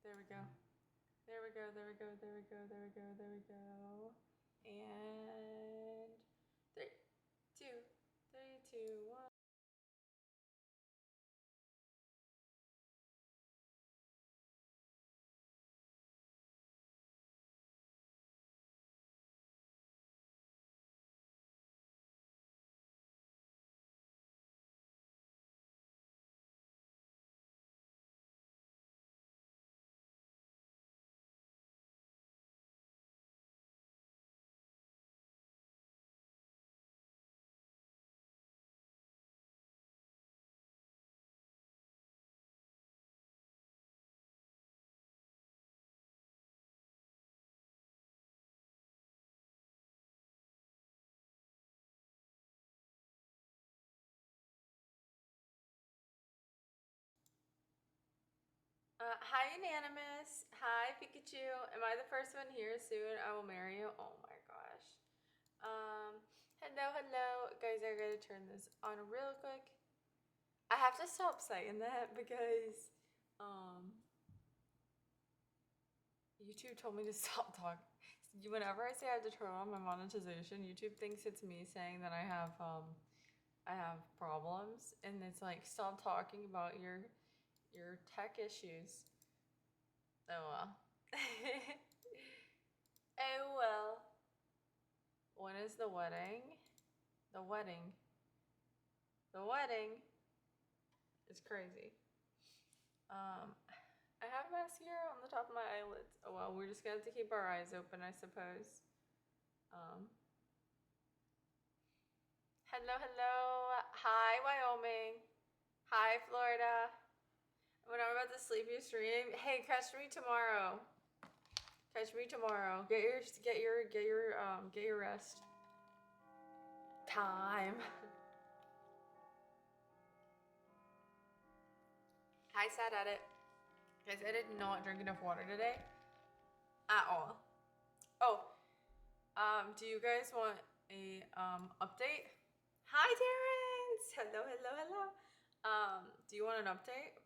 There we go. There we go. There we go. There we go. There we go. There we go. And three, two, three, two, one. Hi, Unanimous. Hi, Pikachu. Am I the first one here soon? I will marry you. Oh my gosh. Hello. Guys, I gotta turn this on real quick. I have to stop saying that because, YouTube told me to stop talking. Whenever I say I have to turn on my monetization, YouTube thinks it's me saying that I have problems, and it's like, stop talking about your tech issues. Oh well. Oh well. When is the wedding? The wedding. The wedding. It's crazy. I have mascara on the top of my eyelids. Oh well, we're just gonna have to keep our eyes open, I suppose. Hello. Hi, Wyoming. Hi, Florida. When I'm about to sleep, you stream. Hey, catch me tomorrow. Catch me tomorrow. Get your rest. Time. Hi, Sad Edit. Guys, I did not drink enough water today. At all. Oh, do you guys want a update? Hi, Terrence. Hello. Do you want an update?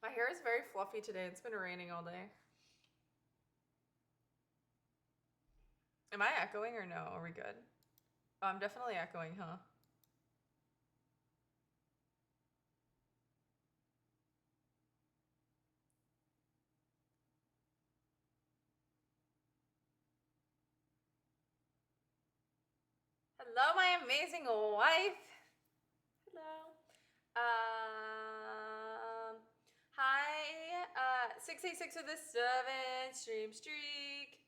My hair is very fluffy today. It's been raining all day. Am I echoing or no? Are we good? Oh, I'm definitely echoing, huh? Hello, my amazing wife. Hello. Hi, 686 with a 7 stream streak.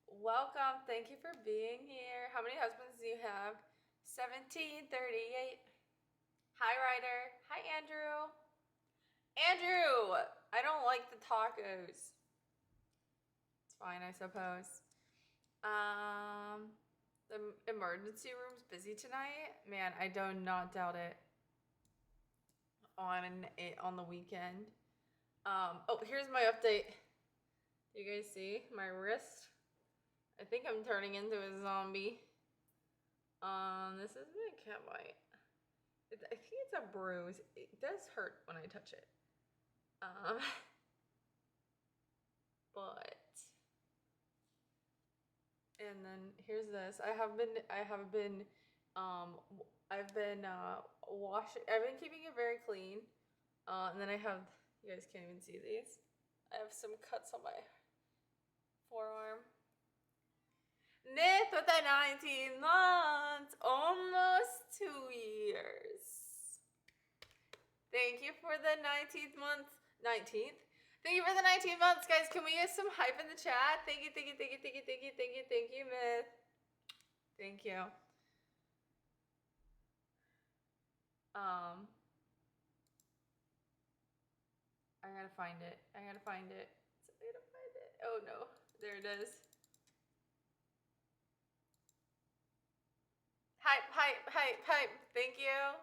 Welcome. Thank you for being here. How many husbands do you have? 1738. Hi, Ryder. Hi, Andrew. Andrew! I don't like the tacos. It's fine, I suppose. The emergency room's busy tonight. Man, I do not doubt it. On the weekend. Oh, here's my update. You guys see my wrist? I think I'm turning into a zombie. This is my cat bite. I think it's a bruise. It does hurt when I touch it. But and then here's this. I've been washing. I've been keeping it very clean. And then I have, you guys can't even see these. I have some cuts on my forearm. Nith with the 19 months, almost 2 years. Thank you for the 19th month. 19th? Thank you for the 19 months, guys. Can we get some hype in the chat? Thank you, Myth. Thank you. I gotta find it. Oh no, there it is. Hype. Thank you.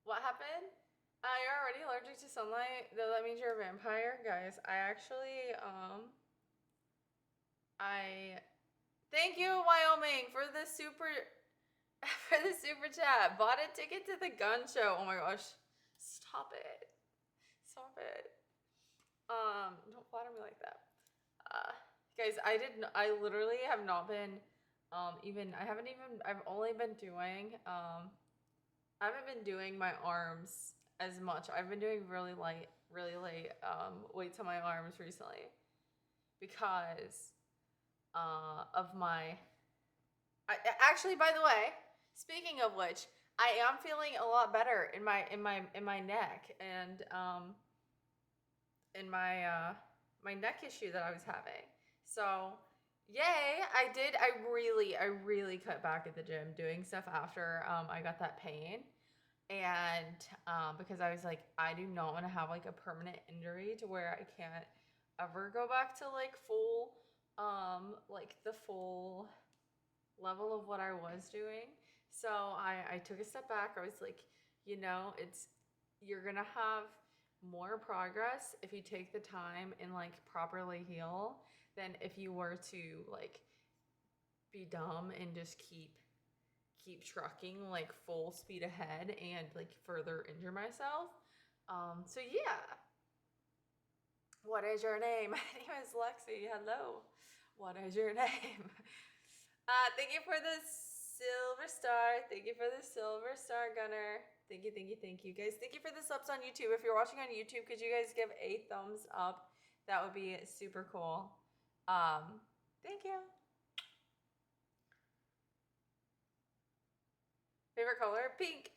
What happened? You're already allergic to sunlight? Though that means you're a vampire? Guys, I actually, thank you, Wyoming, for the super chat. Bought a ticket to the gun show. Oh my gosh. Stop it. Stop it. Don't flatter me like that. Guys, I literally have not been, I've only been doing, I haven't been doing my arms as much. I've been doing really light, weights on my arms recently because, of my, actually, by the way, speaking of which, I am feeling a lot better in my neck and, in my neck issue that I was having. So, yay! I really cut back at the gym doing stuff after I got that pain, and because I was like, I do not want to have like a permanent injury to where I can't ever go back to like the full level of what I was doing. So I took a step back. I was like, you're gonna have more progress if you take the time and like properly heal than if you were to like be dumb and just keep trucking like full speed ahead and like further injure myself. So yeah. What is your name? My name is Lexi. Hello. What is your name? Thank you for the silver star. Thank you for the silver star, Gunner. Thank you, thank you, thank you, guys. Thank you for the subs on YouTube. If you're watching on YouTube, could you guys give a thumbs up? That would be super cool. Thank you. Favorite color? Pink.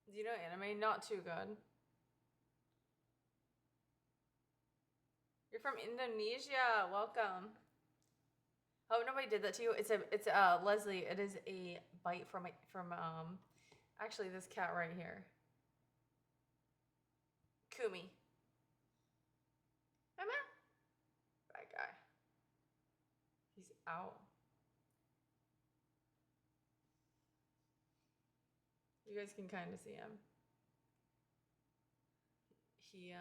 Do you know anime? Not too good. You're from Indonesia. Welcome. Hope nobody did that to you. It's Leslie. It is a bite from actually this cat right here. Kumi. Mama. Bad guy. He's out. You guys can kind of see him. He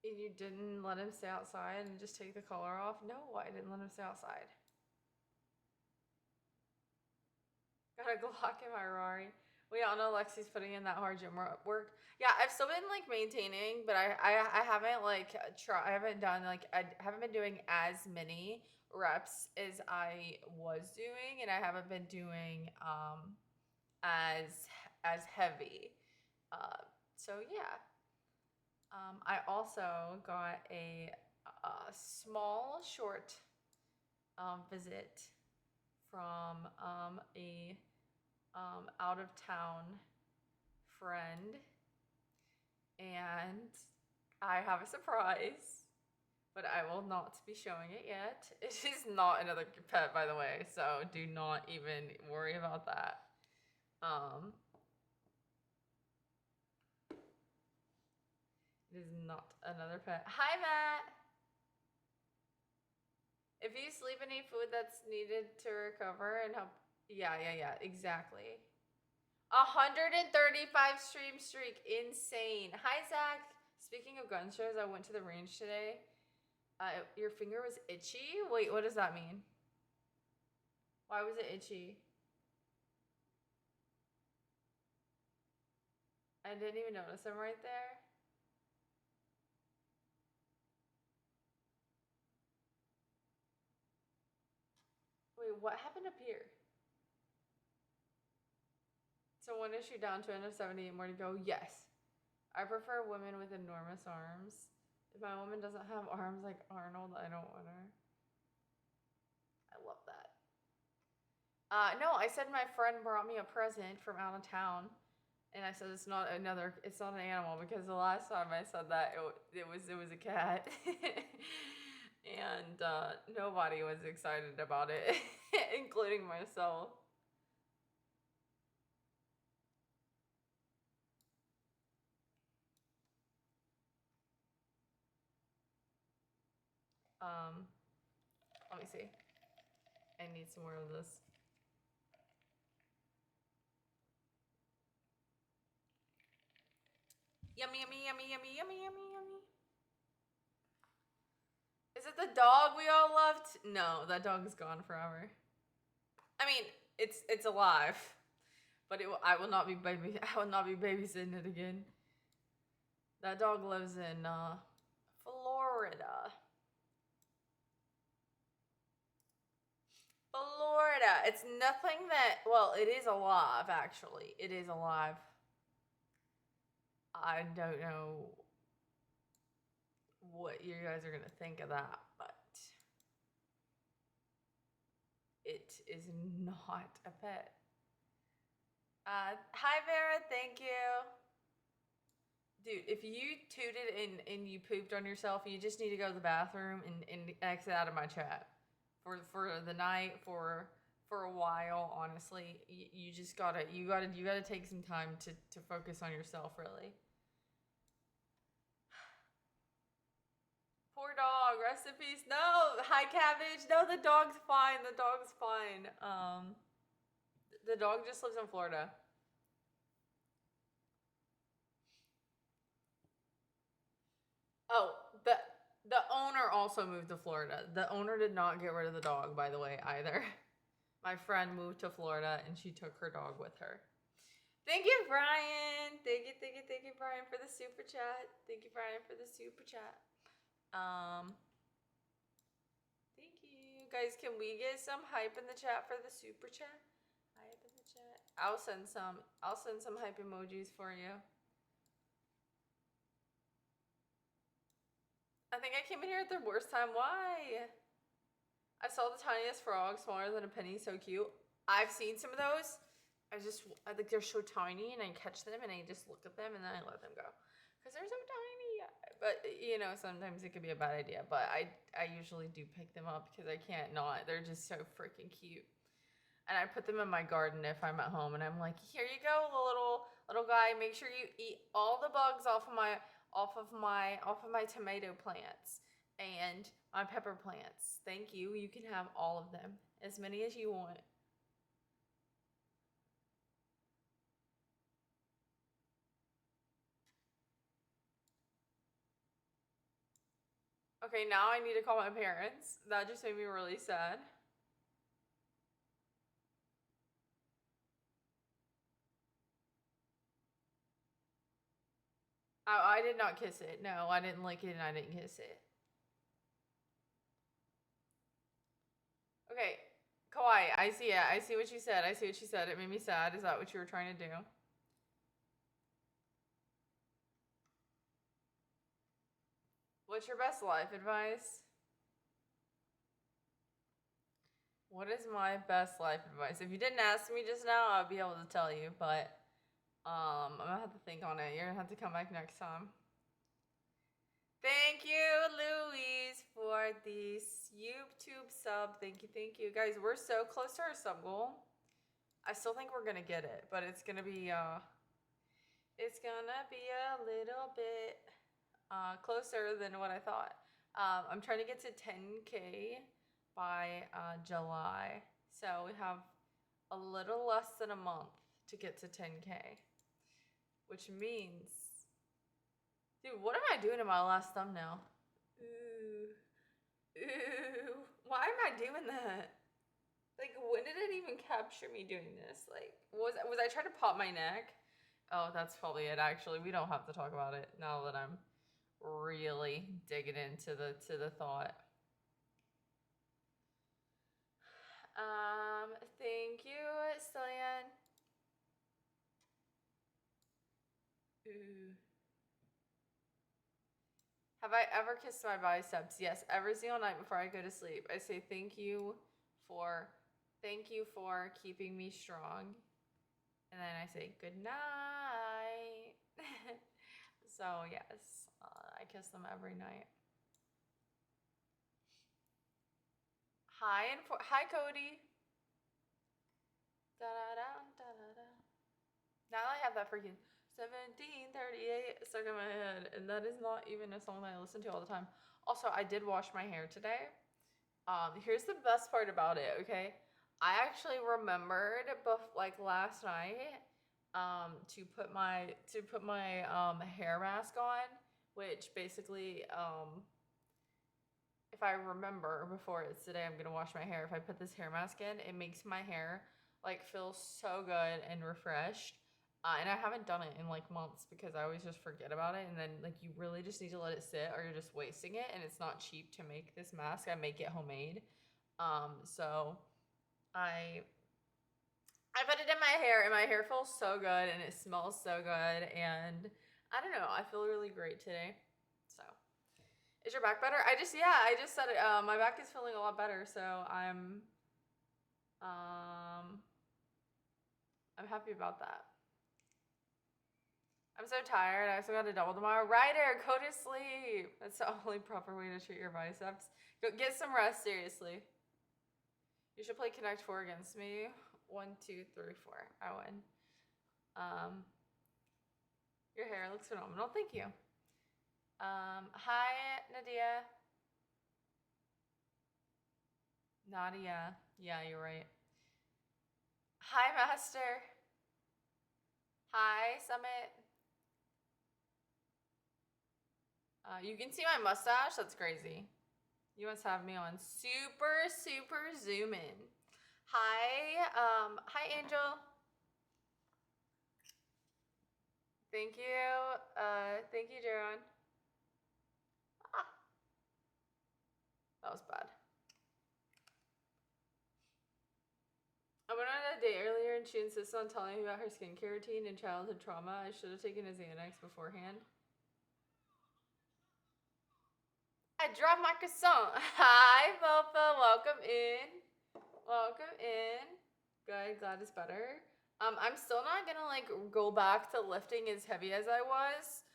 And you didn't let him stay outside and just take the collar off? No, I didn't let him stay outside. Got a Glock in my Rari. We all know Lexi's putting in that hard gym work. Yeah, I've still been like maintaining, but I haven't like I haven't done like I haven't been doing as many reps as I was doing, and I haven't been doing as heavy. So yeah. I also got a small, short visit from a out of town friend, and I have a surprise, but I will not be showing it yet. It is not another pet, by the way, so do not even worry about that. It is not another pet. Hi, Matt! If you sleep and eat food that's needed to recover and help. Yeah, exactly. 135 stream streak. Insane. Hi, Zach. Speaking of gun shows, I went to the range today. Your finger was itchy? Wait, what does that mean? Why was it itchy? I didn't even notice him right there. Wait, what happened up here? So one issue down, 278 more to go. Yes. I prefer women with enormous arms. If my woman doesn't have arms like Arnold, I don't want her. I love that. No, I said my friend brought me a present from out of town. And I said it's not an animal, because the last time I said that it was a cat. And nobody was excited about it, including myself. Let me see. I need some more of this. Yummy, yummy, yummy, yummy, yummy, yummy, yummy. Is it the dog we all loved? No, that dog is gone forever. I mean, it's alive, but I will not be babysitting it again. That dog lives in Florida. Florida. It's nothing that, well, it is alive actually. It is alive. I don't know what you guys are gonna think of that, but it is not a pet. Hi Vera, thank you. Dude, if you tooted and you pooped on yourself, you just need to go to the bathroom and exit out of my chat for the night, for a while. Honestly, you just gotta take some time to focus on yourself, really. Poor dog, rest in peace. No, hi Cabbage. No, the dog's fine. The dog's fine. The dog just lives in Florida. Oh, the owner also moved to Florida. The owner did not get rid of the dog, by the way, either. My friend moved to Florida and she took her dog with her. Thank you, Brian. Thank you, Brian, for the super chat. Thank you, Brian, for the super chat. Thank you. Guys, can we get some hype in the chat for the super chat? Hype in the chat. I'll send some hype emojis for you. I think I came in here at the worst time. Why? I saw the tiniest frog, smaller than a penny, so cute. I've seen some of those. I think they're so tiny, and I catch them, and I just look at them, and then I let them go. Because they're so tiny. But, you know, sometimes it could be a bad idea. But I usually do pick them up because I can't not. They're just so freaking cute. And I put them in my garden if I'm at home, and I'm like, here you go, little guy. Make sure you eat all the bugs off of my tomato plants and my pepper plants. Thank you. You can have all of them, as many as you want. Okay, now I need to call my parents. That just made me really sad. I did not kiss it. No, I didn't lick it and I didn't kiss it. Okay, Kawaii, I see it. I see what you said. It made me sad. Is that what you were trying to do? What's your best life advice? What is my best life advice? If you didn't ask me just now, I'd be able to tell you, but I'm gonna have to think on it. You're gonna have to come back next time. Thank you, Louise, for this YouTube sub. Thank you. Guys, we're so close to our sub goal. I still think we're gonna get it, but it's gonna be a little bit closer than what I thought. I'm trying to get to 10K by July. So we have a little less than a month to get to 10K, which means, dude, what am I doing in my last thumbnail? Ooh. Why am I doing that? Like, when did it even capture me doing this? Like, was I trying to pop my neck? Oh, that's probably it, actually. We don't have to talk about it now that I'm really digging into the thought. Thank you, Stillian. Ooh. Have I ever kissed my biceps? Yes, every single night before I go to sleep. I say thank you for keeping me strong. And then I say good night. So yes, I kiss them every night. Hi Cody. Now I have that freaking 1738 stuck in my head, and that is not even a song that I listen to all the time. Also, I did wash my hair today. Here's the best part about it, okay? I actually remembered like last night to put my hair mask on, which basically if I remember before it's today, I'm gonna wash my hair. If I put this hair mask in, it makes my hair like feel so good and refreshed. And I haven't done it in like months because I always just forget about it. And then like you really just need to let it sit or you're just wasting it. And it's not cheap to make this mask. I make it homemade. So I put it in my hair and my hair feels so good and it smells so good. And I don't know, I feel really great today. So is your back better? I just said it. My back is feeling a lot better. So I'm happy about that. I'm so tired. I also got a double tomorrow. Ryder, go to sleep. That's the only proper way to treat your biceps. Go get some rest, seriously. You should play Connect 4 against me. 1, 2, 3, 4. I win. Your hair looks phenomenal. Thank you. Hi, Nadia. Nadia. Yeah, you're right. Hi, Master. Hi, Summit. You can see my mustache. That's crazy. You must have me on super zoom in. Hi, hi, Angel. Thank you, Jaron. Ah, that was bad. I went on a date earlier and she insisted on telling me about her skincare routine and childhood trauma. I should have taken a Xanax beforehand. I dropped my croissant. Hi, Bofa. Welcome in. Welcome in. Good. Glad it's better. I'm still not gonna like go back to lifting as heavy as I was.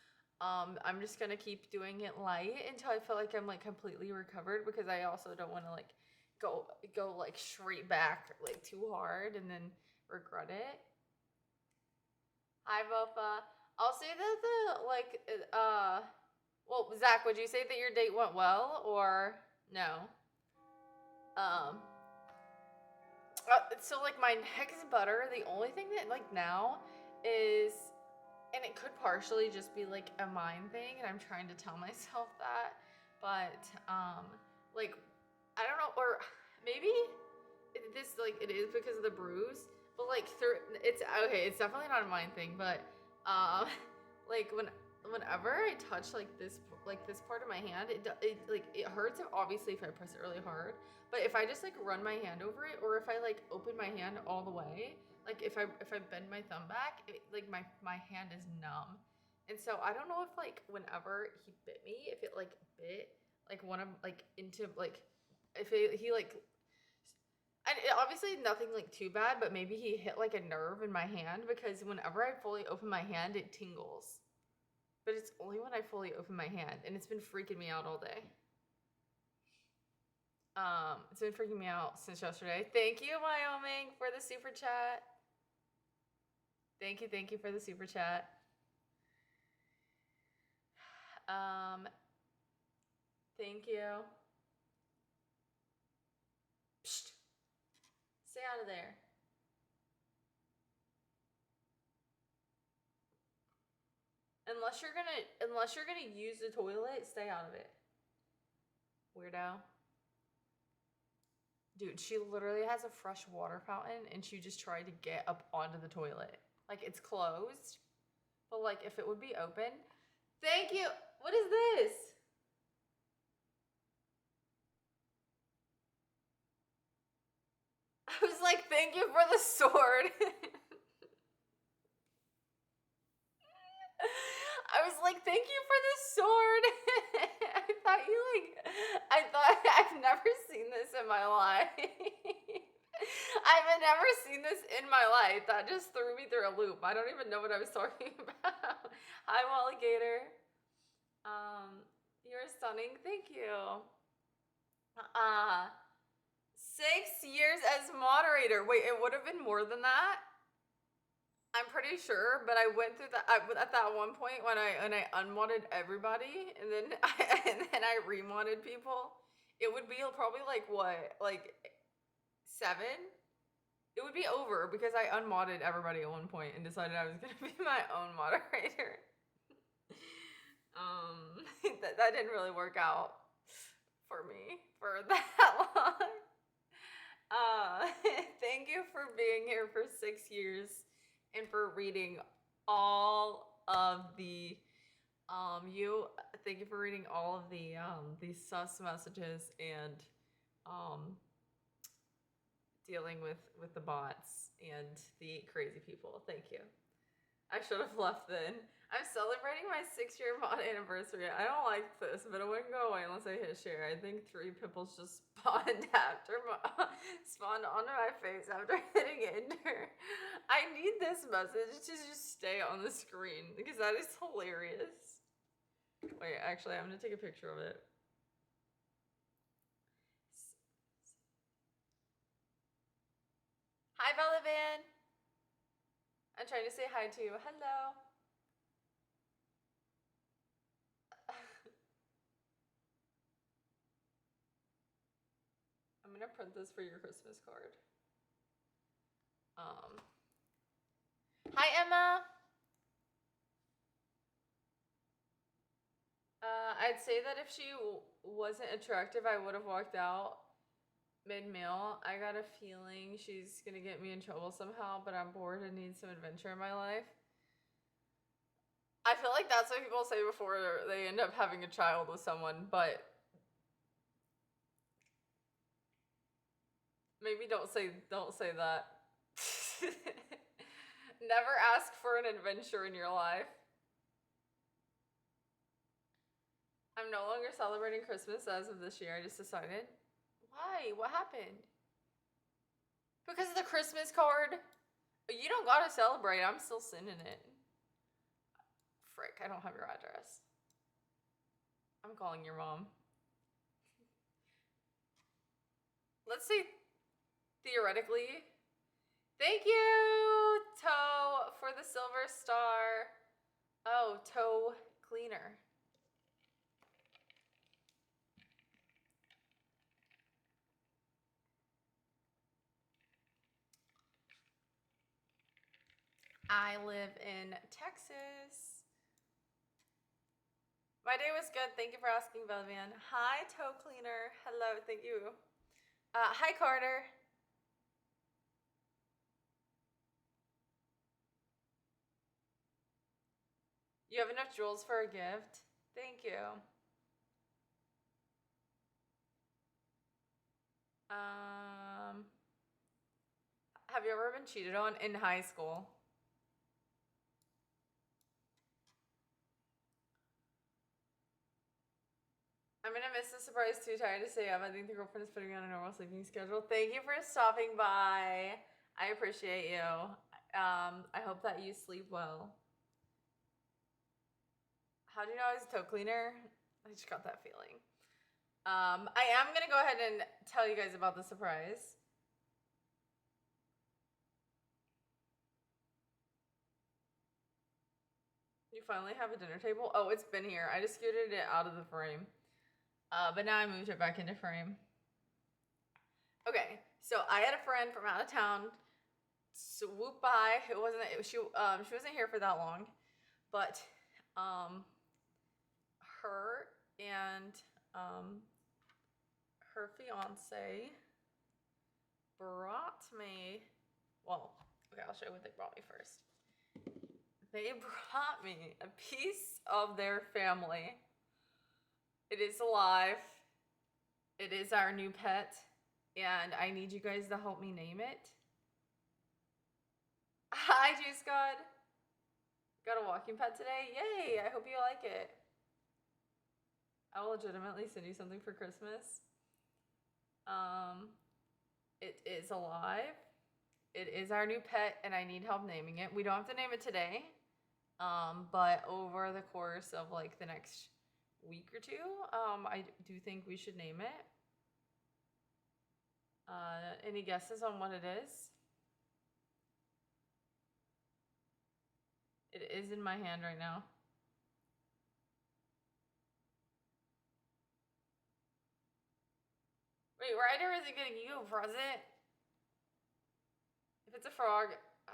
I'm just gonna keep doing it light until I feel like I'm like completely recovered because I also don't want to like go like straight back like too hard and then regret it. Hi, Bofa. I'll say that well, Zach, would you say that your date went well or no? So like my neck is better. The only thing that like now is, and it could partially just be like a mind thing, and I'm trying to tell myself that, but like I don't know, or maybe this like it is because of the bruise, but like it's okay. It's definitely not a mind thing, but like whenever I touch like this part of my hand, it hurts obviously if I press it really hard. But if I just like run my hand over it, or if I like open my hand all the way, like if I bend my thumb back, like my hand is numb. And so I don't know if like whenever he bit me, if it like bit like one of like into like if he like, and obviously nothing like too bad, but maybe he hit like a nerve in my hand because whenever I fully open my hand, it tingles. But it's only when I fully open my hand, and it's been freaking me out all day. It's been freaking me out since yesterday. Thank you, Wyoming, for the super chat. Thank you for the super chat. Thank you. Psst. Stay out of there. Unless you're gonna use the toilet, stay out of it. Weirdo. Dude, she literally has a fresh water fountain and she just tried to get up onto the toilet. Like it's closed, but like if it would be open. Thank you. What is this? I was like, thank you for the sword. I was like, thank you for the sword. I thought I've never seen this in my life. I've never seen this in my life. That just threw me through a loop. I don't even know what I was talking about. Hi, Walligator. You're stunning. Thank you. 6 years as moderator. Wait, it would have been more than that? I'm pretty sure, but I went through that at that one point when I unmodded everybody, and then I remodded people. It would be probably like what, like 7? It would be over because I unmodded everybody at one point and decided I was gonna be my own moderator. That didn't really work out for me. for that long. Uh, thank you for being here for 6 years and for reading all of the you thank you for reading all of the these sus messages and um dealing with the bots and the crazy people. Thank you. I should have left then. I'm celebrating my 6-year mod anniversary. I don't like this, but it wouldn't go away unless I hit share. I think 3 pimples just spawned onto my face after hitting enter. I need this message to just stay on the screen because that is hilarious. Wait, actually, I'm gonna take a picture of it. Hi, Bella Van. I'm trying to say hi to you. Hello. I'm gonna print this for your Christmas card. Hi, Emma. I'd say that if she wasn't attractive, I would have walked out mid-meal. I got a feeling she's gonna get me in trouble somehow, but I'm bored and need some adventure in my life. I feel like that's what people say before they end up having a child with someone, but maybe don't say that. Never ask for an adventure in your life. I'm no longer celebrating Christmas as of this year. I just decided. Why? What happened? Because of the Christmas card? You don't gotta celebrate. I'm still sending it. Frick, I don't have your address. I'm calling your mom. Let's see. Theoretically. Thank you, Toe, for the silver star. Oh, Toe Cleaner. I live in Texas. My day was good. Thank you for asking, Belvan. Hi, Toe Cleaner. Hello, thank you. Hi, Carter. You have enough jewels for a gift? Thank you. Have you ever been cheated on in high school? I'm gonna miss the surprise too. Tired to stay up. I think the girlfriend is putting me on a normal sleeping schedule. Thank you for stopping by. I appreciate you. I hope that you sleep well. How do you know I was a toe cleaner? I just got that feeling. I am gonna go ahead and tell you guys about the surprise. You finally have a dinner table? Oh, it's been here. I just scooted it out of the frame. But now I moved it back into frame. Okay, so I had a friend from out of town swoop by. She wasn't here for that long, but her and her fiance brought me. Well, okay, I'll show you what they brought me first. They brought me a piece of their family. It is alive. It is our new pet, and I need you guys to help me name it. Hi, Juice God. Got a walking pet today? Yay! I hope you like it. I will legitimately send you something for Christmas. It is alive. It is our new pet, and I need help naming it. We don't have to name it today, but over the course of like the next week or two, I do think we should name it. Any guesses on what it is? It is in my hand right now. Wait, Ryder isn't getting you a present? If it's a frog,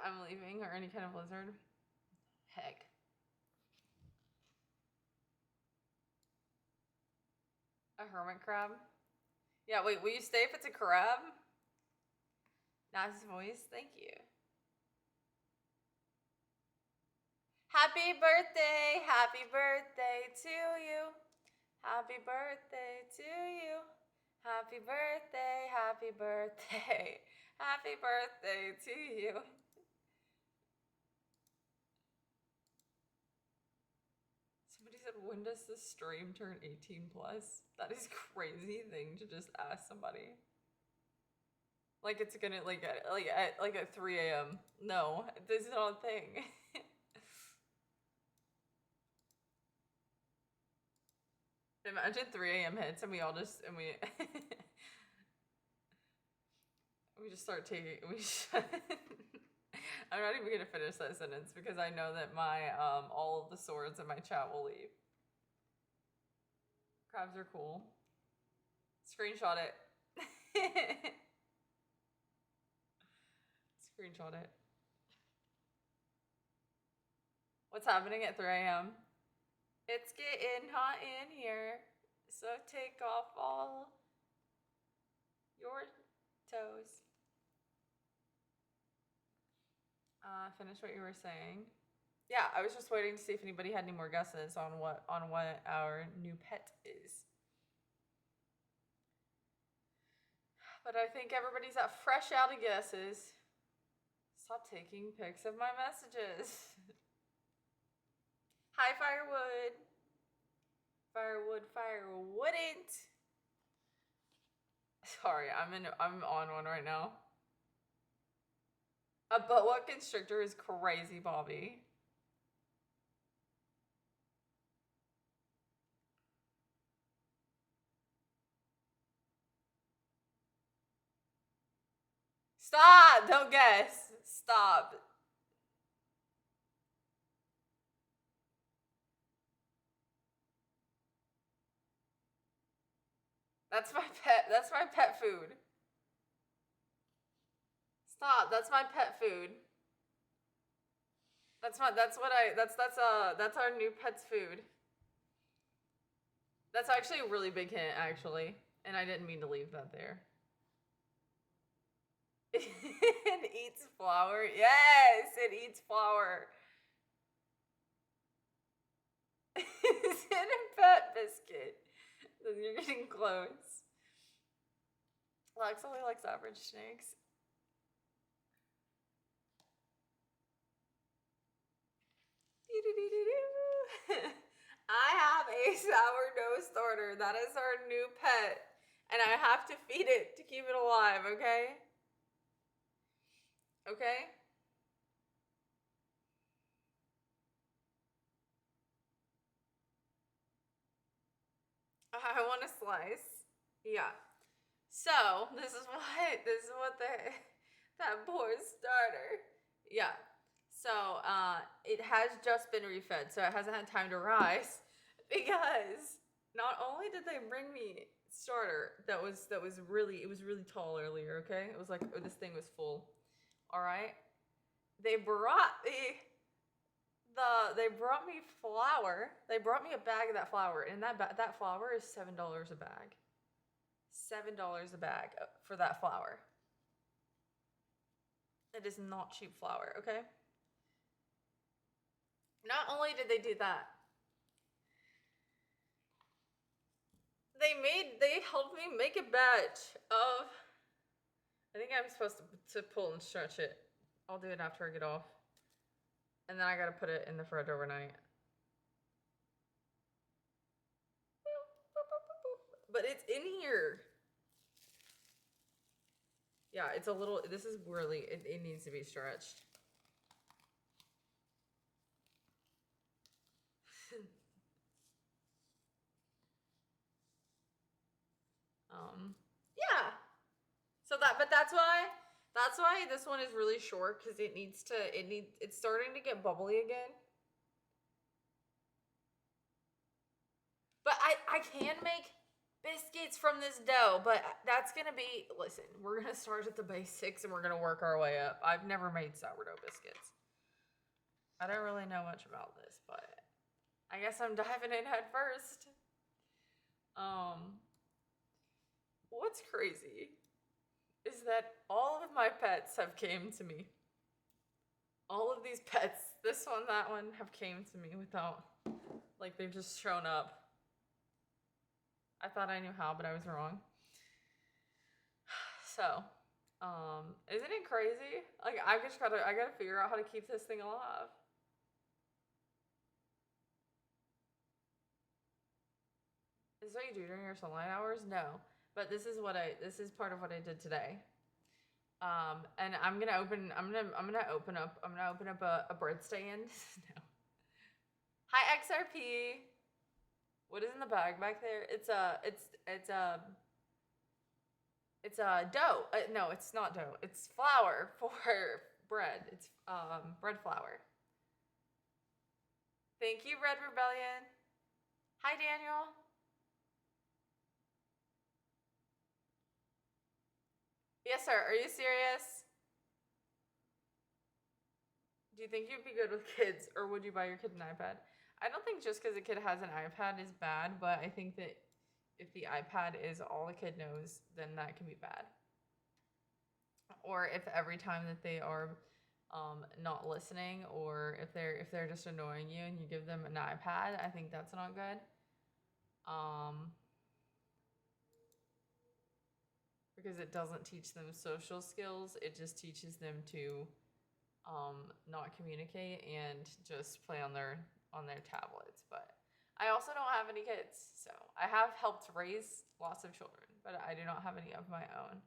I'm leaving, or any kind of lizard. Heck. A hermit crab? Yeah, wait, will you stay if it's a crab? Nice voice, thank you. Happy birthday to you. Happy birthday to you. Happy birthday, happy birthday. Happy birthday to you. Somebody said, when does the stream turn 18 plus? That is crazy thing to just ask somebody. Like it's gonna at 3 a.m. No, this is not a thing. Imagine 3 a.m. hits and we all just we just start taking I'm not even gonna finish that sentence because I know that my all of the swords in my chat will leave. Crabs are cool. Screenshot it. Screenshot it. What's happening at 3 a.m.? It's getting hot in here, so take off all your toes. Finish what you were saying. Yeah, I was just waiting to see if anybody had any more guesses on what our new pet is. But I think everybody's fresh out of guesses. Stop taking pics of my messages. Hi, Firewood. Fire wouldn't. Sorry, I'm on one right now. A boa constrictor is crazy, Bobby. Stop! Don't guess. Stop. That's my pet. That's my pet food. Stop. That's my pet food. That's our new pet's food. That's actually a really big hint, actually. And I didn't mean to leave that there. It eats flour. Yes, it eats flour. Is it a pet biscuit? Then you're getting close. Lex only likes average snakes. I have a sourdough starter. That is our new pet. And I have to feed it to keep it alive, okay? Okay? I want a slice. Yeah. So, this is what that poor starter. Yeah. So, it has just been refed, so it hasn't had time to rise because not only did they bring me starter that was really tall earlier, okay? It was like, oh, this thing was full. All right? They brought they brought me flour. They brought me a bag of that flour, and that flour is $7 a bag. $7 a bag for that flour. It is not cheap flour, okay? Not only did they do that, they helped me make a batch of, I think I'm supposed to pull and stretch it. I'll do it after I get off. And then I gotta put it in the fridge overnight. But it's in here. Yeah, it's a little, this is really, it needs to be stretched. Yeah. So that's why this one is really short, because it's starting to get bubbly again. But I can make biscuits from this dough, but that's gonna be, listen, we're gonna start at the basics and we're gonna work our way up. I've never made sourdough biscuits. I don't really know much about this, but I guess I'm diving in head first. What what's crazy is that all of my pets have came to me. All of these pets, this one, that one, have came to me without, like, they've just shown up. I thought I knew how, but I was wrong. So, isn't it crazy? Like, I gotta figure out how to keep this thing alive. Is this what you do during your sunlight hours? No, but this is part of what I did today. And I'm gonna open up a bird stand. No. Hi XRP. What is in the bag back there? It's dough. No, it's not dough. It's flour for bread. It's bread flour. Thank you, Red Rebellion. Hi, Daniel. Yes, sir. Are you serious? Do you think you'd be good with kids, or would you buy your kid an iPad? I don't think just because a kid has an iPad is bad, but I think that if the iPad is all the kid knows, then that can be bad. Or if every time that they are not listening, or if they're just annoying you and you give them an iPad, I think that's not good. Because it doesn't teach them social skills. It just teaches them to not communicate and just play on their tablets. But I also don't have any kids, so I have helped raise lots of children, but I do not have any of my own.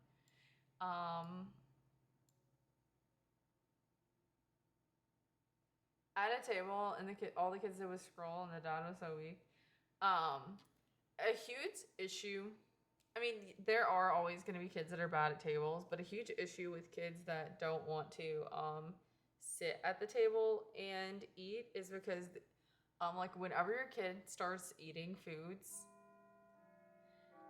At a table, and all the kids did was scroll, and the dad was so weak. A huge issue. I mean, there are always going to be kids that are bad at tables, but a huge issue with kids that don't want to sit at the table and eat is because like whenever your kid starts eating foods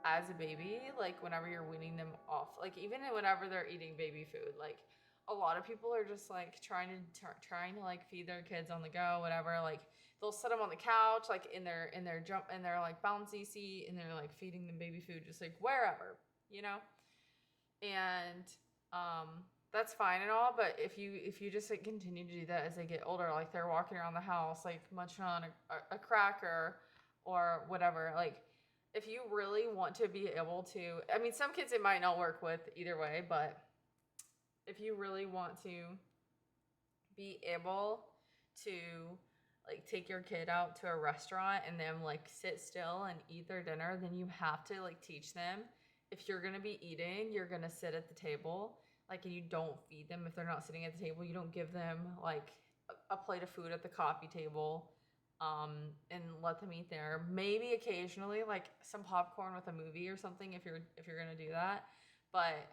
as a baby, like whenever you're weaning them off, like even whenever they're eating baby food, like a lot of people are just like trying to like feed their kids on the go, whatever. Like they'll set them on the couch, like in their like bouncy seat, and they're like feeding them baby food, just like wherever, you know. And that's fine and all, but if you just like continue to do that as they get older, like they're walking around the house like munching on a cracker or whatever, like if you really want to be able to, I mean, some kids it might not work with either way, but if you really want to be able to like take your kid out to a restaurant and them like sit still and eat their dinner, then you have to like teach them, if you're gonna be eating, you're gonna sit at the table. Like, and you don't feed them if they're not sitting at the table. You don't give them like a plate of food at the coffee table, and let them eat there. Maybe occasionally like some popcorn with a movie or something if you're gonna do that. But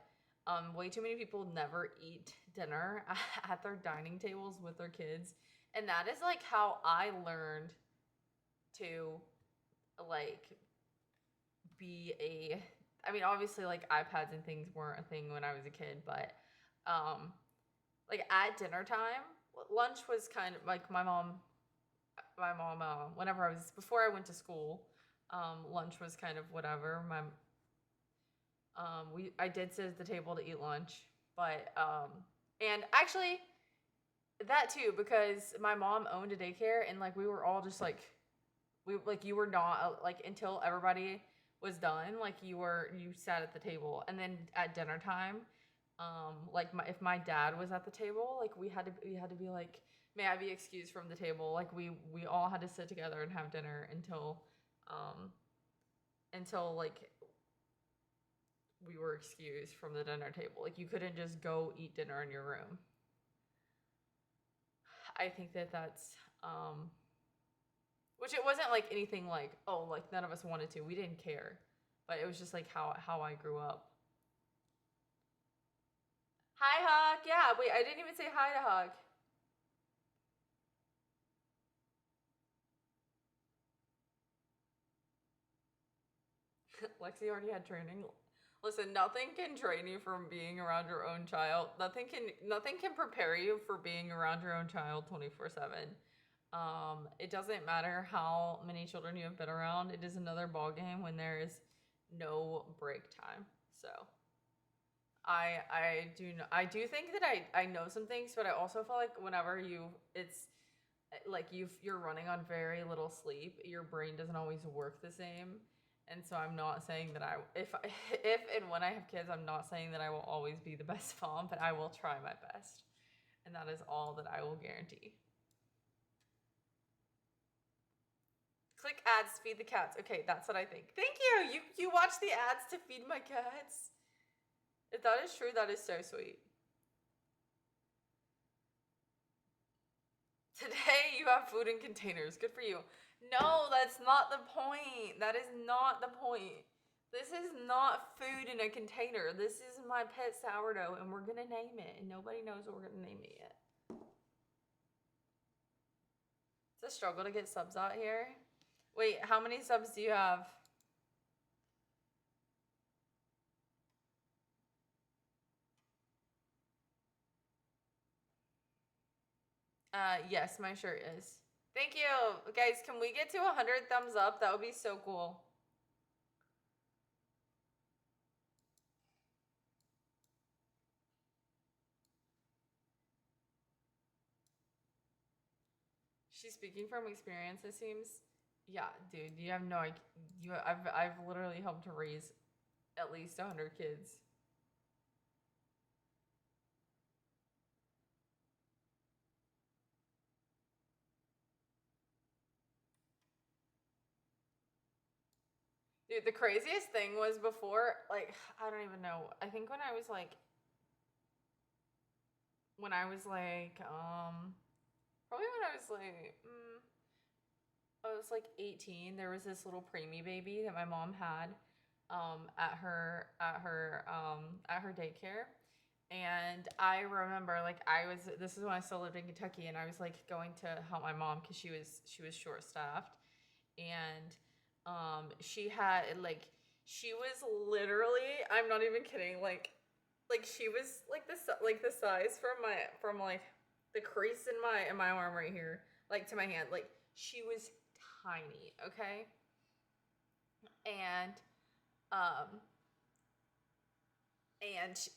way too many people never eat dinner at their dining tables with their kids, and that is like how I learned to like be a, I mean, obviously, like iPads and things weren't a thing when I was a kid, but like at dinner time, lunch was kind of like my mom, whenever before I went to school, lunch was kind of whatever. I did sit at the table to eat lunch, but and actually that too, because my mom owned a daycare, and like we were all just like, you were not like until everybody was done, like you sat at the table, and then at dinner time, like if my dad was at the table, like we had to be like, may I be excused from the table, like we all had to sit together and have dinner until like we were excused from the dinner table. Like you couldn't just go eat dinner in your room. I think that's which it wasn't like anything like, oh, like none of us wanted to. We didn't care. But it was just like how I grew up. Hi, Hawk. Yeah, wait, I didn't even say hi to Hawk. Lexi already had training. Listen, nothing can train you from being around your own child. Nothing can prepare you for being around your own child 24/7. It doesn't matter how many children you have been around. It is another ball game when there is no break time. So I do think that I know some things, but I also feel like whenever it's like you're running on very little sleep, your brain doesn't always work the same. And so I'm not saying that if and when I have kids, I'm not saying that I will always be the best mom, but I will try my best. And that is all that I will guarantee. Click ads to feed the cats. Okay, that's what I think. Thank you. You watch the ads to feed my cats. If that is true, that is so sweet. Today you have food in containers. Good for you. No, that's not the point. That is not the point. This is not food in a container. This is my pet sourdough, and we're gonna name it, and nobody knows what we're gonna name it yet. It's a struggle to get subs out here. Wait, how many subs do you have? Yes, my shirt is. Thank you. Guys, can we get to 100 thumbs up? That would be so cool. She's speaking from experience, it seems. Yeah, dude, you have no idea. I've literally helped to raise at least 100 kids. Dude, the craziest thing was before, like, I don't even know. I think when I was like, probably when I was like 18, there was this little preemie baby that my mom had, at her daycare. And I remember, like, this is when I still lived in Kentucky, and I was like going to help my mom because she was short staffed. And she had she was literally, I'm not even kidding, like she was like the size from like the crease in my arm right here, like to my hand. Like she was tiny, okay? And um and she,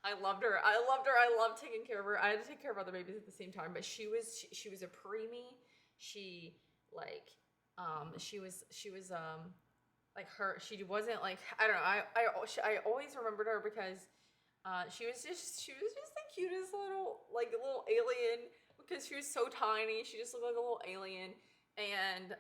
I loved her. I loved her. I loved taking care of her. I had to take care of other babies at the same time, but she was a preemie. She like she was like her, she wasn't like, I don't know, I always remembered her because she was just the cutest little alien, because she was so tiny. She just looked like a little alien. And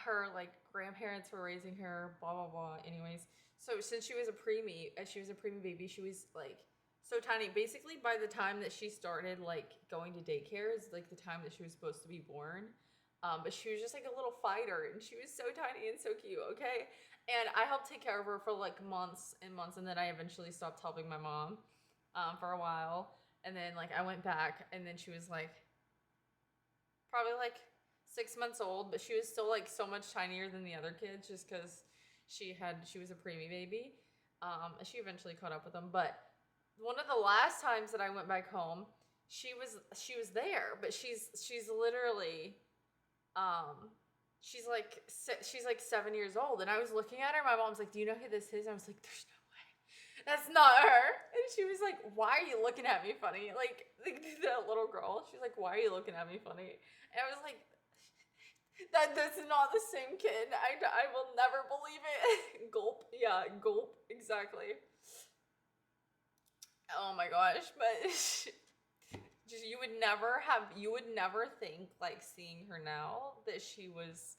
her like grandparents were raising her, blah blah blah. Anyways, so since she was a preemie, as she was a preemie baby, she was like so tiny. Basically, by the time that she started like going to daycare is like the time that she was supposed to be born. But she was just like a little fighter, and she was so tiny and so cute. Okay, and I helped take care of her for like months and months, and then I eventually stopped helping my mom, for a while, and then like I went back, and then she was like probably like 6 months old, but she was still like so much tinier than the other kids, just because she was a preemie baby. She eventually caught up with them, but one of the last times that I went back home, she was there, but she's literally she's like 7 years old, and I was looking at her. My mom's like, "Do you know who this is?" I was like, "There's no way, that's not her." And she was like, "Why are you looking at me funny?" Like that little girl. She's like, "Why are you looking at me funny?" And I was like, that's not the same kid. I will never believe it. Gulp. Yeah, gulp. Exactly. Oh my gosh, but just you would never think, like, seeing her now, that she was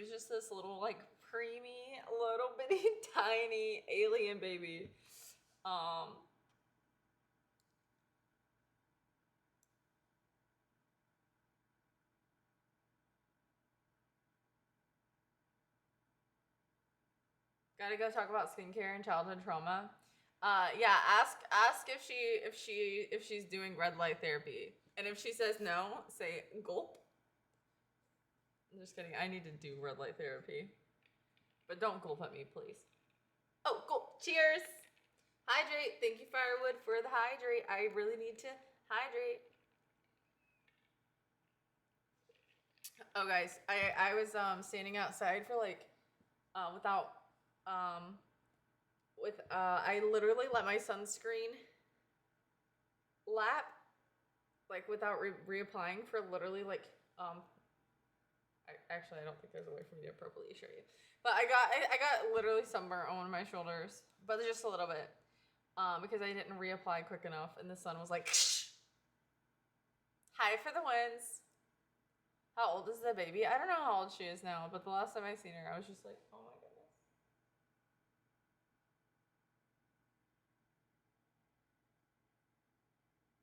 just this little like preemie, little bitty tiny alien baby. Um Gotta go talk about skincare and childhood trauma. Yeah, ask if she's doing red light therapy. And if she says no, say gulp. I'm just kidding. I need to do red light therapy. But don't gulp at me, please. Oh, gulp. Cheers. Hydrate. Thank you, Firewood, for the hydrate. I really need to hydrate. Oh, guys, I was standing outside for like without um with I literally let my sunscreen lap like without reapplying for literally like actually I don't think there's a way for me to appropriately show you, but I got literally sunburn on my shoulders, but just a little bit, because I didn't reapply quick enough, and the sun was like, hi for the wins. How old is the baby? I don't know how old she is now, but the last time I seen her, I was just like, oh my goodness.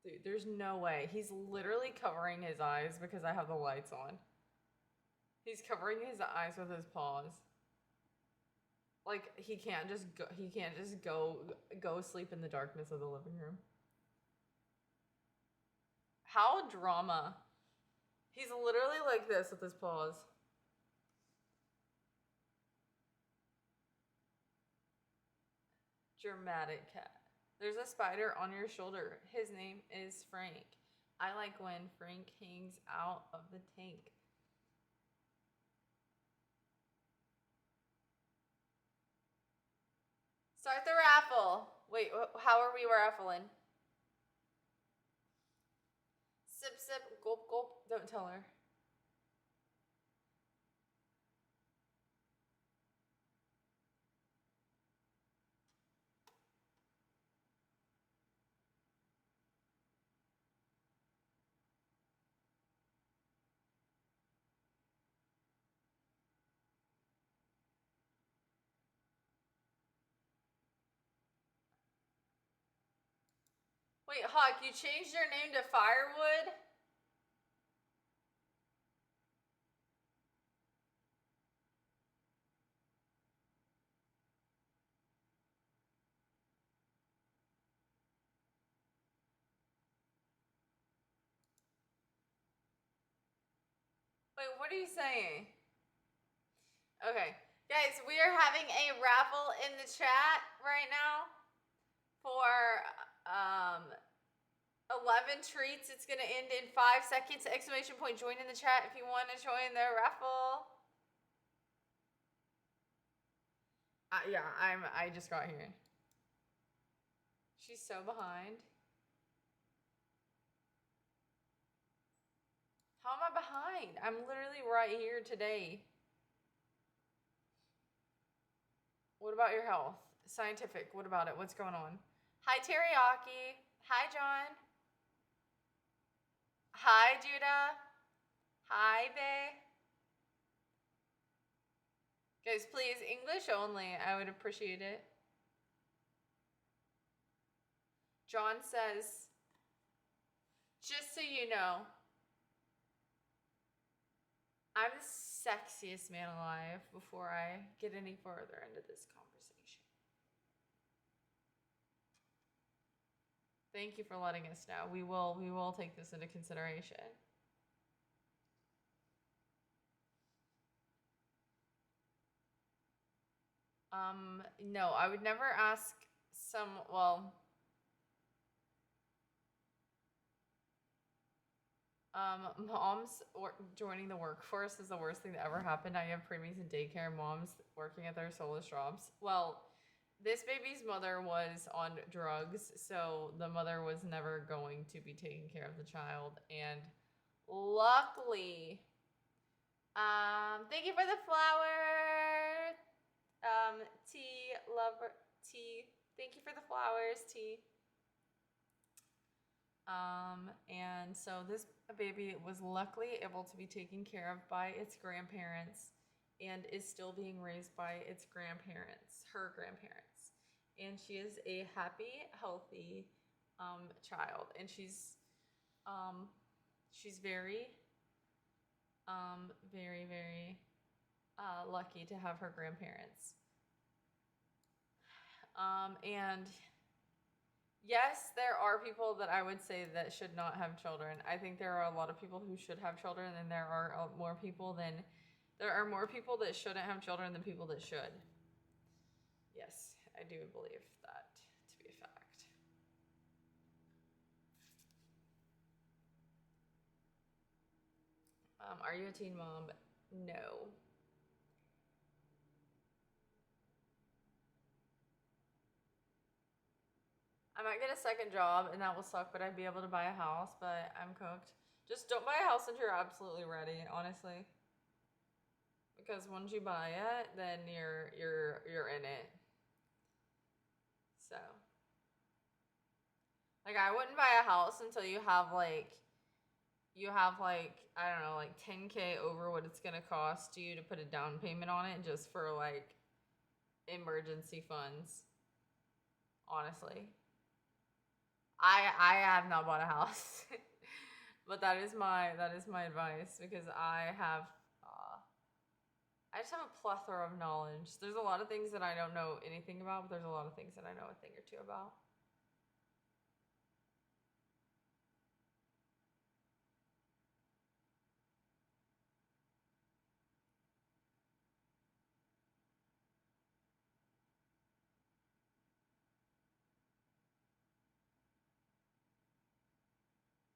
Dude, there's no way. He's literally covering his eyes because I have the lights on. He's covering his eyes with his paws. Like he can't just go sleep in the darkness of the living room. How drama. He's literally like this with his paws. Dramatic cat. There's a spider on your shoulder. His name is Frank. I like when Frank hangs out of the tank. Start the raffle. Wait, how are we raffling? Sip, sip, gulp, gulp. Don't tell her. Wait, Hawk, you changed your name to Firewood? Wait, what are you saying? Okay. Guys, we are having a raffle in the chat right now for 11 treats. It's going to end in 5 seconds. Exclamation point, join in the chat if you want to join the raffle. Yeah, I just got here. She's so behind. How am I behind? I'm literally right here today. What about your health? Scientific, what about it? What's going on? Hi, Teriyaki. Hi, John. Hi, Judah. Hi, Bay. Guys, please, English only. I would appreciate it. John says, just so you know, I'm the sexiest man alive before I get any further into this conversation. Thank you for letting us know. We will take this into consideration. No, I would never ask moms or joining the workforce is the worst thing that ever happened. I have preemies in daycare, moms working at their soulless jobs. Well, this baby's mother was on drugs, so the mother was never going to be taking care of the child. And luckily, thank you for the flower. T lover T. Thank you for the flowers, T. And so this baby was luckily able to be taken care of by its grandparents and is still being raised by its grandparents, her grandparents. And she is a happy, healthy child. And she's very, very, very lucky to have her grandparents. And yes, there are people that I would say that should not have children. I think there are a lot of people who should have children, and there are more people that shouldn't have children than people that should. Yes, I do believe that to be a fact. Are you a teen mom? No. I might get a second job, and that will suck, but I'd be able to buy a house, but I'm cooked. Just don't buy a house until you're absolutely ready, honestly. Because once you buy it, then you're in it. So, like, I wouldn't buy a house until you have like I don't know, like 10K over what it's gonna cost you to put a down payment on it, just for like emergency funds. Honestly, I have not bought a house, but that is my advice, because I just have a plethora of knowledge. There's a lot of things that I don't know anything about, but there's a lot of things that I know a thing or two about.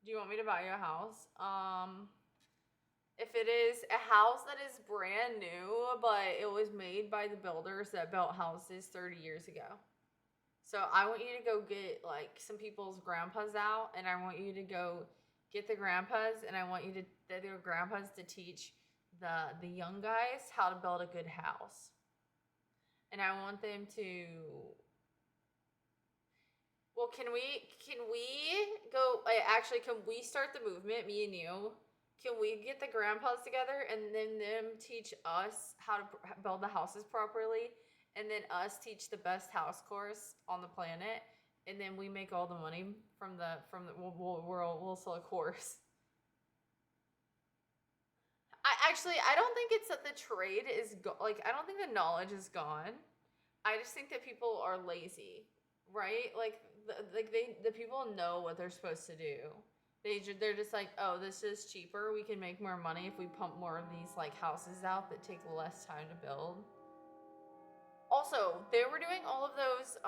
Do you want me to buy you a house? If it is a house that is brand new, but it was made by the builders that built houses 30 years ago. So I want you to go get like some people's grandpas out, and I want you to go get the grandpas, and I want you to their grandpas to teach the young guys how to build a good house. And I want them to, well, can we go, actually, can we start the movement, me and you? Can we get the grandpas together, and then them teach us how to build the houses properly, and then us teach the best house course on the planet, and then we make all the money from the we'll sell a course. I don't think it's that the trade is like, I don't think the knowledge is gone. I just think that people are lazy, right? Like the people know what they're supposed to do. They're just like, oh, this is cheaper. We can make more money if we pump more of these like houses out that take less time to build. Also, they were doing all of those.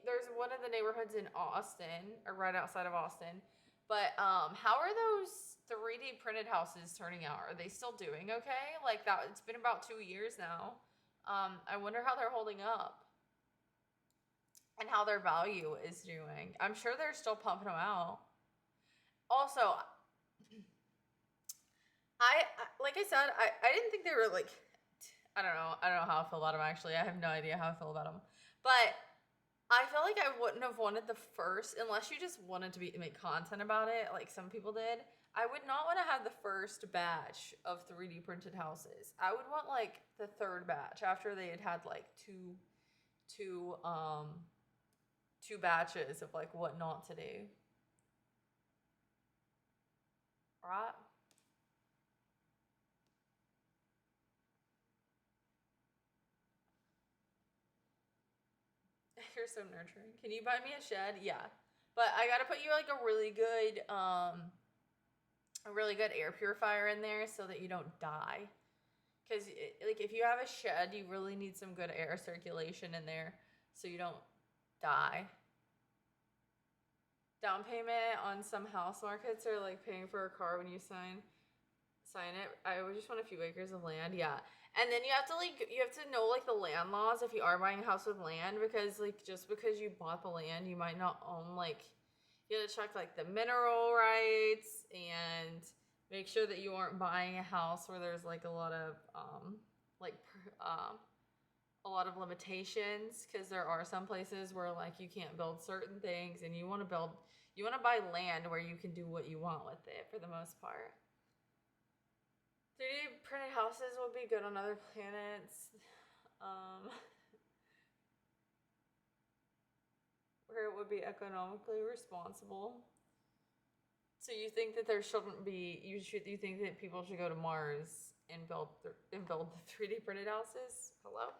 There's one of the neighborhoods in Austin, or right outside of Austin. But how are those 3D printed houses turning out? Are they still doing okay? Like that, it's been about 2 years now. I wonder how they're holding up and how their value is doing. I'm sure they're still pumping them out. Also, like I said, I didn't think they were like, I don't know how I feel about them, actually. I have no idea how I feel about them. But I feel like I wouldn't have wanted the first, unless you just wanted to make content about it, like some people did. I would not want to have the first batch of 3D printed houses. I would want like the third batch, after they had like two batches of like what not to do. Right? You're so nurturing. Can you buy me a shed? Yeah. But I gotta put you like a really good air purifier in there so that you don't die. Because like if you have a shed, you really need some good air circulation in there so you don't die. Down payment on some house markets are like paying for a car when you sign it. I would just want a few acres of land, yeah. And then you have to know like the land laws if you are buying a house with land, because like just because you bought the land, you might not own, like, you have to check like the mineral rights, and make sure that you aren't buying a house where there's like like a lot of limitations, because there are some places where like you can't build certain things, and you want to buy land where you can do what you want with it for the most part. 3D printed houses would be good on other planets. Where it would be economically responsible. So you think that there shouldn't be? You think that people should go to Mars and build the 3D printed houses? Hello.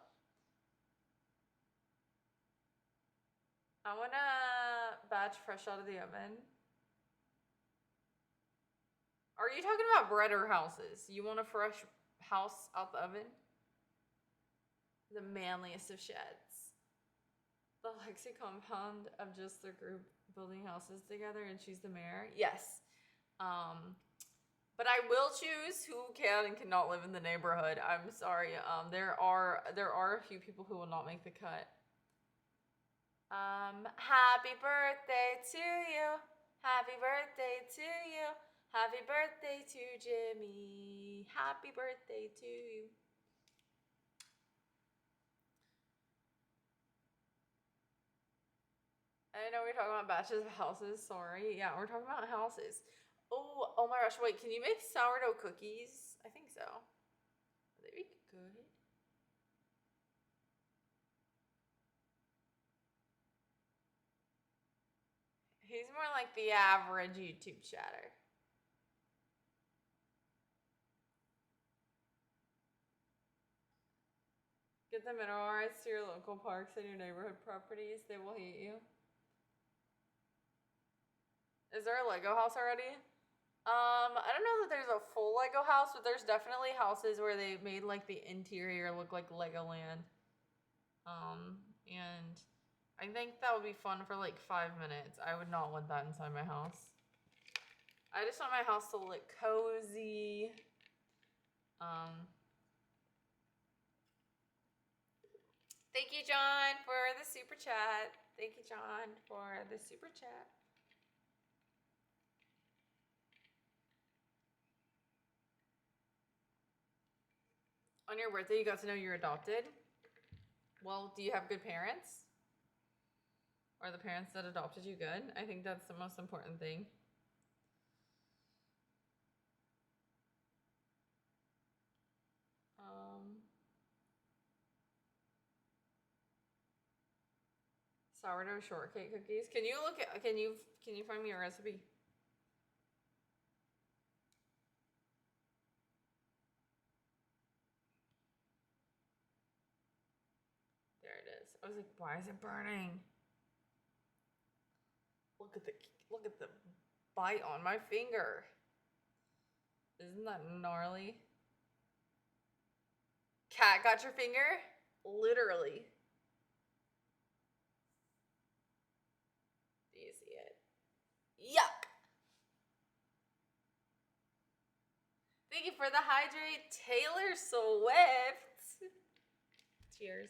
I want a batch fresh out of the oven. Are you talking about bread or houses? You want a fresh house out the oven? The manliest of sheds. The Lexi compound of just the group building houses together, and she's the mayor. Yes. But I will choose who can and cannot live in the neighborhood. I'm sorry. There are a few people who will not make the cut. Happy birthday to you. Happy birthday to you. Happy birthday to Jimmy. Happy birthday to you. I know we're talking about batches of houses. Sorry. Yeah, we're talking about houses. Oh my gosh. Wait, can you make sourdough cookies? I think so. Would they be good? He's more like the average YouTube chatter. Get the mineral rights to your local parks and your neighborhood properties. They will hate you. Is there a Lego house already? I don't know that there's a full Lego house, but there's definitely houses where they made like the interior look like Legoland. And I think that would be fun for like 5 minutes. I would not want that inside my house. I just want my house to look cozy. Thank you, John, for the super chat. Thank you, John, for the super chat. On your birthday, you got to know you're adopted. Well, do you have good parents? Are the parents that adopted you good? I think that's the most important thing. Sourdough shortcake cookies. Can you look at? Can you find me a recipe? There it is. I was like, why is it burning? Look at the bite on my finger. Isn't that gnarly? Cat got your finger? Literally. Do you see it? Yuck. Thank you for the hydrate, Taylor Swift. Cheers.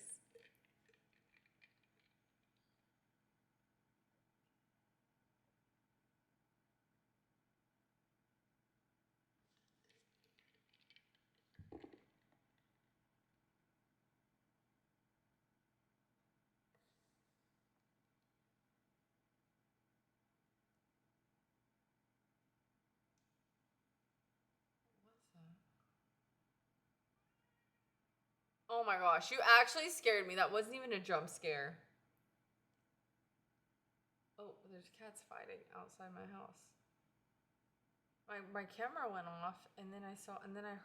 Oh my gosh, you actually scared me. That wasn't even a jump scare. Oh, there's cats fighting outside my house. My camera went off, and then I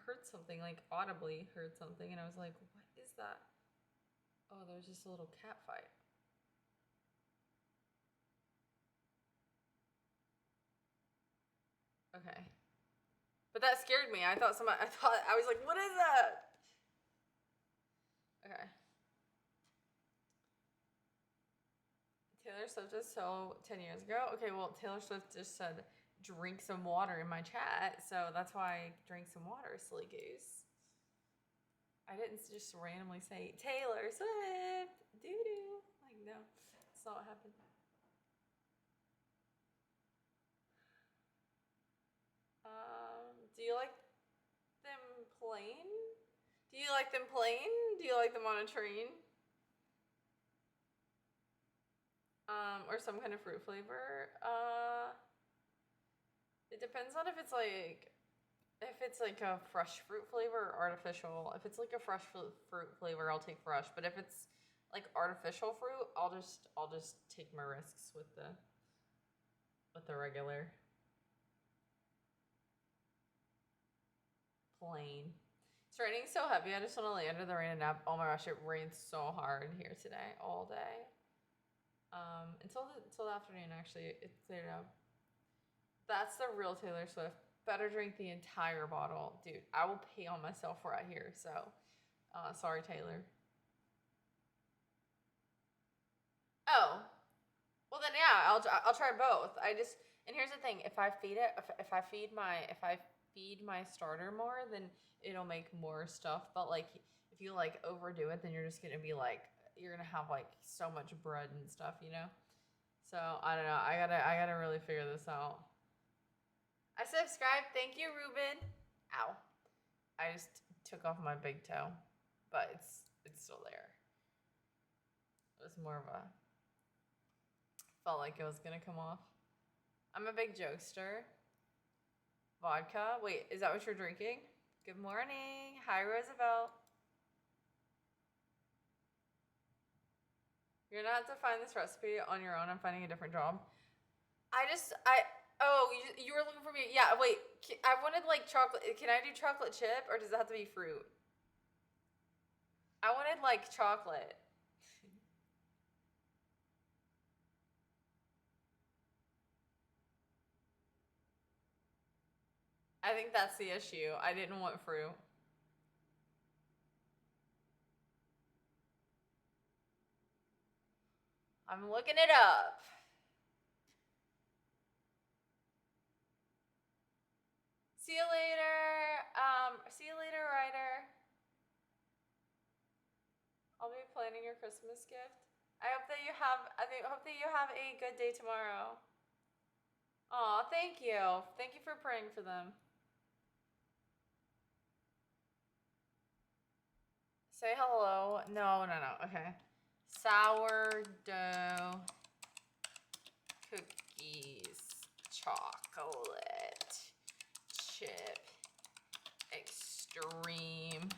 heard something, like audibly heard something, and I was like, what is that? Oh, there's just a little cat fight. Okay. But that scared me. I was like, what is that? Okay. Taylor Swift is so 10 years ago. Okay, well, Taylor Swift just said, drink some water in my chat, so that's why I drank some water, silly goose. I didn't just randomly say, Taylor Swift, doo-doo. Like, no, that's not what happened. Do you like them plain? Do you like them plain? Do you like them on a train? Or some kind of fruit flavor? It depends on if it's like a fresh fruit flavor or artificial. If it's like a fresh fruit flavor, I'll take fresh. But if it's like artificial fruit, I'll just take my risks with the regular plain. It's raining so heavy. I just want to lay under the rain and nap. Oh my gosh, it rained so hard here today, all day. Until the afternoon, actually, it cleared up. That's the real Taylor Swift. Better drink the entire bottle, dude. I will pee on myself right here. So, sorry, Taylor. Oh, well then, yeah, I'll try both. And here's the thing: if I feed my starter more, then it'll make more stuff. But like, if you like overdo it, then you're just gonna be like you're gonna have like so much bread and stuff, you know. So I don't know. I gotta really figure this out. I subscribed. Thank you, Ruben. Ow. I just took off my big toe, but it's still there. It was more of a felt like it was gonna come off. I'm a big jokester. Vodka. Wait, is that what you're drinking? Good morning. Hi, Roosevelt. You're gonna have to find this recipe on your own. I'm finding a different job. Oh, you were looking for me. Yeah, wait. I wanted like chocolate. Can I do chocolate chip or does it have to be fruit? I wanted like chocolate. I think that's the issue. I didn't want fruit. I'm looking it up. See you later. See you later, Ryder. I'll be planning your Christmas gift. I hope that you have. Hope that you have a good day tomorrow. Aw, thank you. Thank you for praying for them. Say hello. No. Okay. Sourdough cookies, chocolate chip, extreme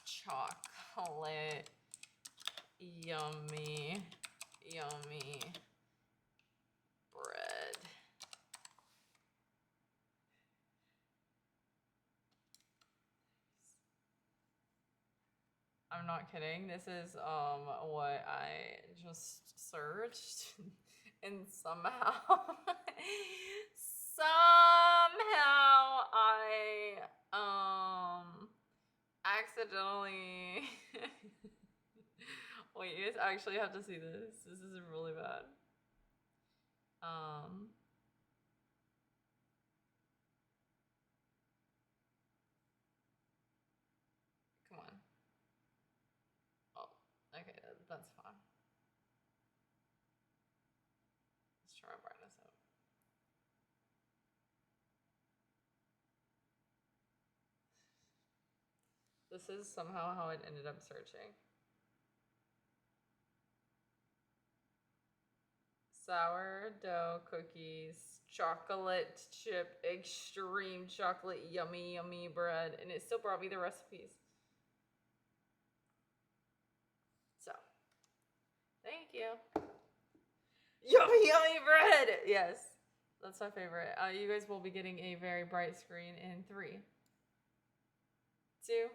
chocolate, yummy bread. I'm not kidding. This is what I just searched and somehow I accidentally wait, you guys actually have to see this. This is really bad. Come on. Oh, okay, that's fine. Let's try to brighten this up. This is somehow how it ended up searching. Sourdough cookies, chocolate chip, extreme chocolate, yummy bread, and it still brought me the recipes. So, thank you. Yummy bread! Yes, that's my favorite. You guys will be getting a very bright screen in 3, 2.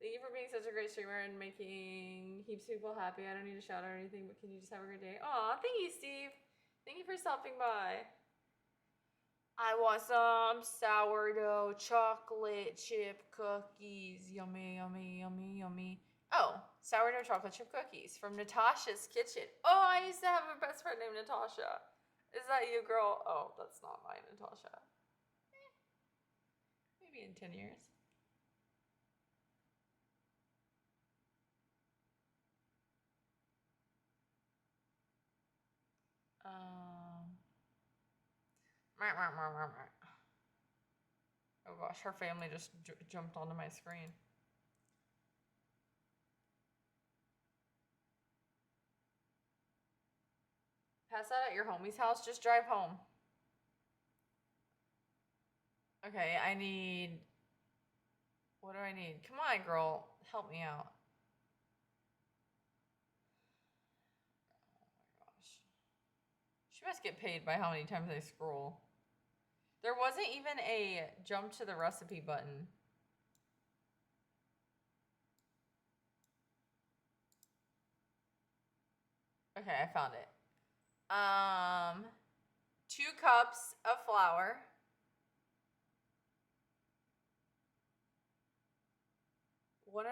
Thank you for being such a great streamer and making heaps of people happy. I don't need to shout or anything, but can you just have a great day? Aw, thank you, Steve. Thank you for stopping by. I want some sourdough chocolate chip cookies. Yummy. Oh, sourdough chocolate chip cookies from Natasha's Kitchen. Oh, I used to have a best friend named Natasha. Is that you, girl? Oh, that's not mine, Natasha. Maybe in 10 years. Oh gosh, her family just jumped onto my screen. Pass that at your homie's house? Just drive home. Okay, I need... What do I need? Come on, girl. Help me out. Oh my gosh. She must get paid by how many times I scroll. There wasn't even a jump to the recipe button. Okay, I found it. 2 cups of flour. 1.5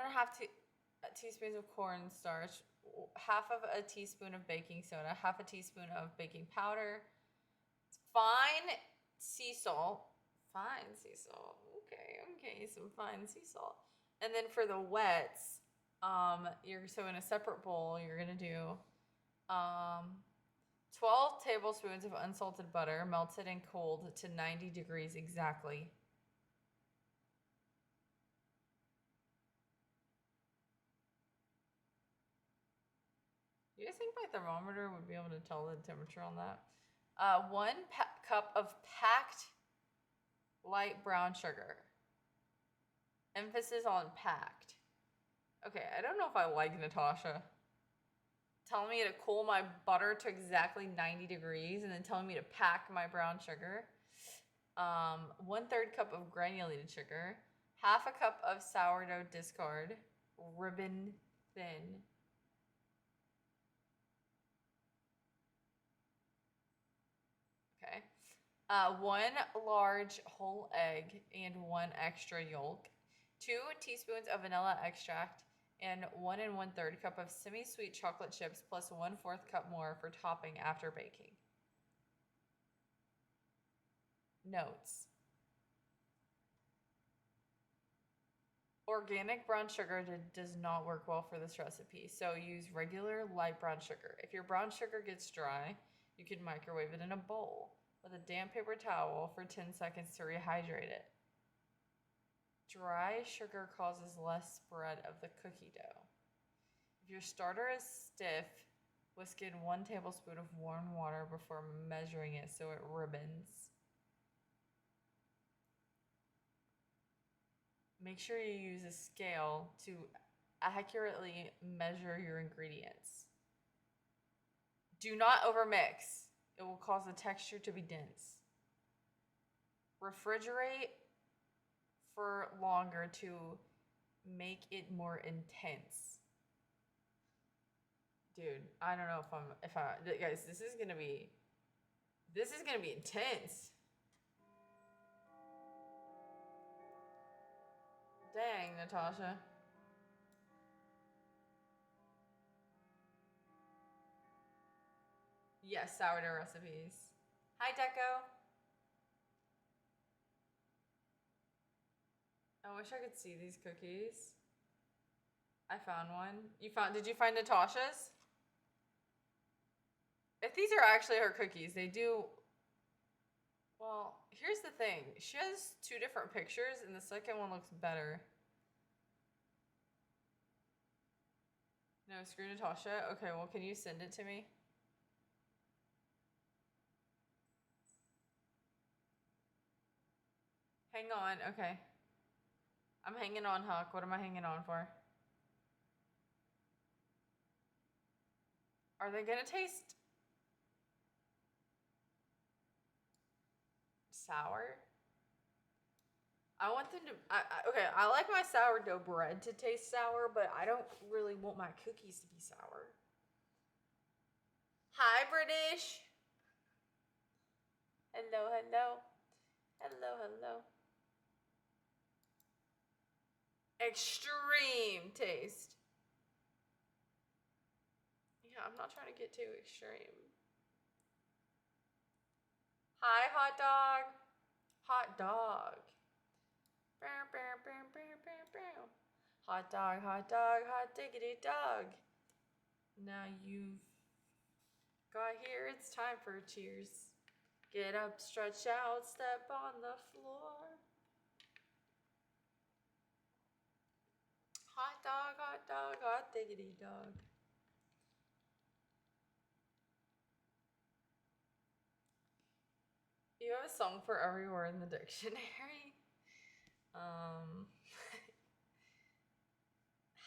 teaspoons of cornstarch. 1/2 a teaspoon of baking soda. 1/2 teaspoon of baking powder. Fine sea salt. Fine sea salt. Okay, some fine sea salt. And then for the wets, You're so in a separate bowl, you're gonna do 12 tablespoons of unsalted butter, melted and cooled to 90 degrees exactly. Do you guys think my thermometer would be able to tell the temperature on that? 1 cup of packed light brown sugar. Emphasis on packed. Okay, I don't know if I like Natasha telling me to cool my butter to exactly 90 degrees and then telling me to pack my brown sugar. 1/3 cup of granulated sugar. 1/2 cup of sourdough discard, ribbon thin. Okay. 1 large whole egg and 1 extra yolk. 2 teaspoons of vanilla extract and 1 1/3 cup of semi-sweet chocolate chips plus 1/4 cup more for topping after baking. Notes. Organic brown sugar does not work well for this recipe, so use regular light brown sugar. If your brown sugar gets dry, you can microwave it in a bowl with a damp paper towel for 10 seconds to rehydrate it. Dry sugar causes less spread of the cookie dough. If your starter is stiff, whisk in 1 tablespoon of warm water before measuring it so it ribbons. Make sure you use a scale to accurately measure your ingredients. Do not overmix. It will cause the texture to be dense. Refrigerate for longer to make it more intense. Dude, I don't know if I guys, this is gonna be intense. Dang, Natasha. Yes, sourdough recipes. Hi, Deco. I wish I could see these cookies. I found one. Did you find Natasha's? If these are actually her cookies, they do. Well, here's the thing. She has 2 different pictures, and the second one looks better. No, screw Natasha. Okay, well, can you send it to me? Hang on, okay. I'm hanging on, Huck. What am I hanging on for? Are they gonna taste sour? I want them to. Okay, I like my sourdough bread to taste sour, but I don't really want my cookies to be sour. Hi, British. Hello, hello. Hello, hello. Extreme taste. Yeah, I'm not trying to get too extreme. Hi, hot dog. Hot dog. Hot dog, hot diggity dog. Now you've got here, it's time for cheers. Get up, stretch out, step on the floor. Hot diggity dog. You have a song for every word in the dictionary.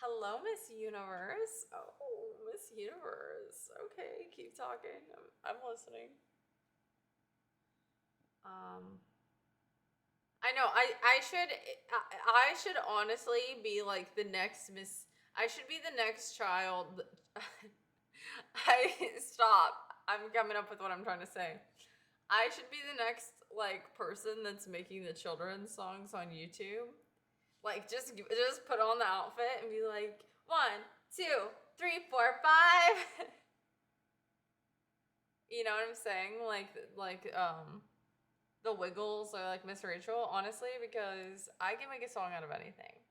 Hello, Miss Universe. Oh, Miss Universe. Okay, keep talking. I'm listening. I know. I should honestly be like the next Miss. I should be the next child. I stop. I'm coming up with what I'm trying to say. I should be the next like person that's making the children's songs on YouTube. Like just put on the outfit and be like 1, 2, 3, 4, 5. You know what I'm saying? Like the Wiggles or like Miss Rachel. Honestly, because I can make a song out of anything.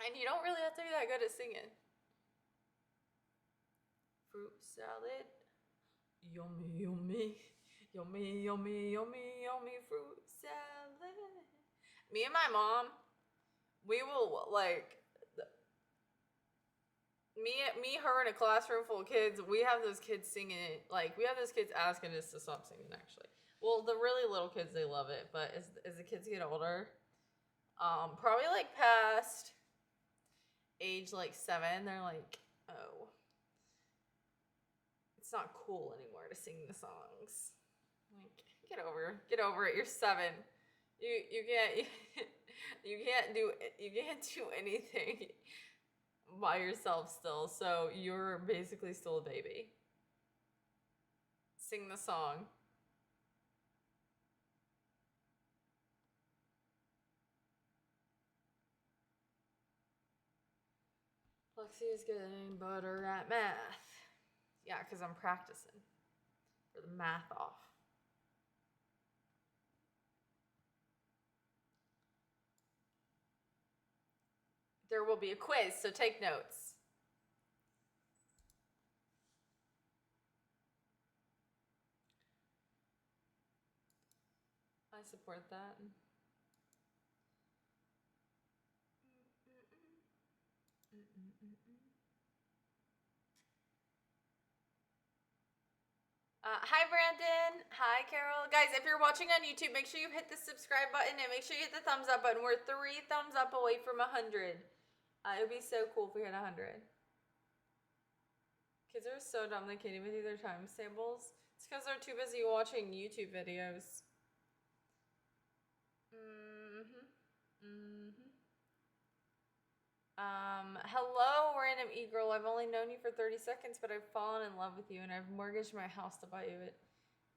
And you don't really have to be that good at singing. Fruit salad. Yummy, yummy. Yummy, yummy, yummy, yummy fruit salad. Me and my mom, we will like me, her in a classroom full of kids. We have those kids singing. Like we have those kids asking us to stop singing. Actually, well, the really little kids they love it, but as the kids get older, probably like past age like 7, they're like, oh, it's not cool anymore to sing the songs. Like, get over it. You're 7. You can't you can't do anything by yourself still. So you're basically still a baby. Sing the song. Lexi is getting better at math. Yeah, because I'm practicing for the math off. There will be a quiz, so take notes. I support that. Hi, Brandon. Hi, Carol. Guys, if you're watching on YouTube, make sure you hit the subscribe button and make sure you hit the thumbs up button. We're 3 thumbs up away from 100. It would be so cool if we hit 100. Kids are so dumb they can't even do their times tables. It's because they're too busy watching YouTube videos. Hello, random e-girl. I've only known you for 30 seconds, but I've fallen in love with you, and I've mortgaged my house to buy you an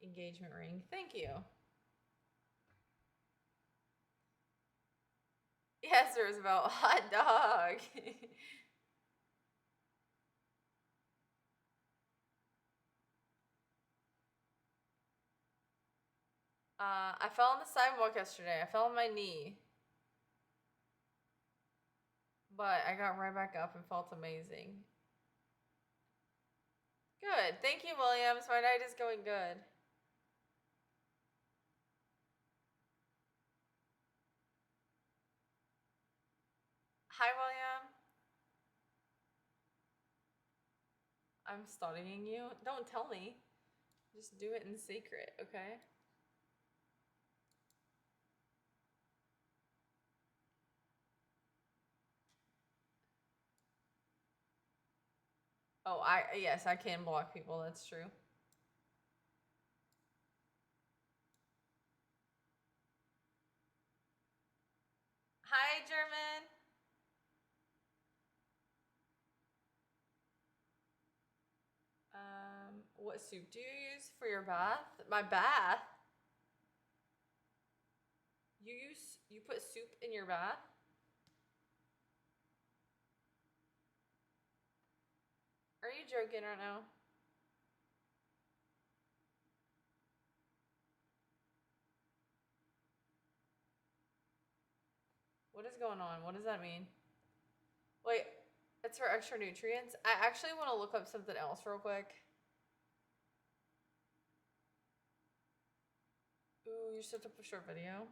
engagement ring. Thank you. Yes, Roosevelt. Hot dog. I fell on the sidewalk yesterday. I fell on my knee. But I got right back up and felt amazing. Good. Thank you, Williams. My night is going good. Hi, William. I'm studying you. Don't tell me. Just do it in secret, okay? Oh, yes, I can block people. That's true. Hi, German. What soup do you use for your bath? My bath? You put soup in your bath? Are you joking right now? What is going on? What does that mean? Wait, it's for extra nutrients? I actually want to look up something else real quick. Ooh, you set up a short video?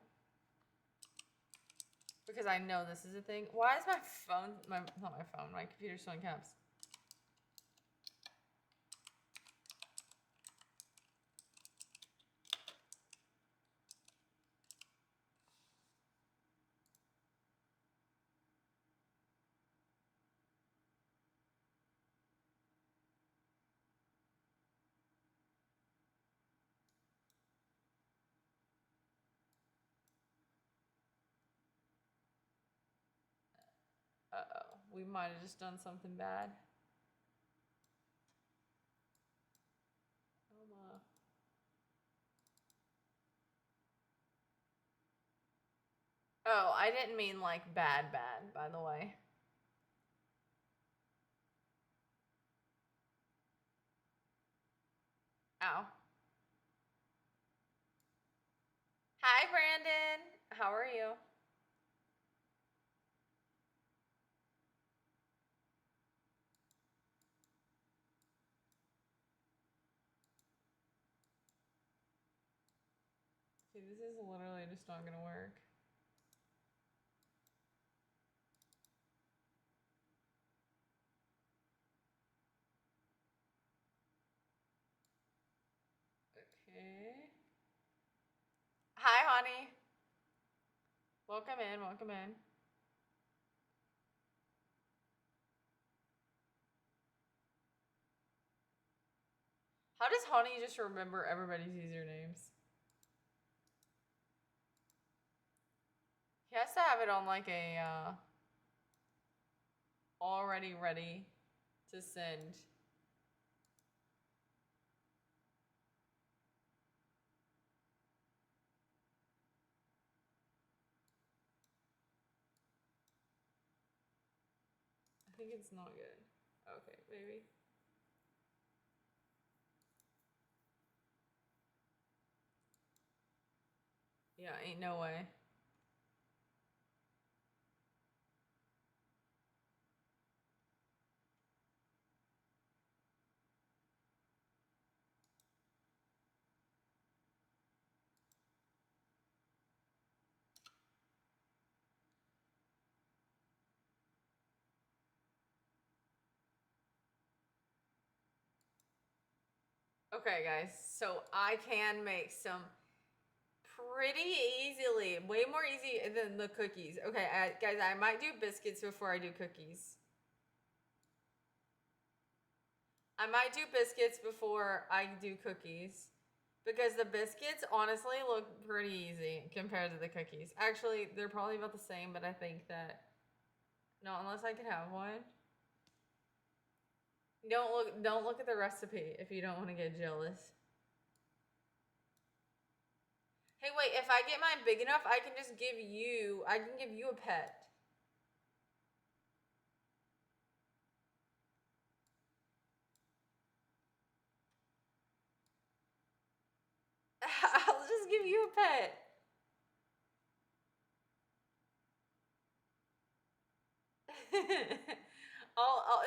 Because I know this is a thing. Why is my phone, not my phone, my computer still in caps? Uh-oh, we might have just done something bad. Oh, I didn't mean like bad, by the way. Ow. Hi, Brandon. How are you? See, this is literally just not gonna work. Okay. Hi, honey. Welcome in, welcome in. How does Honey just remember everybody's usernames? He has to have it on like a already ready to send. I think it's not good. Okay, maybe. Yeah, ain't no way. Okay, guys, so I can make some pretty easily, way more easy than the cookies. Okay, guys, I might do biscuits before I do cookies. I might do biscuits before I do cookies. Because the biscuits honestly look pretty easy compared to the cookies. Actually, they're probably about the same, but I think that... No, unless I can have one. Don't look at the recipe if you don't want to get jealous. Hey, wait, if I get mine big enough, I can give you a pet. I'll just give you a pet.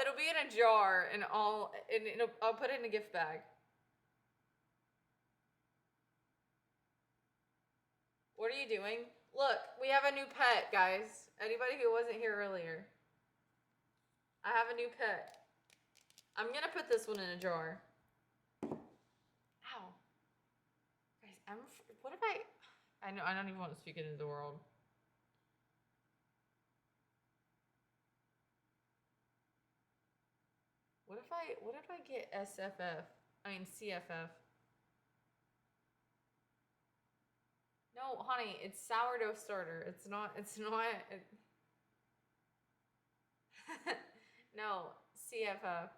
It'll be in a jar, and I'll put it in a gift bag. What are you doing? Look, we have a new pet, guys. Anybody who wasn't here earlier. I have a new pet. I'm gonna put this one in a jar. Ow. Guys, what if I know, I don't even want to speak it into the world. What if I get SFF? I mean CFF. No, honey, it's sourdough starter. It's not no, CFF.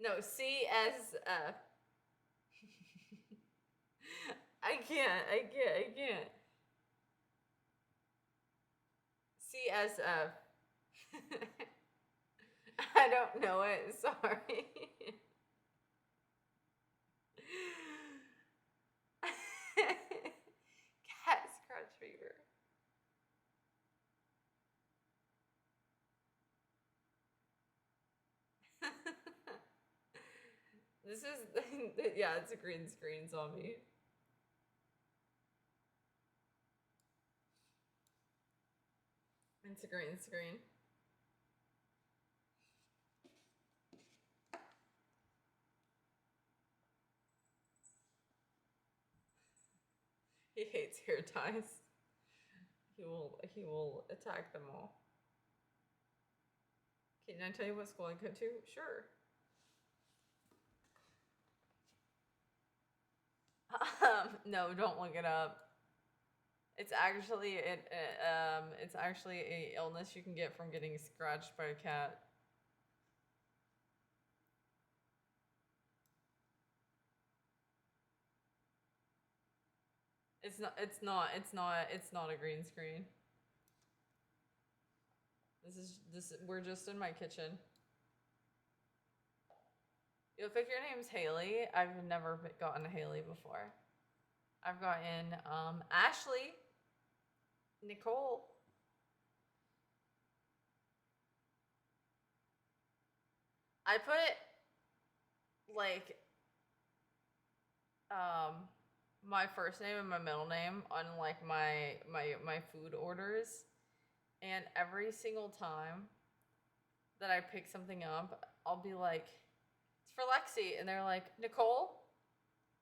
No, CSF. I can't. CSF. I don't know it, sorry. Cat scratch fever. This is, yeah, it's a green screen zombie. It's a green screen. He hates hair ties. He will attack them all. Can I tell you what school I go to? Sure. No, don't look it up. It's actually it's actually a illness you can get from getting scratched by a cat. It's not a green screen. We're just in my kitchen. You'll think your name's Haley. I've never gotten a Haley before. I've gotten Ashley, Nicole. I put like my first name and my middle name on like my food orders, and every single time that I pick something up, I'll be like, "It's for Lexi," and they're like, "Nicole."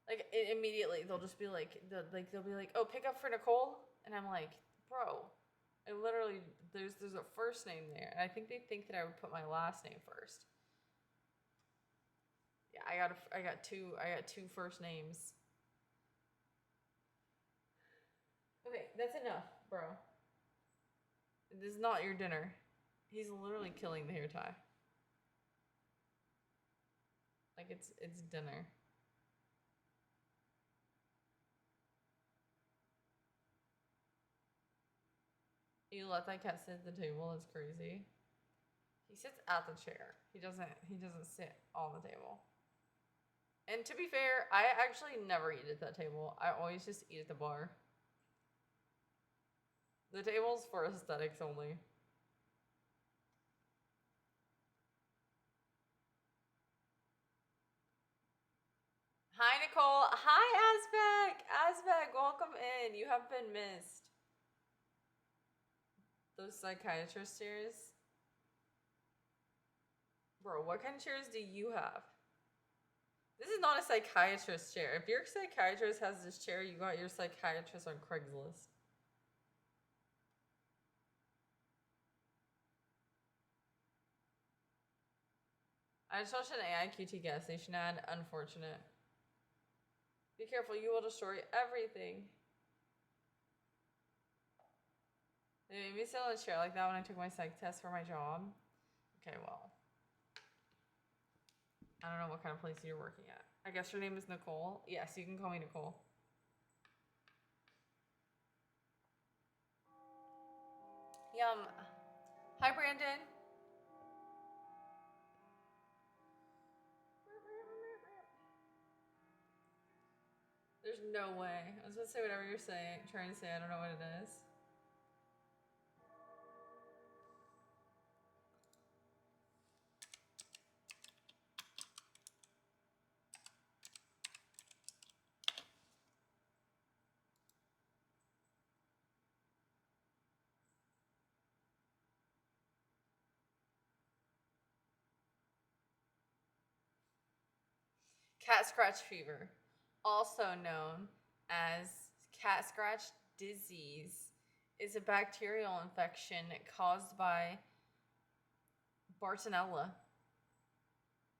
Like immediately, they'll just be like, they'll be like, "Oh, pick up for Nicole," and I'm like, "Bro, I literally there's a first name there, and I think they think that I would put my last name first." Yeah, I got two first names. Okay, that's enough, bro. This is not your dinner. He's literally killing the hair tie. Like it's dinner. You let that cat sit at the table. That's crazy. He sits at the chair. He doesn't sit on the table. And to be fair, I actually never eat at that table. I always just eat at the bar. The table's for aesthetics only. Hi, Nicole. Hi, Azbek. Azbek, welcome in. You have been missed. Those psychiatrist chairs. Bro, what kind of chairs do you have? This is not a psychiatrist chair. If your psychiatrist has this chair, you got your psychiatrist on Craigslist. I just watched an AIQT gas station ad. Unfortunate. Be careful, you will destroy everything. They made me sit on a chair like that when I took my psych test for my job. Okay, well. I don't know what kind of place you're working at. I guess your name is Nicole. Yes, you can call me Nicole. Yum. Hi, Brandon. There's no way. I was gonna say whatever you're saying, trying to say. I don't know what it is. Cat scratch fever, also known as cat scratch disease, is a bacterial infection caused by Bartonella,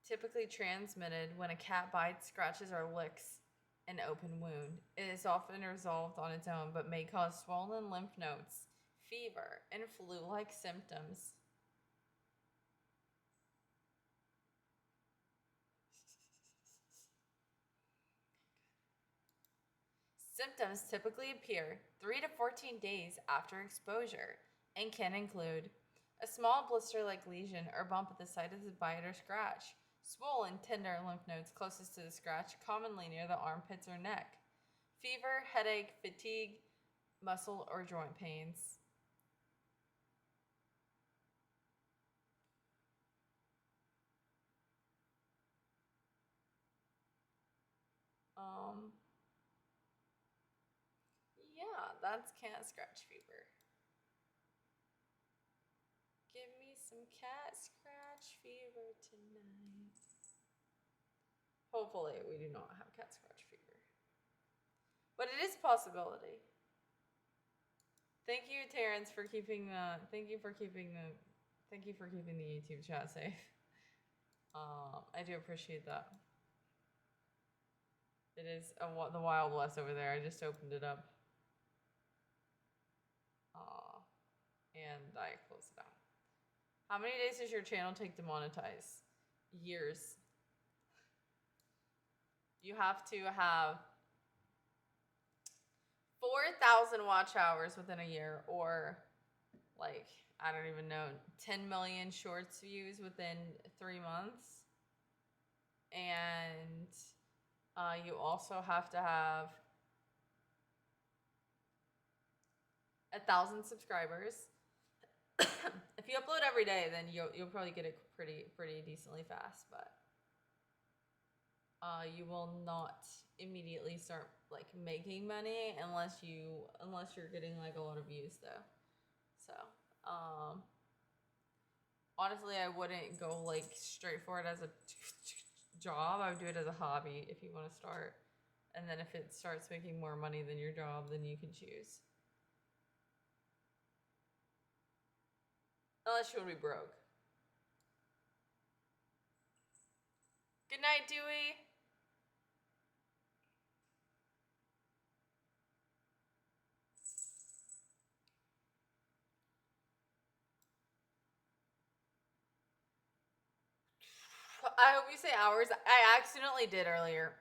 typically transmitted when a cat bites, scratches, or licks an open wound. It is often resolved on its own, but may cause swollen lymph nodes, fever, and flu-like symptoms. Symptoms typically appear 3 to 14 days after exposure and can include a small blister like lesion or bump at the site of the bite or scratch, swollen, tender lymph nodes closest to the scratch, commonly near the armpits or neck, fever, headache, fatigue, muscle or joint pains. Um, yeah, that's cat scratch fever. Give me some cat scratch fever tonight. Hopefully, we do not have cat scratch fever, but it is a possibility. Thank you, Terrence, for keeping the. Thank you for keeping the. Thank you for keeping the YouTube chat safe. I do appreciate that. It is the Wild West over there. I just opened it up. And I closed it out. How many days does your channel take to monetize? Years. You have to have 4,000 watch hours within a year, or like, I don't even know, 10 million shorts views within 3 months. And you also have to have 1,000 subscribers. If If you upload every day, then you'll probably get it pretty decently fast, but you will not immediately start like making money unless you're getting like a lot of views though. So, honestly, I wouldn't go like straight for it as a job. I would do it as a hobby if you want to start. And then if it starts making more money than your job, then you can choose. Unless you want to be broke. Good night, Dewey. I hope you say hours. I accidentally did earlier.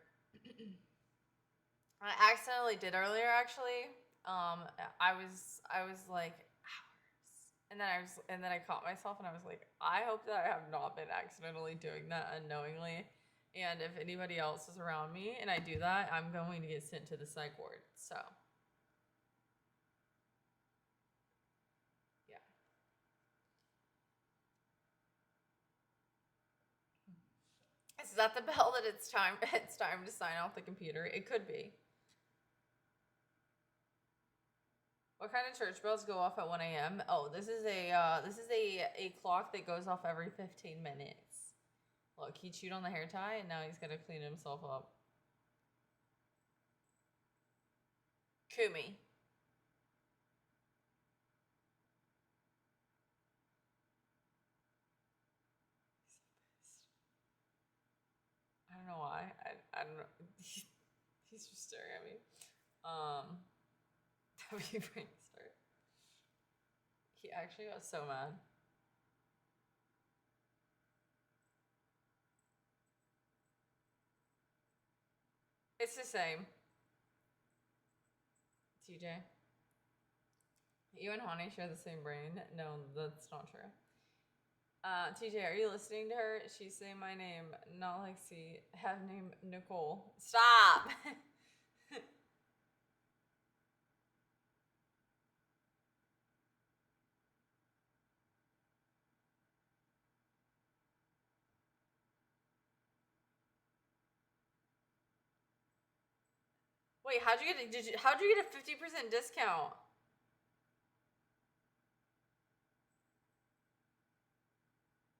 Actually. I was like hours, and then I caught myself, and I was like, I hope that I have not been accidentally doing that unknowingly. And if anybody else is around me and I do that, I'm going to get sent to the psych ward. So, yeah. Is that the bell that it's time? It's time to sign off the computer. It could be. What kind of church bells go off at 1 a.m.? Oh, this is a clock that goes off every 15 minutes. Look, he chewed on the hair tie and now he's gonna clean himself up. Kumi. I don't know why. I don't know. He's just staring at me. W Brainstar. He actually got so mad. It's the same. TJ. You and Honey share the same brain. No, that's not true. TJ, are you listening to her? She's saying my name, not Lexi. Have name Nicole. Stop! Wait, how'd you get a 50% discount?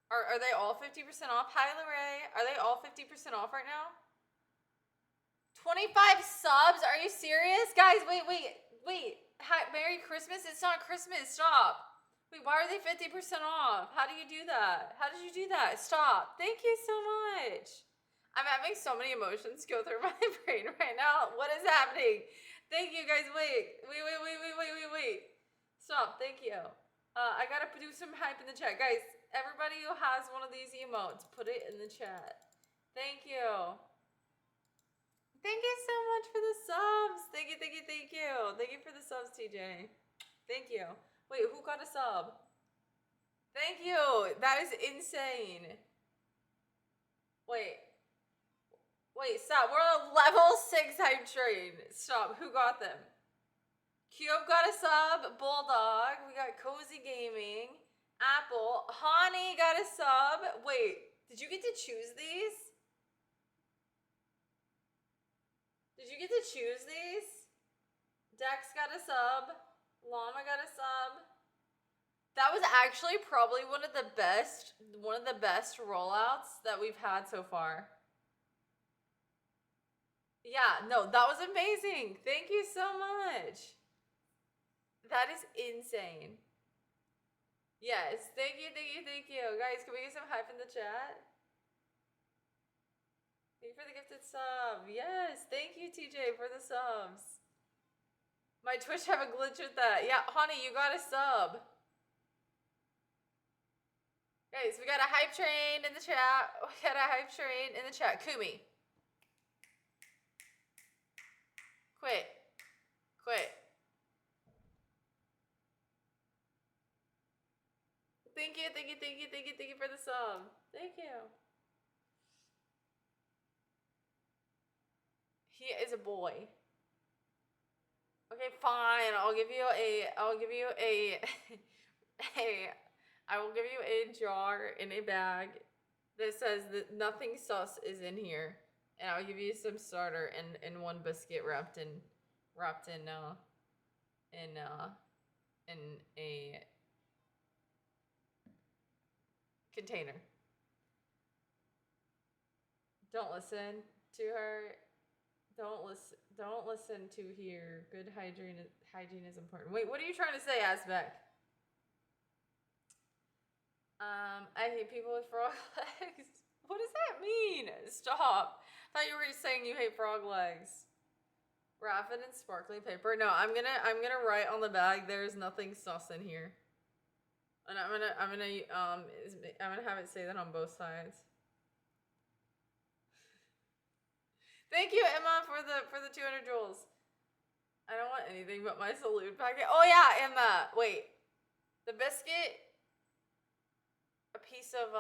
Are they all 50% off? Hi, Lorraine. Are they all 50% off right now? 25 subs? Are you serious? Guys, wait. Hi, Merry Christmas? It's not Christmas. Stop. Wait, why are they 50% off? How do you do that? How did you do that? Stop. Thank you so much. I'm having so many emotions go through my brain right now. What is happening? Thank you, guys. Wait. Stop. Thank you. I gotta do some hype in the chat. Guys, everybody who has one of these emotes, put it in the chat. Thank you. Thank you so much for the subs. Thank you. Thank you for the subs, TJ. Thank you. Wait, who got a sub? Thank you. That is insane. Wait, stop. We're on a level 6 hype train. Stop. Who got them? Cube got a sub. Bulldog. We got Cozy Gaming. Apple. Hani got a sub. Wait, did you get to choose these? Did you get to choose these? Dex got a sub. Llama got a sub. That was actually probably one of the best rollouts that we've had so far. Yeah, no, that was amazing. Thank you so much. That is insane. Yes, thank you. Guys, can we get some hype in the chat? Thank you for the gifted sub. Yes, thank you, TJ, for the subs. My Twitch have a glitch with that. Yeah, Honey, you got a sub. Guys, we got a hype train in the chat. Kumi. Quit. Thank you for the sub. Thank you. He is a boy. Okay, fine. I'll give you a I will give you a jar in a bag that says that nothing sus is in here, and I'll give you some starter and one biscuit wrapped in in a container. Don't listen to her. Don't listen to here. Good hygiene is important. Wait, what are you trying to say, Asbeck? I hate people with frog legs. What does that mean? Stop. I thought you were saying you hate frog legs. Wrap it in sparkling paper. No, I'm gonna write on the bag. There's nothing sus in here, and I'm gonna have it say that on both sides. Thank you, Emma, for the 200 jewels. I don't want anything but my salute packet. Oh yeah, Emma. Wait, the biscuit. A piece of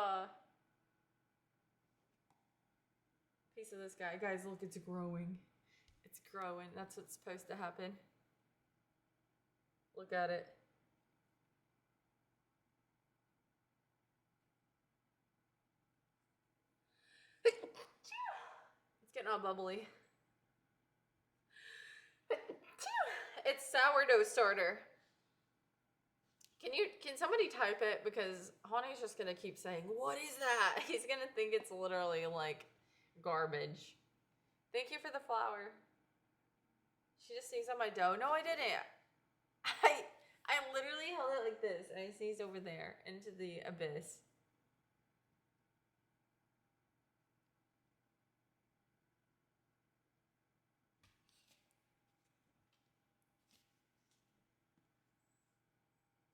this guy. Guys, look, it's growing. It's growing. That's what's supposed to happen. Look at it. It's getting all bubbly. It's sourdough starter. Can somebody type it? Because Honey's just gonna keep saying, what is that? He's gonna think it's literally like garbage. Thank you for the flower. She just sneezed on my dough. No, I didn't. I literally held it like this and I sneezed over there into the abyss.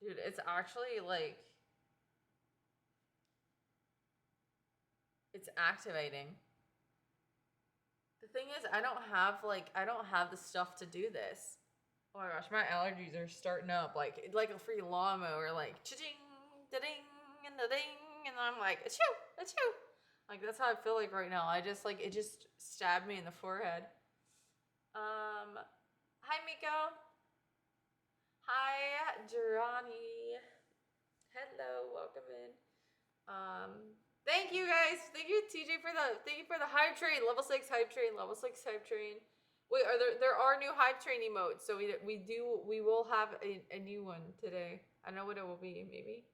Dude, it's actually like it's activating. The thing is, I don't have the stuff to do this. Oh my gosh, my allergies are starting up like a free lawnmower, like cha-ching, da-ding, and da-ding, and I'm like, achoo, achoo. Like that's how I feel like right now. I just like it just stabbed me in the forehead. Hi Miko. Hi Durrani. Hello, welcome in. Thank you guys. Thank you TJ for the hype train. Level 6 hype train. Level 6 hype train. Wait, there are new hype train emotes, so we will have a new one today. I don't know what it will be, maybe.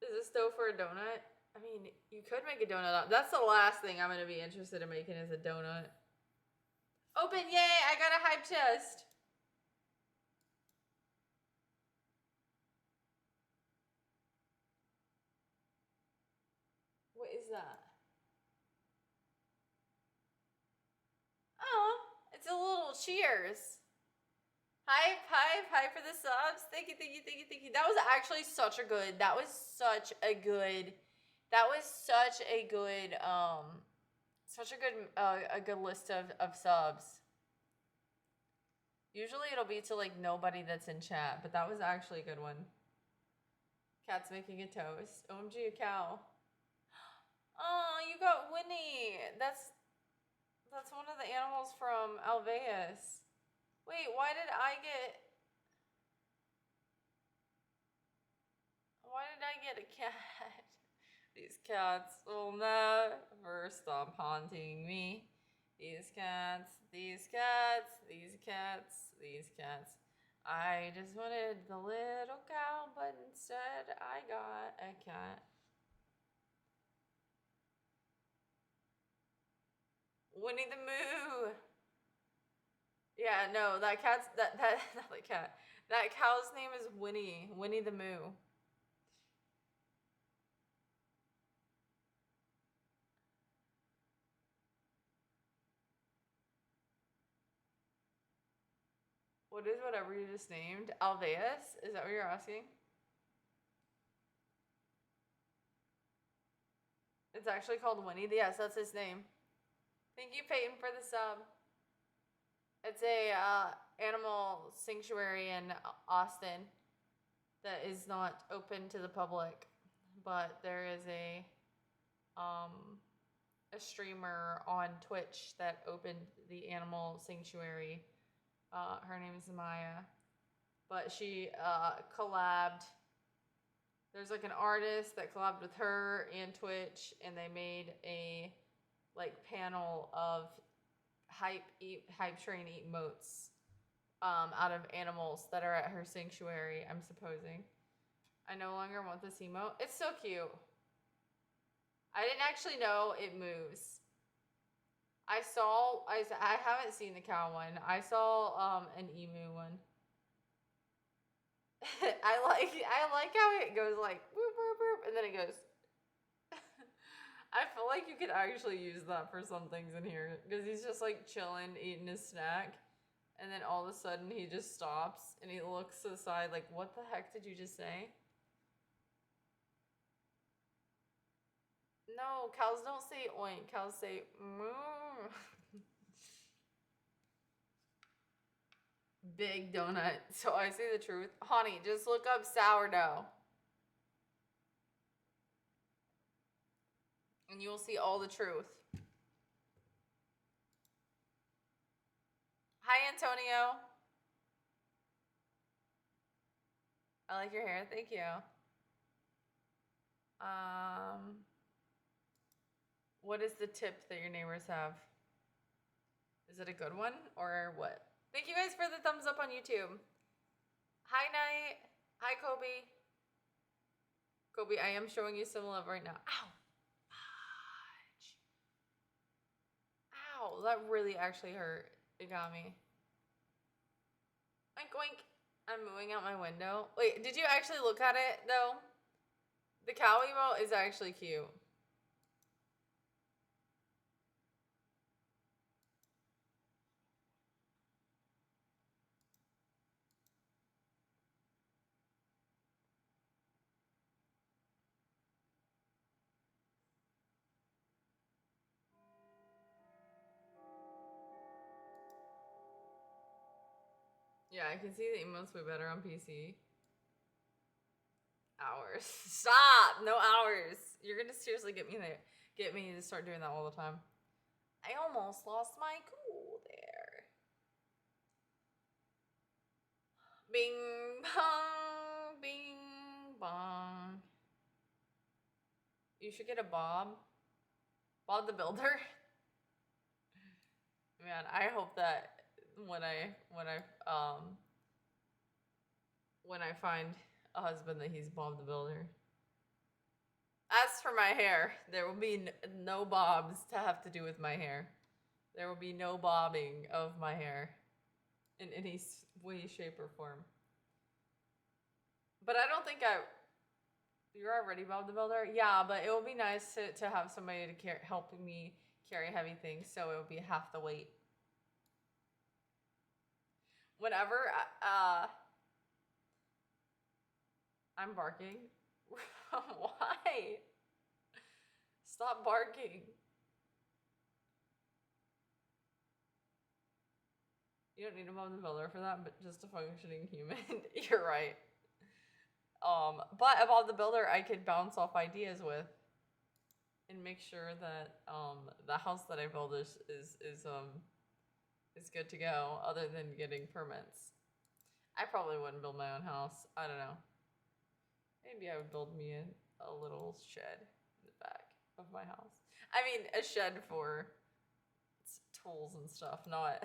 Is this dough for a donut? I mean, you could make a donut. That's the last thing I'm gonna be interested in making is a donut. Open, yay! I got a hype chest. What is that? Oh, it's a little cheers. Hype for the subs. Thank you. That was actually such a good. That was such a good. A good list of subs. Usually it'll be to like nobody that's in chat, but that was actually a good one. Cat's making a toast. OMG, a cow. Oh, you got Winnie. That's one of the animals from Alveus. Wait, why did I get a cat? These cats will never stop haunting me. These cats. I just wanted the little cow, but instead I got a cat. Winnie the Moo. Yeah, no, that cat's that not the cat. That cow's name is Winnie. Winnie the Moo. What is whatever you just named? Alveus? Is that what you're asking? It's actually called Winnie. Yes, that's his name. Thank you, Peyton, for the sub. It's a animal sanctuary in Austin that is not open to the public, but there is a streamer on Twitch that opened the animal sanctuary. Her name is Maya, but she collabed. There's like an artist that collabed with her and Twitch, and they made a like panel of hype train emotes out of animals that are at her sanctuary. I'm supposing. I no longer want this emote. It's so cute. I didn't actually know it moves. I haven't seen the cow one. I saw an emu one. I like how it goes like boop boop boop and then it goes. I feel like you could actually use that for some things in here because he's just like chilling, eating his snack, and then all of a sudden he just stops and he looks to the side like, "What the heck did you just say?" No, cows don't say oink. Cows say moo. Big donut. So I say the truth. Honey, just look up sourdough. And you will see all the truth. Hi, Antonio. I like your hair. Thank you. What is the tip that your neighbors have? Is it a good one or what? Thank you guys for the thumbs up on YouTube. Hi, Night. Hi, Kobe. Kobe, I am showing you some love right now. Ow. Ow, that really actually hurt. It got me. Oink, oink. I'm moving out my window. Wait, did you actually look at it, though? The cow emote is actually cute. Yeah, I can see the emotes way better on PC. Hours. Stop! No hours. You're gonna seriously get me there. Get me to start doing that all the time. I almost lost my cool there. Bing bong, bing bong. You should get a Bob. Bob the Builder. Man, I hope that when I find a husband that he's Bob the Builder. As for my hair, there will be no bobs to have to do with my hair. There will be no bobbing of my hair in any way, shape, or form. But I don't think you're already Bob the Builder? Yeah, but it will be nice to have somebody to help me carry heavy things, so it will be half the weight. Whenever I'm barking. Why? Stop barking. You don't need a Bob the Builder for that, but just a functioning human. You're right. But a Bob the Builder I could bounce off ideas with and make sure that the house that I build is good to go, other than getting permits. I probably wouldn't build my own house. I don't know. Maybe I would build me a little shed in the back of my house. I mean, a shed for tools and stuff, not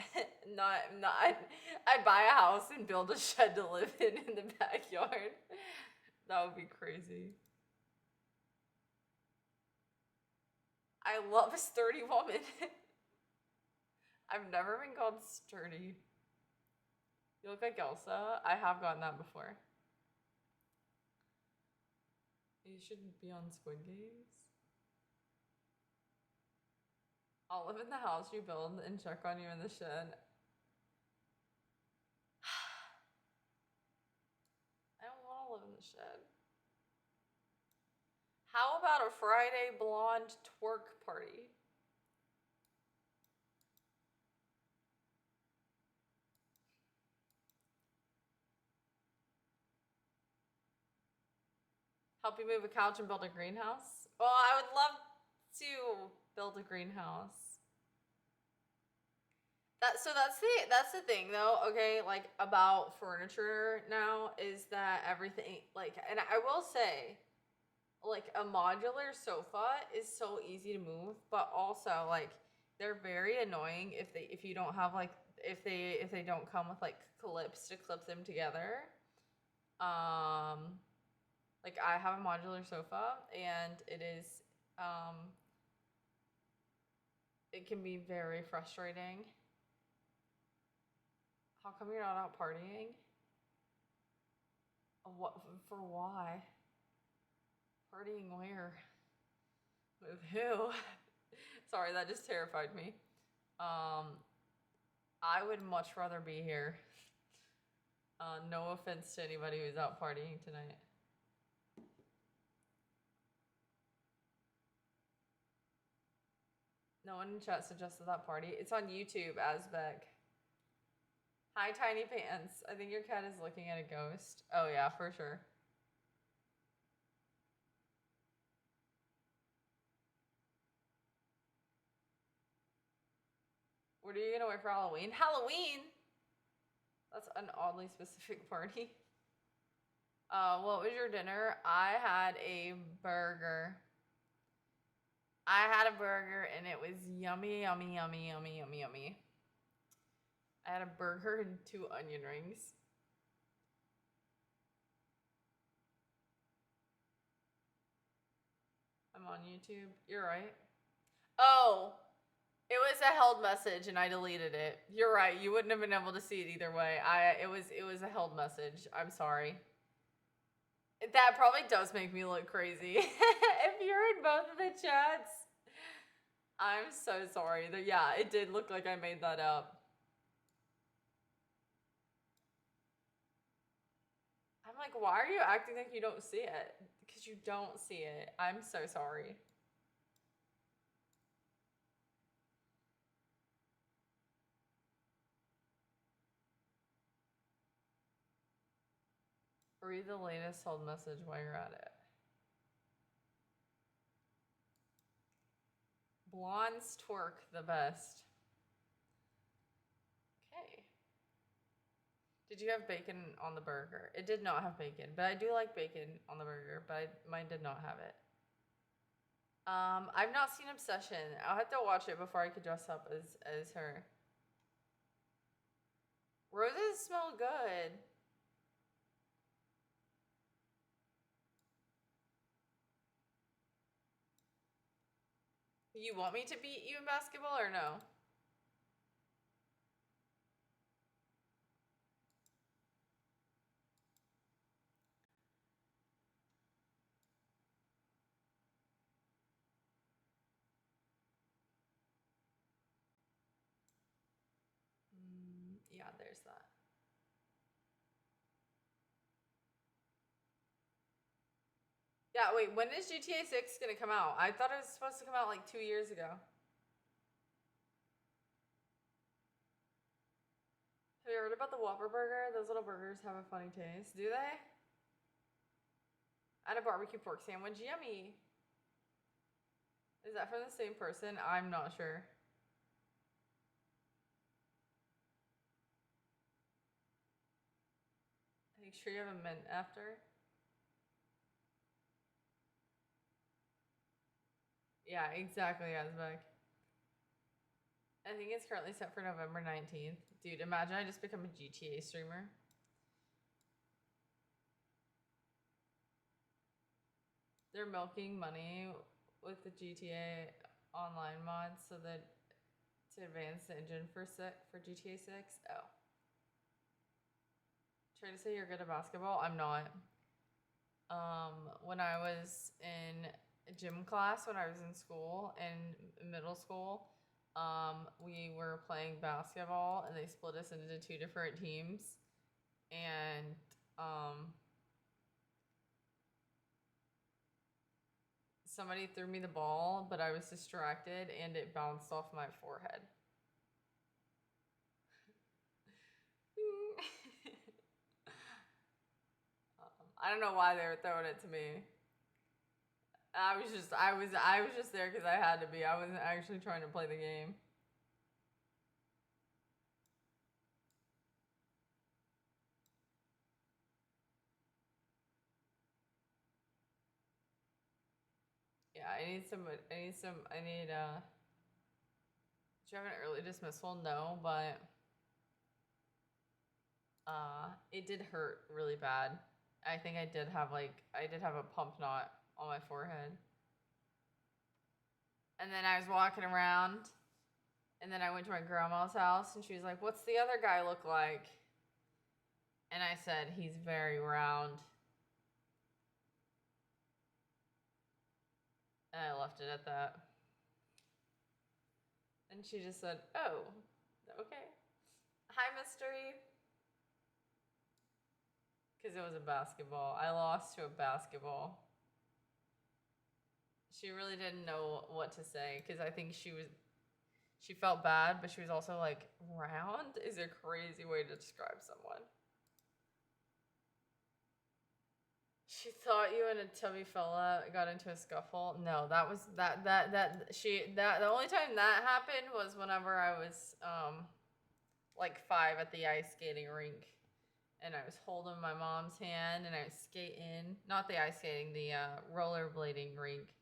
I'd buy a house and build a shed to live in the backyard. That would be crazy. I love a sturdy woman. I've never been called sturdy. You look like Elsa. I have gotten that before. You shouldn't be on Squid Games. I'll live in the house you build and check on you in the shed. I don't want to live in the shed. How about a Friday blonde twerk party? Help you move a couch and build a greenhouse? Well, I would love to build a greenhouse. That's the thing though, okay, like about furniture now is that everything like, and I will say like a modular sofa is so easy to move, but also like they're very annoying if you don't have like if they don't come with like clips to clip them together. Um like I have a modular sofa and um it can be very frustrating. How come you're not out partying? What for why? Partying where? With who? Sorry, that just terrified me. Um, I would much rather be here. No offense to anybody who's out partying tonight. No one in chat suggested that party. It's on YouTube, Azbek. Hi, Tiny Pants. I think your cat is looking at a ghost. Oh, yeah, for sure. What are you gonna wear for Halloween? Halloween? That's an oddly specific party. What was your dinner? I had a burger. I had a burger and it was yummy, yummy, yummy, yummy, yummy, yummy. I had a burger and 2 onion rings. I'm on YouTube. You're right. Oh, it was a held message and I deleted it. You're right. You wouldn't have been able to see it either way. It was a held message. I'm sorry. That probably does make me look crazy. If you're in both of the chats, I'm so sorry. Yeah, it did look like I made that up. I'm like, why are you acting like you don't see it? Because you don't see it. I'm so sorry. Read the latest hold message while you're at it. Blondes twerk the best. Okay. Did you have bacon on the burger? It did not have bacon, but I do like bacon on the burger, but mine did not have it. I've not seen Obsession. I'll have to watch it before I could dress up as her. Roses smell good. You want me to beat you in basketball or no? Yeah, there's that. Yeah, wait, when is GTA 6 gonna come out? I thought it was supposed to come out like 2 years ago. Have you heard about the Whopper burger? Those little burgers have a funny taste. Do they? I had a barbecue pork sandwich. Yummy. Is that from the same person? I'm not sure. Make sure you have a mint after. Yeah, exactly, Azbek. I think it's currently set for November 19th. Dude, imagine I just become a GTA streamer. They're milking money with the GTA Online mods so that to advance the engine for GTA 6. Oh. Try to say you're good at basketball. I'm not. When I was in gym class, when I was in school, in middle school, we were playing basketball and they split us into 2 different teams. And somebody threw me the ball, but I was distracted and it bounced off my forehead. I don't know why they were throwing it to me. I was just there because I had to be. I wasn't actually trying to play the game. I need some. Do you have an early dismissal? No, but it did hurt really bad. I think I did have a pump knot on my forehead. And then I was walking around, and then I went to my grandma's house, and she was like, "What's the other guy look like?" And I said, "He's very round." And I left it at that. And she just said, "Oh, okay. Hi, mystery." Because it was a basketball. I lost to a basketball. She really didn't know what to say because I think she felt bad, but she was also like, round is a crazy way to describe someone. She thought you and a tubby fella got into a scuffle. No, that was the only time that happened was whenever I was like 5 at the ice skating rink. And I was holding my mom's hand and I was skating, not the ice skating, the rollerblading rink.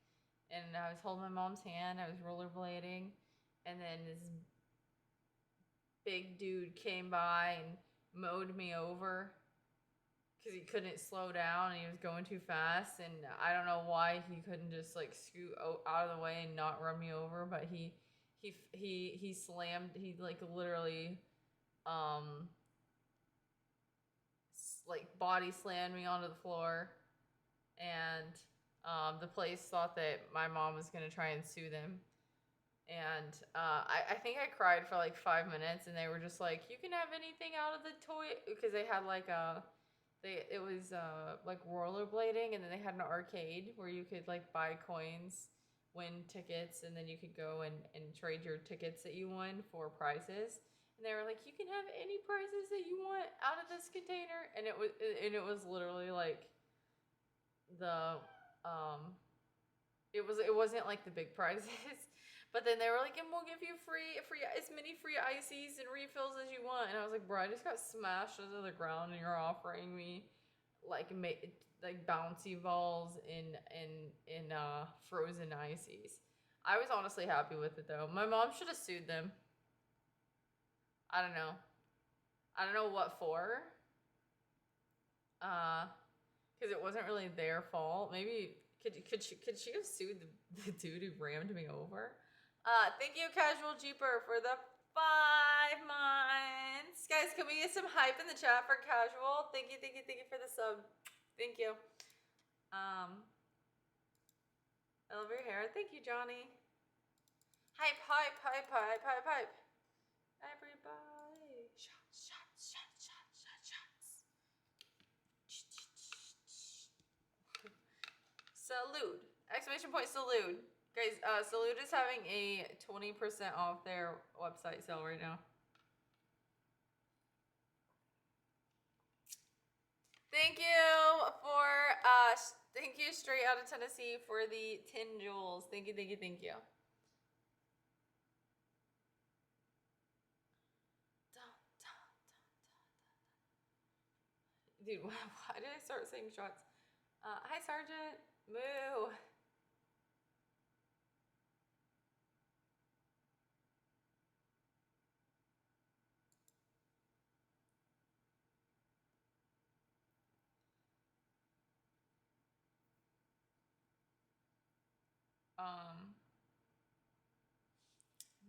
And I was holding my mom's hand, I was rollerblading, and then this big dude came by and mowed me over because he couldn't slow down and he was going too fast. And I don't know why he couldn't just like scoot out of the way and not run me over, but he slammed, he like literally like body slammed me onto the floor, and the police thought that my mom was gonna try and sue them. And I think I cried for like 5 minutes, and they were just like, "You can have anything out of the toy," because they had like it was like rollerblading, and then they had an arcade where you could like buy coins, win tickets, and then you could go and trade your tickets that you won for prizes. And they were like, "You can have any prizes that you want out of this container," and it was literally like the it wasn't like the big prizes. But then they were like, "And we'll give you free as many free ices and refills as you want." And I was like, "Bro, I just got smashed into the ground, and you're offering me like bouncy balls in frozen ices." I was honestly happy with it though. My mom should have sued them. I don't know. I don't know what for. Because it wasn't really their fault. Maybe could she have sued the dude who rammed me over? Thank you, Casual Jeeper, for the 5 months. Guys, can we get some hype in the chat for Casual? Thank you for the sub. Thank you. I love your hair. Thank you, Johnny. Hype. Everybody. Shots. Salute. Exclamation point salute. Guys, Salute is having a 20% off their website sale right now. Thank you straight out of Tennessee for the 10 jewels. Thank you. Dude, why did I start saying shots? Hi, Sergeant. Moo.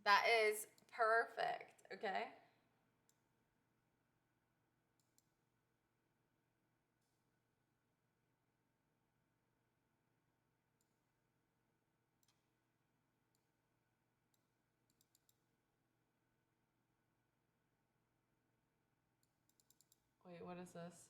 That is perfect, okay? Wait, what is this?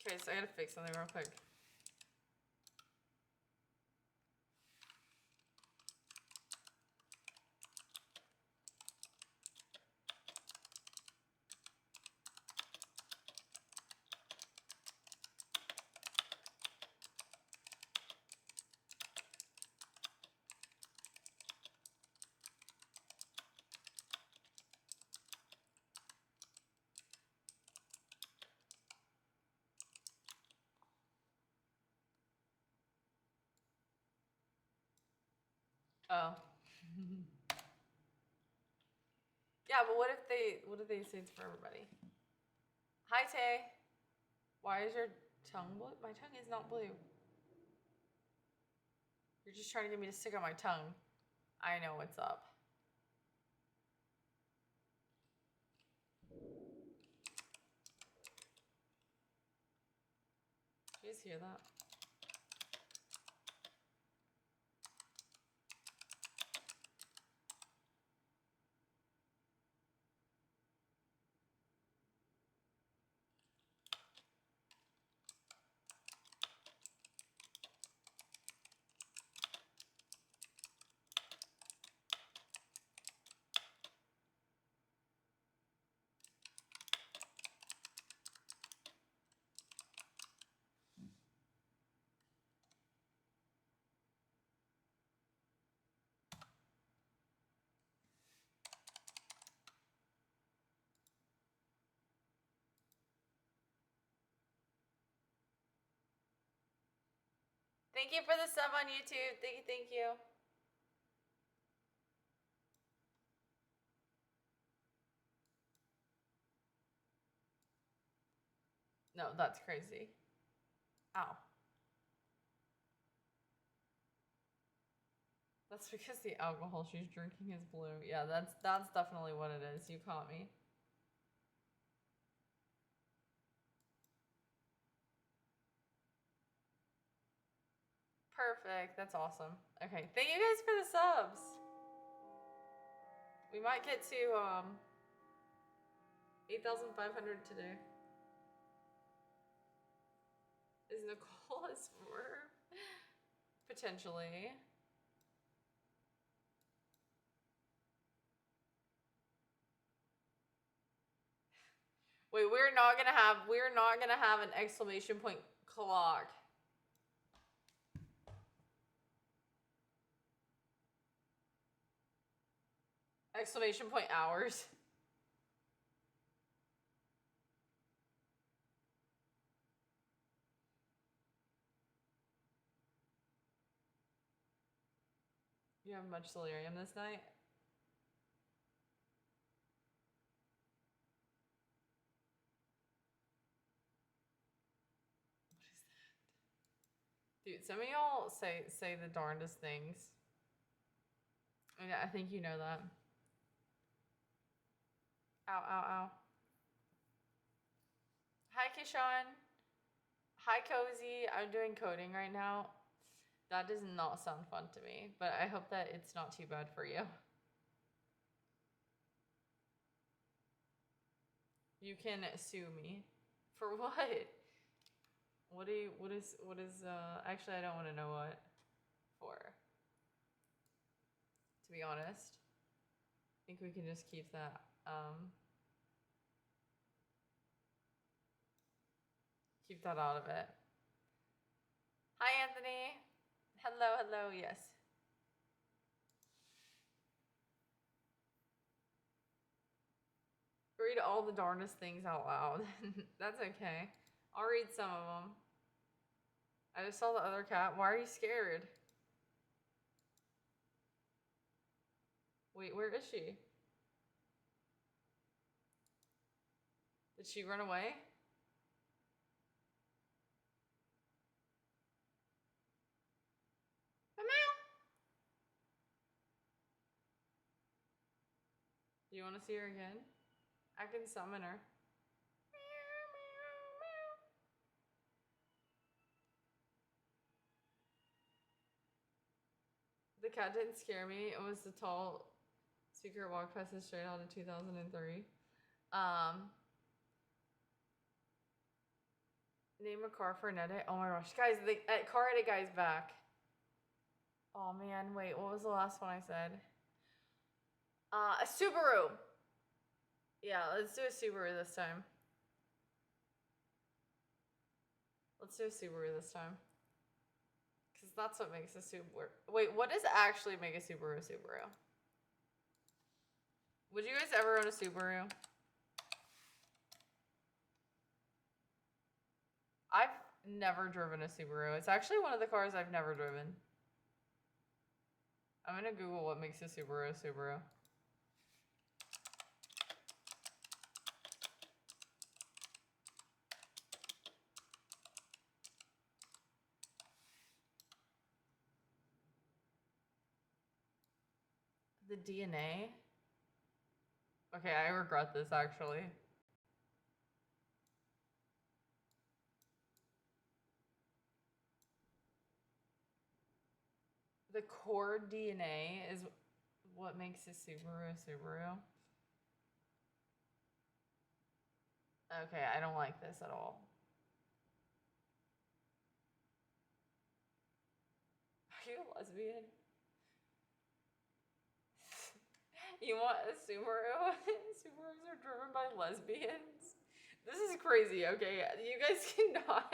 Okay, so I gotta fix something real quick. Oh. Yeah, but what if they say it's for everybody? Hi Tay. Why is your tongue blue? My tongue is not blue. You're just trying to get me to stick on my tongue. I know what's up. Did you guys hear that? Thank you for the sub on YouTube. Thank you, thank you. No, that's crazy. Ow. That's because the alcohol she's drinking is blue. Yeah, that's definitely what it is. You caught me. Perfect. That's awesome. Okay, thank you guys for the subs. We might get to 8,500 today. Is Nicole a swerve? Potentially. Wait, we're not gonna have an exclamation point clock. Exclamation point hours. You have much delirium this night? Dude, some of y'all say the darndest things. I think you know that. Ow, ow, ow. Hi, Kishan. Hi, Cozy. I'm doing coding right now. That does not sound fun to me, but I hope that it's not too bad for you. You can sue me. For what? What is, actually I don't want to know what for. To be honest. I think we can just keep that, keep that out of it. Hi, Anthony. Hello, hello, yes. Read all the darndest things out loud. That's okay. I'll read some of them. I just saw the other cat. Why are you scared? Wait, where is she? Did she run away? Meow. Do you want to see her again? I can summon her. The cat didn't scare me. It was the tall secret walk past the straight out of 2003. Name a car for an edit. Oh my gosh, guys, the car edit guy's back. Oh man, wait, what was the last one I said? A Subaru. Yeah, let's do a Subaru this time. Let's do a Subaru this time. Because that's what makes a Subaru. Wait, what does actually make a Subaru a Subaru? Would you guys ever own a Subaru? I've never driven a Subaru. It's actually one of the cars I've never driven. I'm gonna Google what makes a Subaru a Subaru. The DNA? Okay, I regret this actually. The core DNA is what makes a Subaru a Subaru. Okay, I don't like this at all. Are you a lesbian? You want a Subaru? Subarus are driven by lesbians? This is crazy, okay? You guys cannot.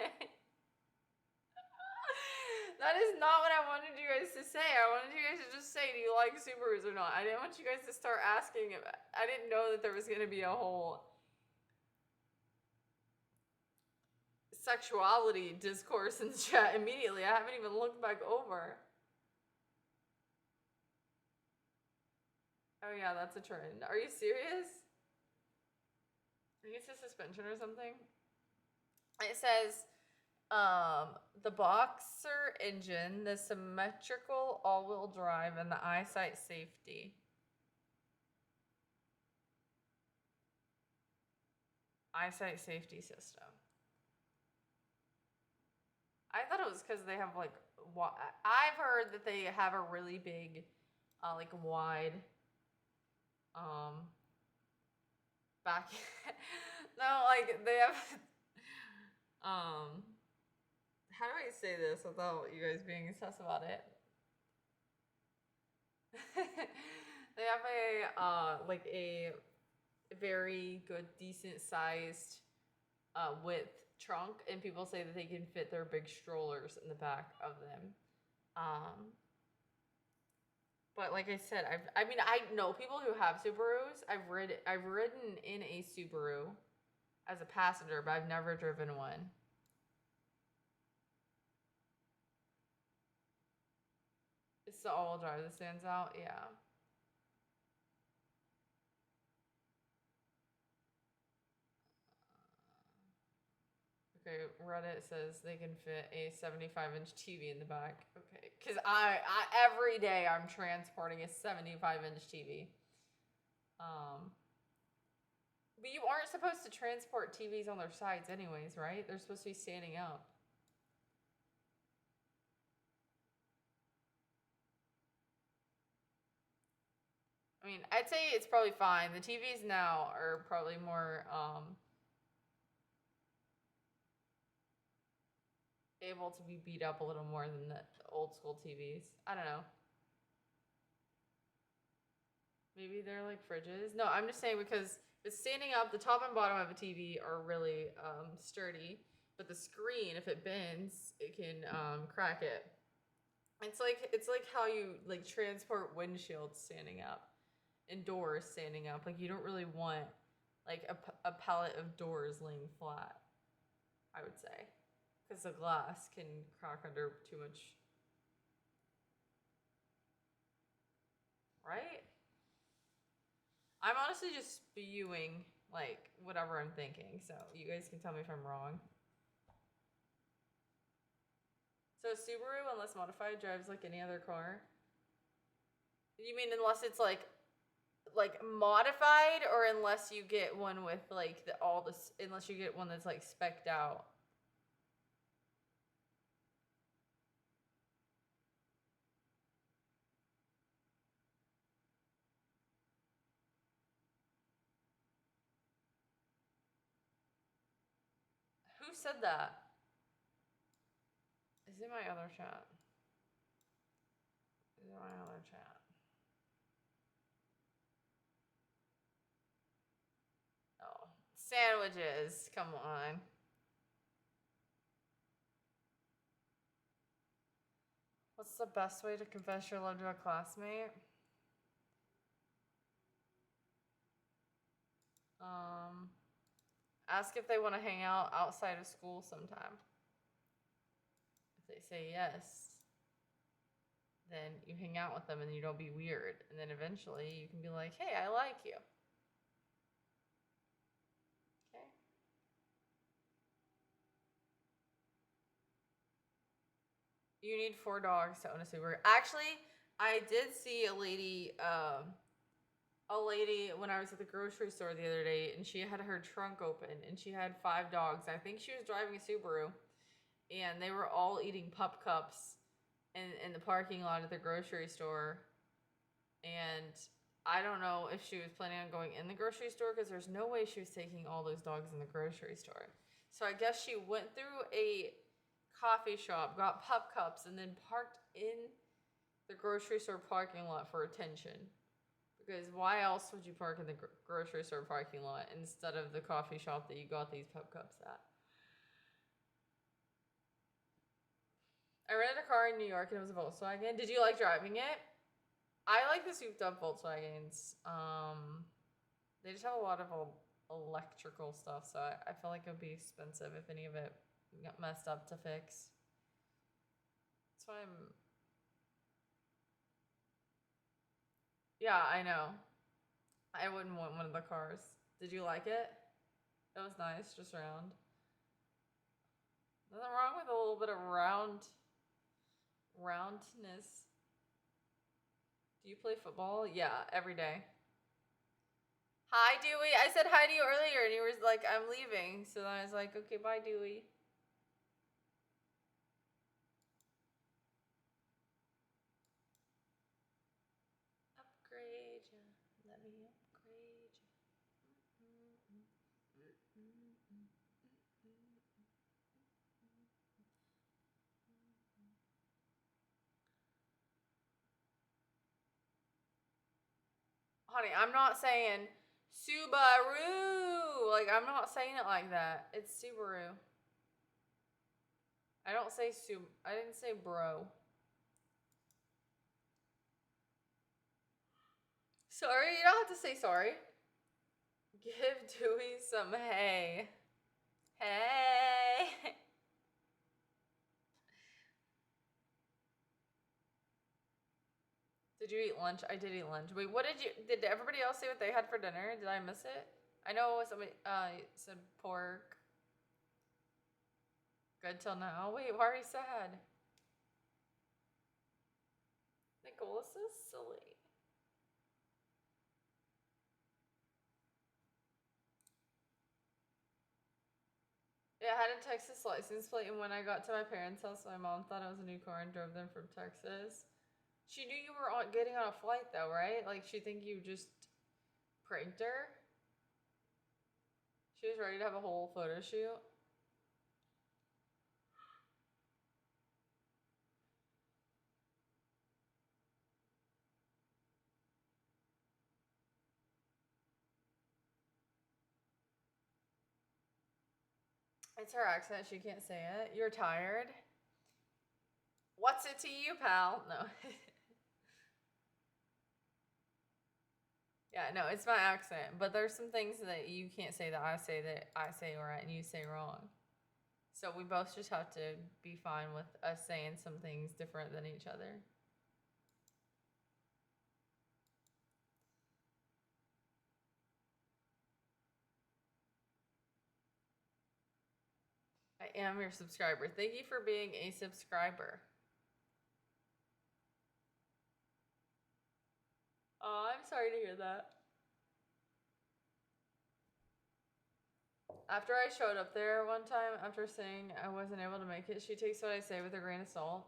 That is not what I wanted you guys to say. I wanted you guys to just say, do you like Subarus or not? I didn't want you guys to start asking. I didn't know that there was going to be a whole sexuality discourse in the chat immediately. I haven't even looked back over. Oh yeah, that's a trend. Are you serious? I think it's a suspension or something. It says, the Boxer engine, the symmetrical all-wheel drive, and the eyesight safety. Eyesight safety system. I thought it was because they have like, I've heard that they have a really big, like wide, back. No, like they have, how do I say this without you guys being obsessed about it? They have a like a very good, decent sized width trunk, and people say that they can fit their big strollers in the back of them. But like I said, I mean I know people who have Subarus. I've ridden in a Subaru as a passenger, but I've never driven one. It's the all-wheel drive that stands out, yeah. Okay, Reddit says they can fit a 75-inch TV in the back. Okay, because I every day I'm transporting a 75-inch TV. But you aren't supposed to transport TVs on their sides anyways, right? They're supposed to be standing up. I mean, I'd say it's probably fine. The TVs now are probably more able to be beat up a little more than the old school TVs. I don't know. Maybe they're like fridges. No, I'm just saying because it's standing up. The top and bottom of a TV are really sturdy, but the screen, if it bends, it can crack it. It's like how you like transport windshields standing up, and doors standing up. Like you don't really want like a pallet of doors laying flat, I would say, because the glass can crack under too much. Right? I'm honestly just spewing like whatever I'm thinking, so you guys can tell me if I'm wrong. So Subaru, unless modified, drives like any other car? You mean unless it's like modified, or unless you get one with like unless you get one that's like spec'd out? Who said that? Is it my other chat? Is it my other chat? Oh, sandwiches. Come on. What's the best way to confess your love to a classmate? Ask if they want to hang out outside of school sometime. If they say yes, then you hang out with them and you don't be weird. And then eventually you can be like, hey, I like you. Okay. You need 4 dogs to own a Subaru. Actually, I did see a lady when I was at the grocery store the other day, and she had her trunk open, and she had 5 dogs. I think she was driving a Subaru, and they were all eating pup cups in the parking lot at the grocery store. And I don't know if she was planning on going in the grocery store because there's no way she was taking all those dogs in the grocery store. So I guess she went through a coffee shop, got pup cups, and then parked in the grocery store parking lot for attention. Because why else would you park in the grocery store parking lot instead of the coffee shop that you got these pup cups at? I rented a car in New York and it was a Volkswagen. Did you like driving it? I like the souped up Volkswagens. They just have a lot of electrical stuff, so I feel like it would be expensive if any of it got messed up to fix. That's why I'm. Yeah, I know. I wouldn't want one of the cars. Did you like it? It was nice, just round. Nothing wrong with a little bit of roundness. Do you play football? Yeah, every day. Hi, Dewey. I said hi to you earlier, and you were like, I'm leaving. So then I was like, okay, bye, Dewey. Upgrade ya. Let me upgrade ya. Honey, I'm not saying Subaru. Like, I'm not saying it like that. It's Subaru. I don't say I didn't say bro. Sorry, you don't have to say sorry. Give Dewey some hay. Hey. Did you eat lunch? I did eat lunch. Wait, what did everybody else say what they had for dinner? Did I miss it? I know somebody said pork. Good till now. Wait, why are you sad? Nicholas is silly. Yeah, I had a Texas license plate, and when I got to my parents' house, my mom thought it was a new car and drove them from Texas. She knew you were getting on a flight, though, right? Like, she think you just pranked her? She was ready to have a whole photo shoot. It's her accent. She can't say it. You're tired? What's it to you, pal? No. Yeah, no, it's my accent. But there's some things that you can't say that I say right and you say wrong. So we both just have to be fine with us saying some things different than each other. I am your subscriber. Thank you for being a subscriber. Oh, I'm sorry to hear that. After I showed up there one time, after saying I wasn't able to make it, she takes what I say with a grain of salt.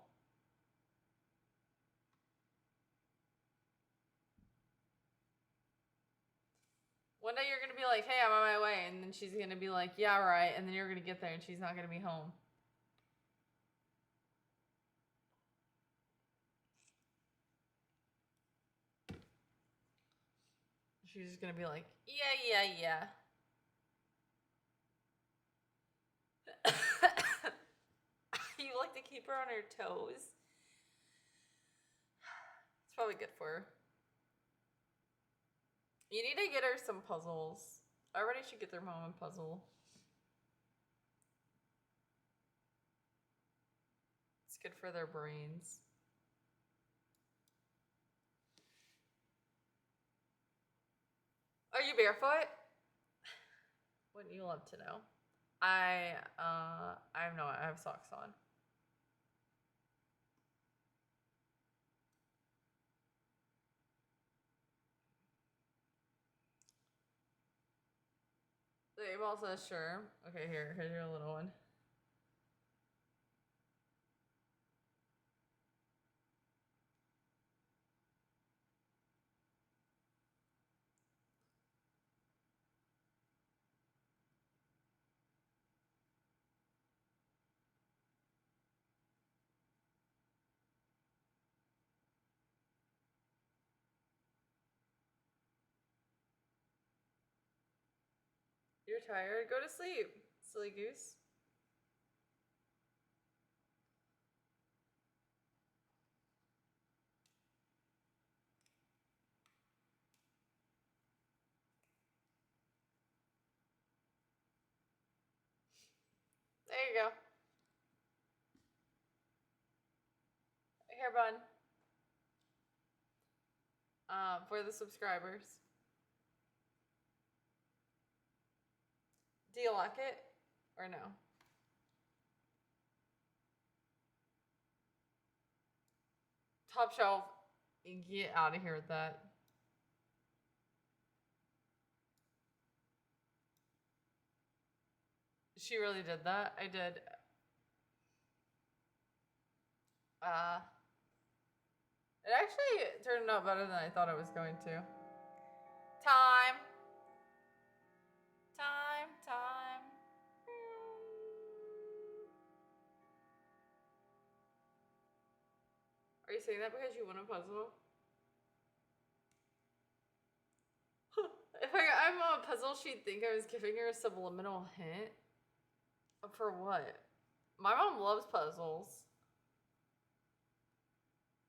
One day you're going to be like, hey, I'm on my way. And then she's going to be like, yeah, right. And then you're going to get there and she's not going to be home. She's just going to be like, yeah. You like to keep her on her toes? It's probably good for her. You need to get her some puzzles. Everybody should get their mom a puzzle. It's good for their brains. Are you barefoot? Wouldn't you love to know? I have no. I have socks on. The A-ball says sure. Okay, here's your little one. You're tired? Go to sleep, silly goose. There you go. Hair bun. For the subscribers. Do you like it? Or no? Top shelf. Get out of here with that. She really did that? I did. It actually turned out better than I thought it was going to. Time. Time. Are you saying that because you won a puzzle? If I'm on a puzzle, she'd think I was giving her a subliminal hint. For what? My mom loves puzzles.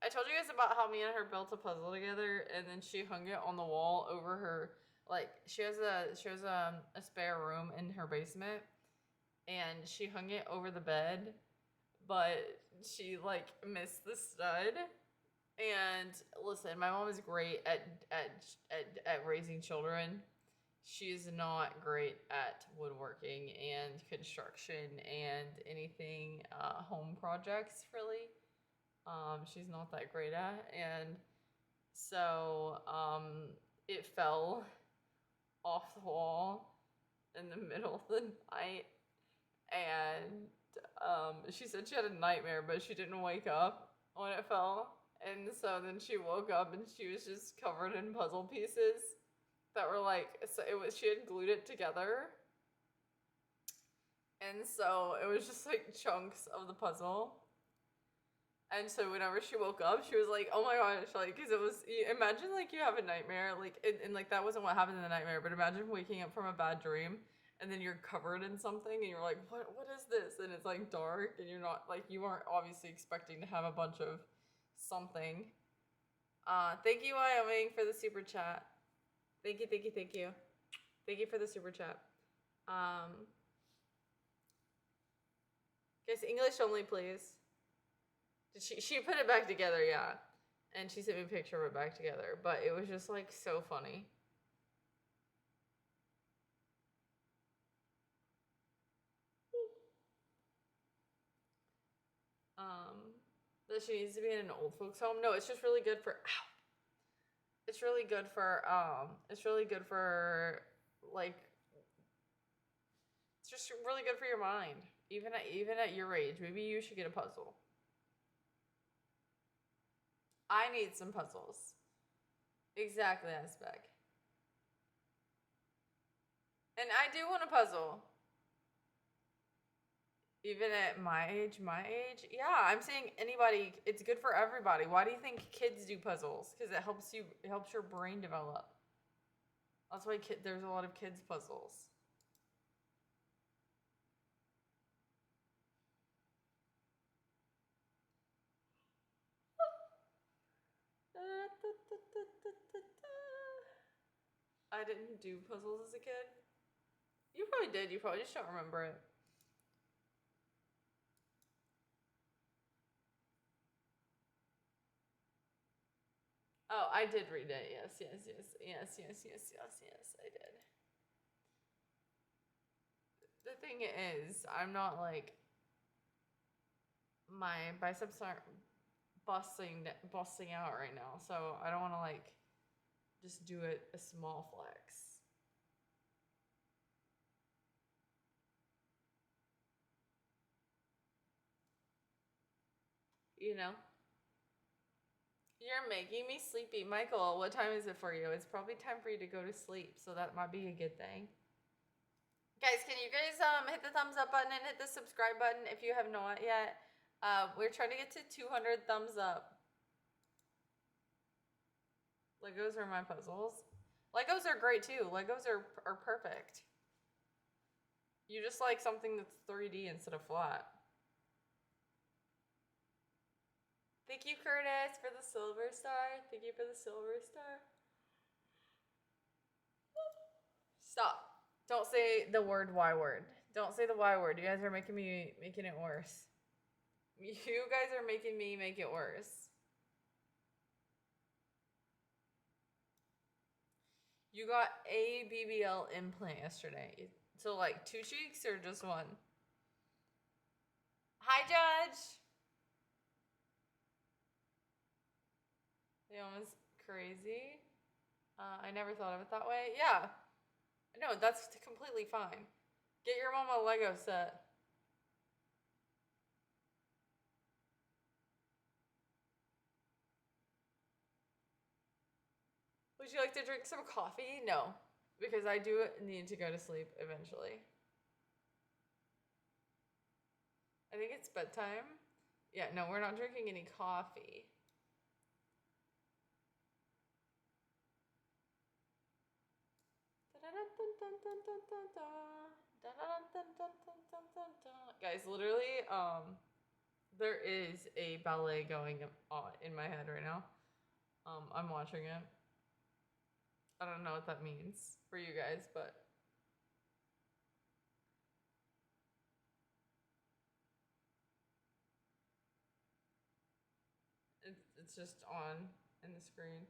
I told you guys about how me and her built a puzzle together, and then she hung it on the wall over her. Like she has a spare room in her basement, and she hung it over the bed, but she like missed the stud. And listen, my mom is great at raising children. She's not great at woodworking and construction and anything home projects really. She's not that great at, and so it fell off the wall in the middle of the night, and she said she had a nightmare, but she didn't wake up when it fell. And so then she woke up and she was just covered in puzzle pieces that were like, so it was, she had glued it together. And so it was just like chunks of the puzzle. And so whenever she woke up, she was like, oh my gosh, like, because it was, imagine like you have a nightmare, like, and like that wasn't what happened in the nightmare, but imagine waking up from a bad dream and then you're covered in something and you're like, what is this? And it's like dark and you're not, like, you aren't obviously expecting to have a bunch of something. Thank you, Wyoming, for the super chat. Thank you. Thank you for the super chat. Guys, English only, please. She put it back together, yeah. And she sent me a picture of it back together. But it was just, like, so funny. That she needs to be in an old folks home. No, it's just really good for... Ow! It's really good for, like... It's just really good for your mind. Even at your age. Maybe you should get a puzzle. I need some puzzles. Exactly, Aspec. And I do want a puzzle. Even at my age? Yeah, I'm saying anybody, it's good for everybody. Why do you think kids do puzzles? Because it helps your brain develop. That's why there's a lot of kids puzzles. I didn't do puzzles as a kid. You probably did. You probably just don't remember it. Oh, I did read it. Yes, yes, yes, yes, yes, yes, yes, yes, I did. The thing is, I'm not like my biceps aren't busting out right now, so I don't want to like just do it a small flex. You know? You're making me sleepy. Michael, what time is it for you? It's probably time for you to go to sleep, so that might be a good thing. Guys, can you guys hit the thumbs up button and hit the subscribe button if you have not yet? We're trying to get to 200 thumbs up. Legos are my puzzles. Legos are great too. Legos are perfect. You just like something that's 3D instead of flat. Thank you, Curtis, for the silver star. Thank you for the silver star. Stop. Don't say the Y word. Don't say the Y word. You guys are making it worse. You guys are making me make it worse. You got a BBL implant yesterday. So like 2 cheeks or just one? Hi, Judge. The was crazy. I never thought of it that way. Yeah. No, that's completely fine. Get your mom a Lego set. Would you like to drink some coffee? No, because I do need to go to sleep eventually. I think it's bedtime. Yeah, no, we're not drinking any coffee. Guys, literally, there is a ballet going on in my head right now. I'm watching it. I don't know what that means for you guys, but it's just on in the screen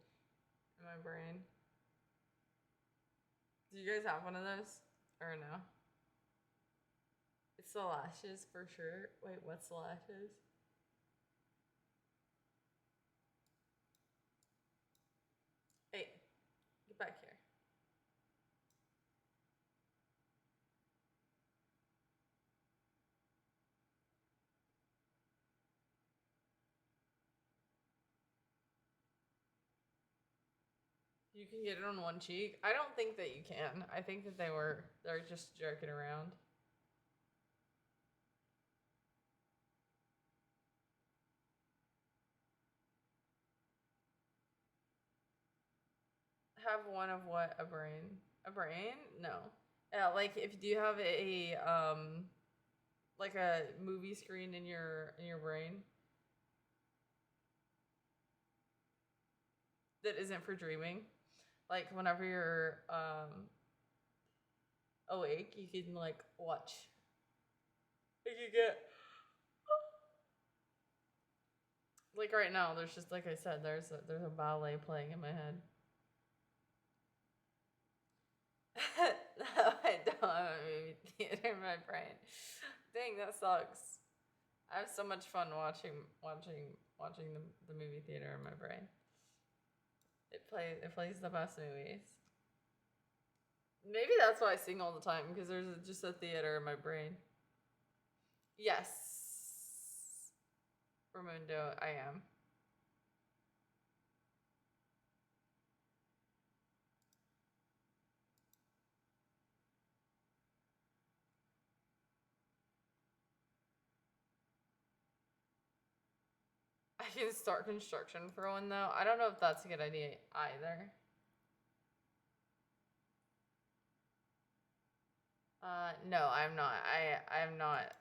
in my brain. Do you guys have one of those or no? It's the lashes for sure. Wait, what's the lashes? Hey, get back here. You can get it on one cheek. I don't think that you can. I think that they're just joking around. Have one of what? A brain? A brain? No. Yeah, like if do you have a like a movie screen in your brain that isn't for dreaming? Like whenever you're awake, you can like watch. Like you get like right now. There's just like I said. There's a ballet playing in my head. No, I don't have a movie theater in my brain. Dang, that sucks. I have so much fun watching the movie theater in my brain. It plays the best movies. Maybe that's why I sing all the time because there's just a theater in my brain. Yes, Ramundo, I am. I can start construction for one though. I don't know if that's a good idea either. No, I'm not. I'm not.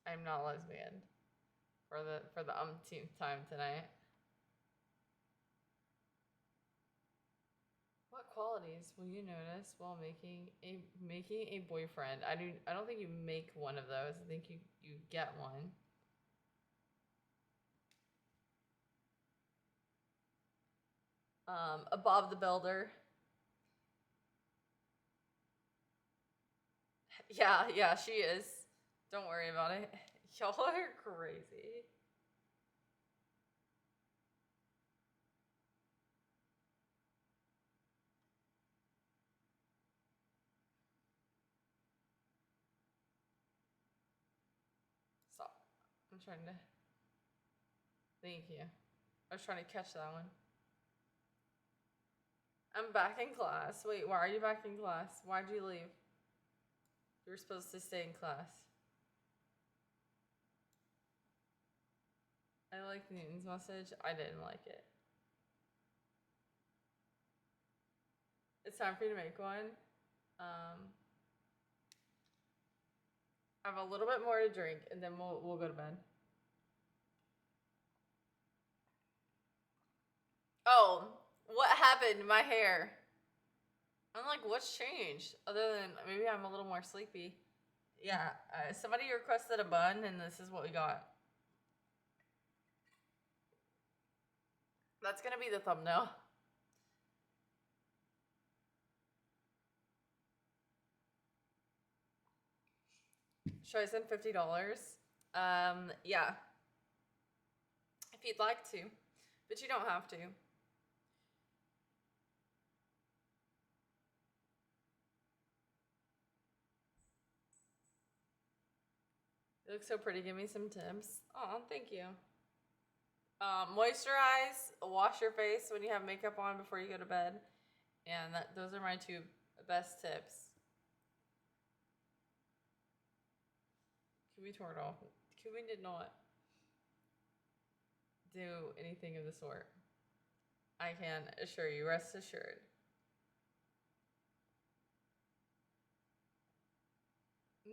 I'm not lesbian for the umpteenth time tonight. What qualities will you notice while making a boyfriend? I don't think you make one of those. I think you get one. A Bob the Builder. Yeah, yeah, she is. Don't worry about it. Y'all are crazy. Stop. I'm trying to. Thank you. I was trying to catch that one. I'm back in class. Wait, why are you back in class? Why'd you leave? You were supposed to stay in class. I liked Newton's message. I didn't like it. It's time for you to make one. I have a little bit more to drink, and then we'll go to bed. Oh, what happened to my hair? I'm like, what's changed? Other than maybe I'm a little more sleepy. Yeah, somebody requested a bun, and this is what we got. That's gonna be the thumbnail. Should I send $50? Yeah. If you'd like to, but you don't have to. You look so pretty. Give me some tips. Oh, thank you. Moisturize, wash your face when you have makeup on before you go to bed. And those are my two best tips. Kiwi tore it off. Kiwi did not do anything of the sort. I can assure you, rest assured.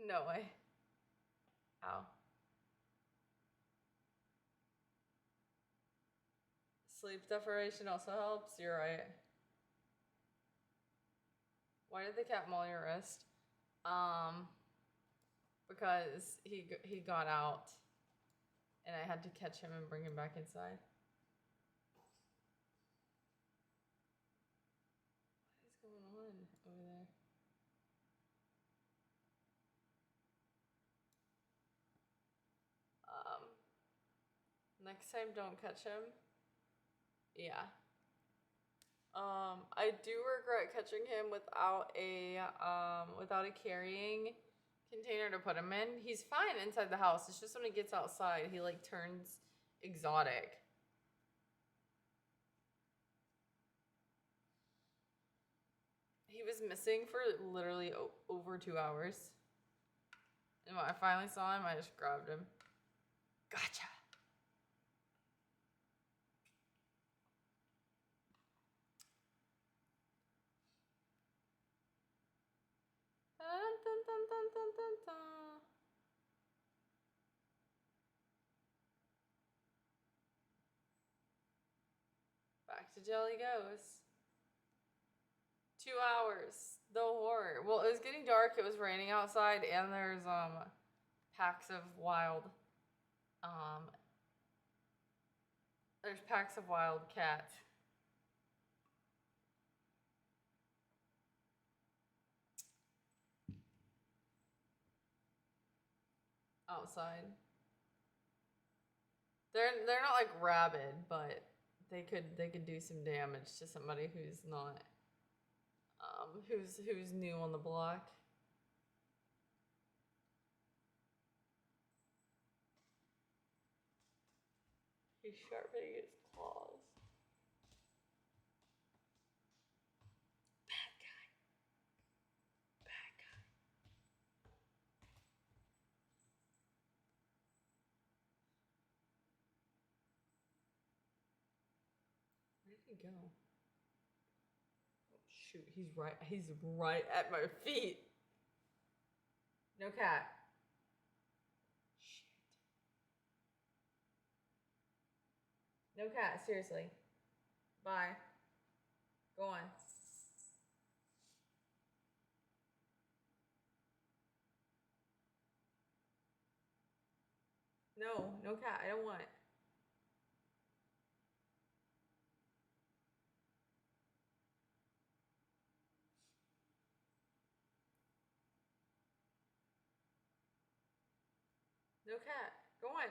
No way. Ow. Sleep deprivation also helps. You're right. Why did the cat maul your wrist? Because he got out, and I had to catch him and bring him back inside. What is going on over there? Next time, don't catch him. Yeah. I do regret catching him without a carrying container to put him in. He's fine inside the house. It's just when he gets outside, he like turns exotic. He was missing for literally over 2 hours. And when I finally saw him, I just grabbed him. Gotcha. Dun, dun, dun, dun, dun, dun, dun. Back to Jelly goes. 2 hours. The horror. Well, it was getting dark. It was raining outside, and there's packs of wild there's packs of wild cats. Outside. They're not like rabid, but they could do some damage to somebody who's not who's new on the block. He's sharpening his claws. Bad guy. Bad guy. Where did he go? Oh shoot, he's right at my feet. No cat. Shit. No cat, seriously. Bye. Go on. No, no cat. I don't want it. No cat. Go on.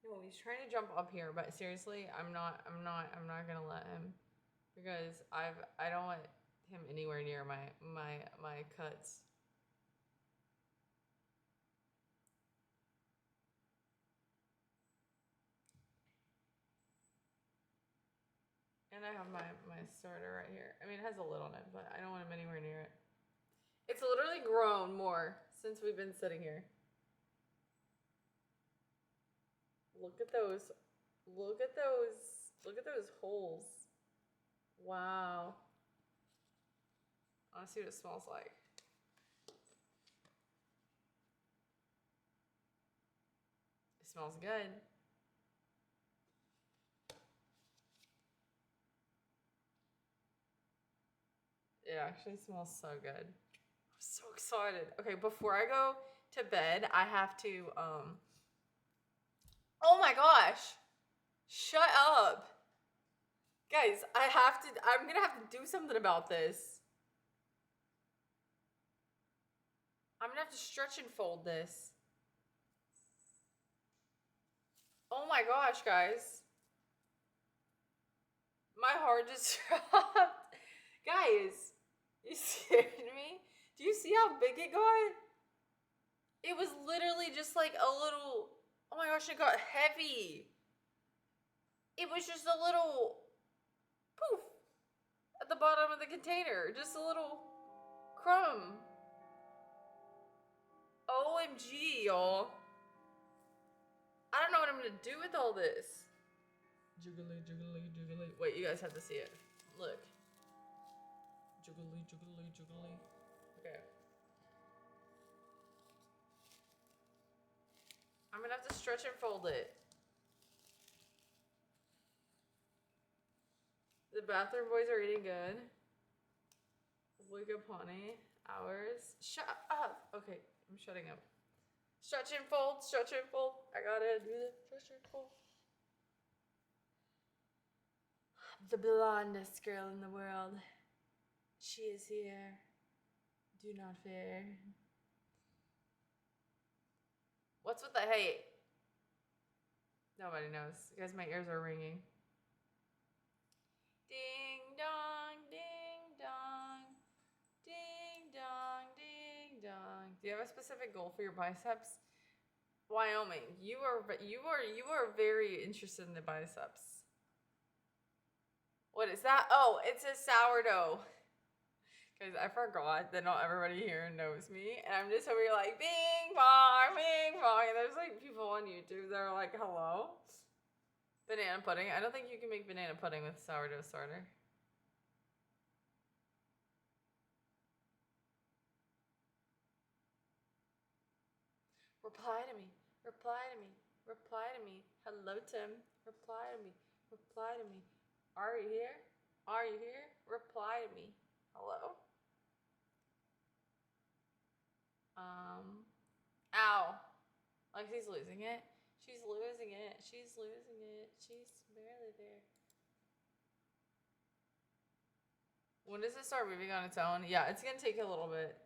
No, he's trying to jump up here, but seriously, I'm not gonna let him because I don't want him anywhere near my cuts. And I have my starter right here. I mean, it has a lid on it, but I don't want him anywhere near it. It's literally grown more since we've been sitting here. Look at those. Look at those. Look at those holes. Wow. I want to see what it smells like. It smells good. It actually smells so good. I'm so excited. Okay, before I go to bed, I have to, oh my gosh. Shut up. Guys, I'm gonna have to do something about this. I'm gonna have to stretch and fold this. Oh my gosh, guys. My heart just dropped. Guys, you scared me? Do you see how big it got? It was literally just like a little, oh my gosh, it got heavy. It was just a little poof at the bottom of the container. Just a little crumb. OMG, y'all. I don't know what I'm gonna do with all this. Jiggly, jiggly, jiggly. Wait, you guys have to see it. Look. Jiggly, jiggly, jiggly. Okay. I'm gonna have to stretch and fold it. The bathroom boys are eating good. Wake up, honey. Hours. Shut up. Okay, I'm shutting up. Stretch and fold, stretch and fold. I gotta do the stretch and fold. The blondest girl in the world. She is here. Do not fear. What's with the hate? Nobody knows. Because my ears are ringing. Ding dong, ding dong. Ding dong, ding dong. Do you have a specific goal for your biceps? Wyoming. You are very interested in the biceps. What is that? Oh, it's a sourdough. Guys, I forgot that not everybody here knows me. And I'm just over here like, bing bong, bing bong. And there's like people on YouTube that are like, hello? Banana pudding. I don't think you can make banana pudding with sourdough starter. Reply to me. Reply to me. Reply to me. Hello, Tim. Reply to me. Reply to me. Are you here? Are you here? Reply to me. Hello? Ow. Lexi's losing it. She's losing it. She's losing it. She's barely there. When does it start moving on its own? Yeah, it's gonna take a little bit.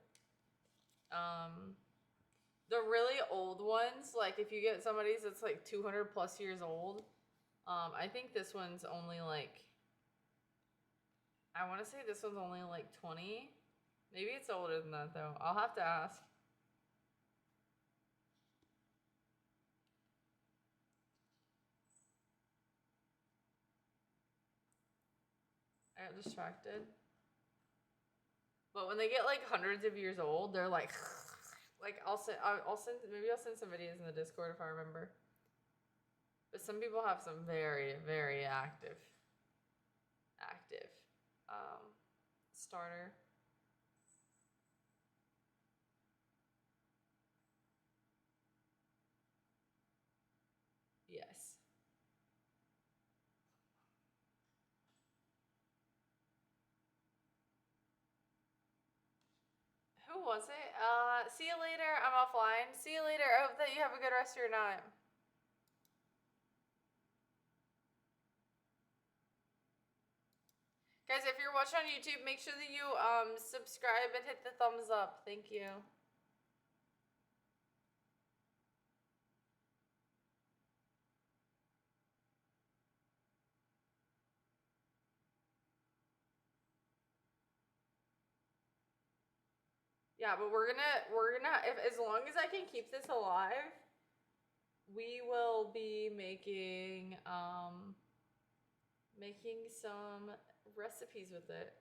The really old ones, like if you get somebody's that's like 200 plus years old, I think this one's only like, I want to say this one's only like 20. Maybe it's older than that though. I'll have to ask. I got distracted. But when they get like hundreds of years old, they're like, maybe I'll send some videos in the Discord if I remember. But some people have some very, very active starter. Yes. Who was it? See you later. I'm offline. See you later. I hope that you have a good rest of your night. Guys, if you're watching on YouTube, make sure that you subscribe and hit the thumbs up. Thank you. Yeah, but we're gonna if as long as I can keep this alive, we will be making some recipes with it.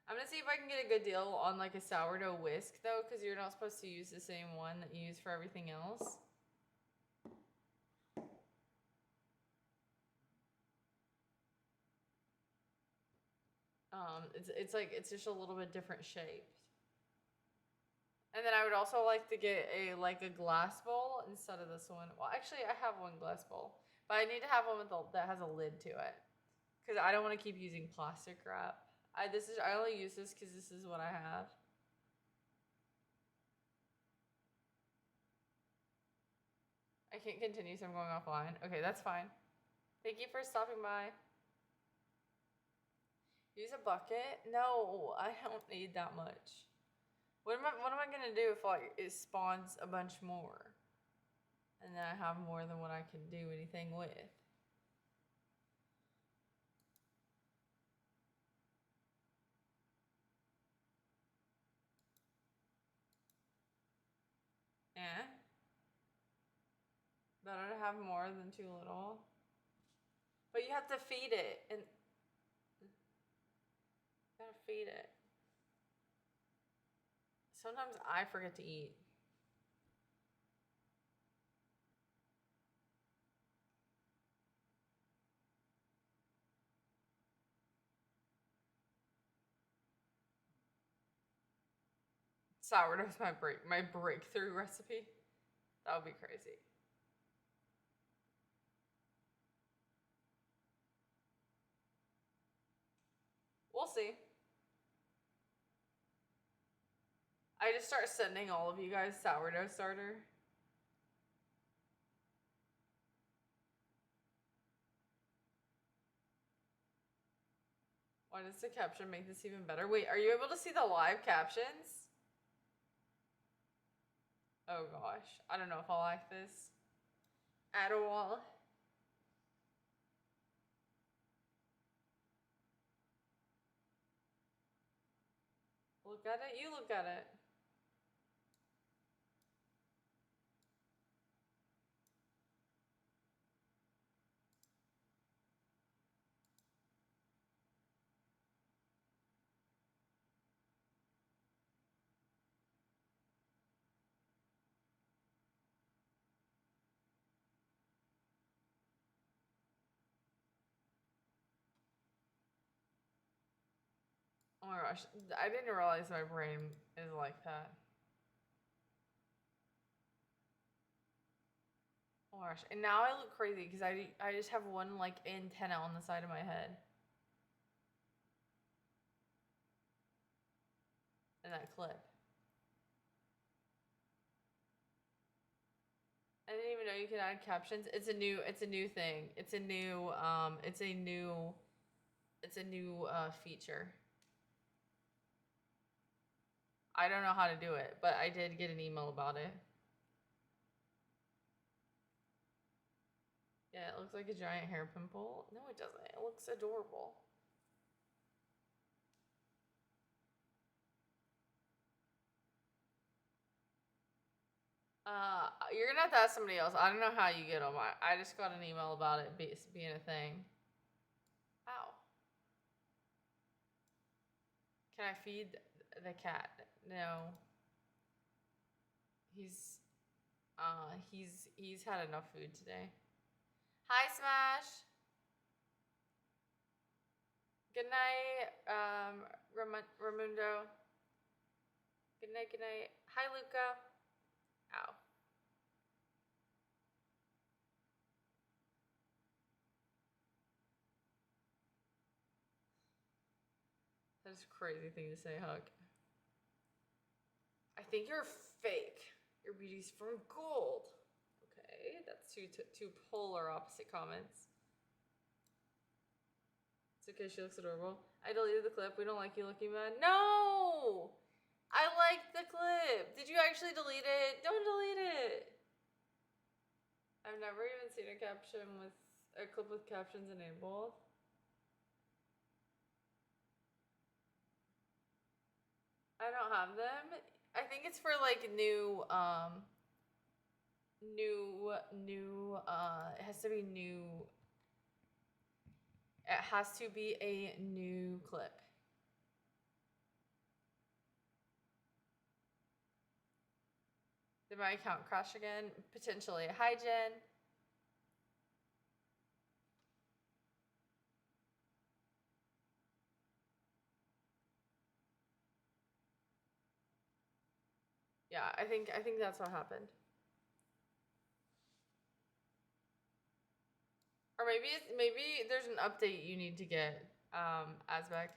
I'm gonna see if I can get a good deal on like a sourdough whisk though, because you're not supposed to use the same one that you use for everything else. It's like it's just a little bit different shaped. And then I would also like to get a glass bowl instead of this one. Well, actually, I have one glass bowl, but I need to have one that has a lid to it because I don't want to keep using plastic wrap. I only use this because this is what I have. I can't continue, so I'm going offline. Okay, that's fine. Thank you for stopping by. Use a bucket? No, I don't need that much. What am I gonna do if like it spawns a bunch more? And then I have more than what I can do anything with. Eh? Better to have more than too little. But you have to feed it and you gotta feed it. Sometimes I forget to eat. Sourdough's my breakthrough recipe. That would be crazy. We'll see. I just start sending all of you guys sourdough starter. Why does the caption make this even better? Wait, are you able to see the live captions? Oh gosh, I don't know if I like this at all. Look at it, you look at it. Oh my gosh, I didn't realize my brain is like that. Oh my gosh, and now I look crazy because I just have one like antenna on the side of my head. In that clip. I didn't even know you could add captions. It's a new thing. It's a new feature. I don't know how to do it, but I did get an email about it. Yeah, it looks like a giant hair pimple. No, it doesn't. It looks adorable. You're gonna have to ask somebody else. I don't know how you get them. I just got an email about it being a thing. Ow. Can I feed the cat? No. He's had enough food today. Hi, Smash. Good night, Ramundo. Good night, good night. Hi, Luca. Ow. That is a crazy thing to say, Huck. I think you're fake. Your beauty's from gold. Okay, that's two polar opposite comments. It's It's okay, she looks adorable. I deleted the clip. We don't like you looking bad. No! I liked the clip. Did you actually delete it? Don't delete it. I've never even seen a caption with a clip with captions enabled. I don't have them. I think it's for like new it has to be new. It has to be a new clip. Did my account crash again? Potentially. Hi, Jen. Yeah, I think that's what happened. Or maybe there's an update you need to get, Azbek.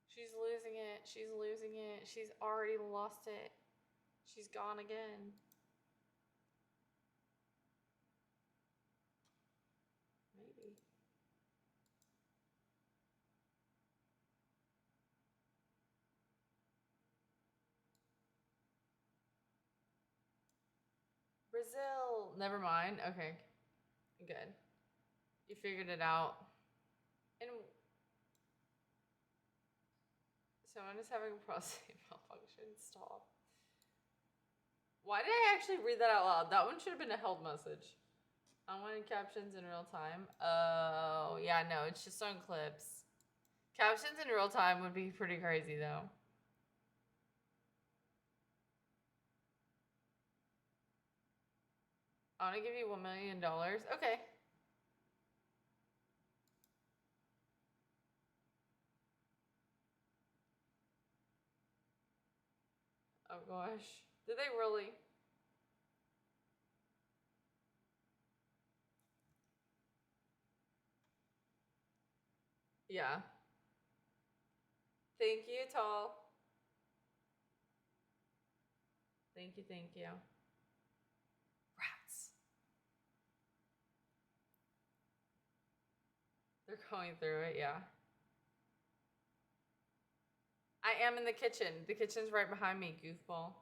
She's losing it. She's losing it. She's already lost it. She's gone again. Maybe. Brazil. Never mind. Okay. Good. You figured it out. And someone is having prostate malfunction. Stop. Why did I actually read that out loud? That one should have been a held message. Unwanted captions in real time. Oh, yeah, no, it's just on clips. Captions in real time would be pretty crazy, though. I want to give you $1 million. Okay. Oh, gosh. Did they really? Yeah. Thank you, Tall. Thank you, thank you. Rats. They're going through it, yeah. I am in the kitchen. The kitchen's right behind me, goofball.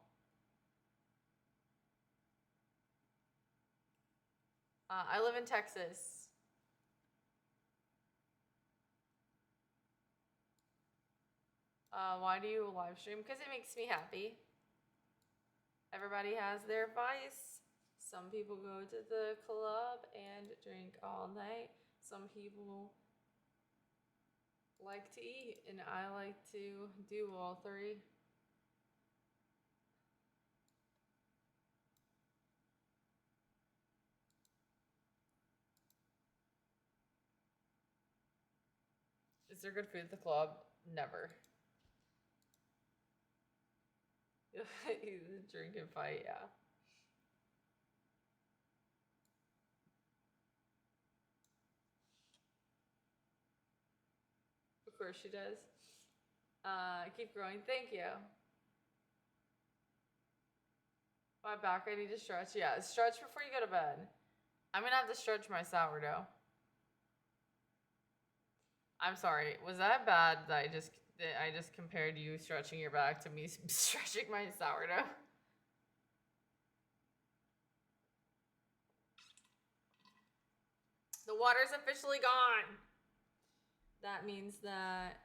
I live in Texas. Why do you live stream? Because it makes me happy. Everybody has their vice. Some people go to the club and drink all night. Some people like to eat, and I like to do all three. Is there good food at the club? Never. Drink and fight, yeah. Of course she does. Keep growing. Thank you. My back, I need to stretch. Yeah, stretch before you go to bed. I'm gonna have to stretch my sourdough. I'm sorry. Was that bad that I just compared you stretching your back to me stretching my sourdough? The water's officially gone. That means that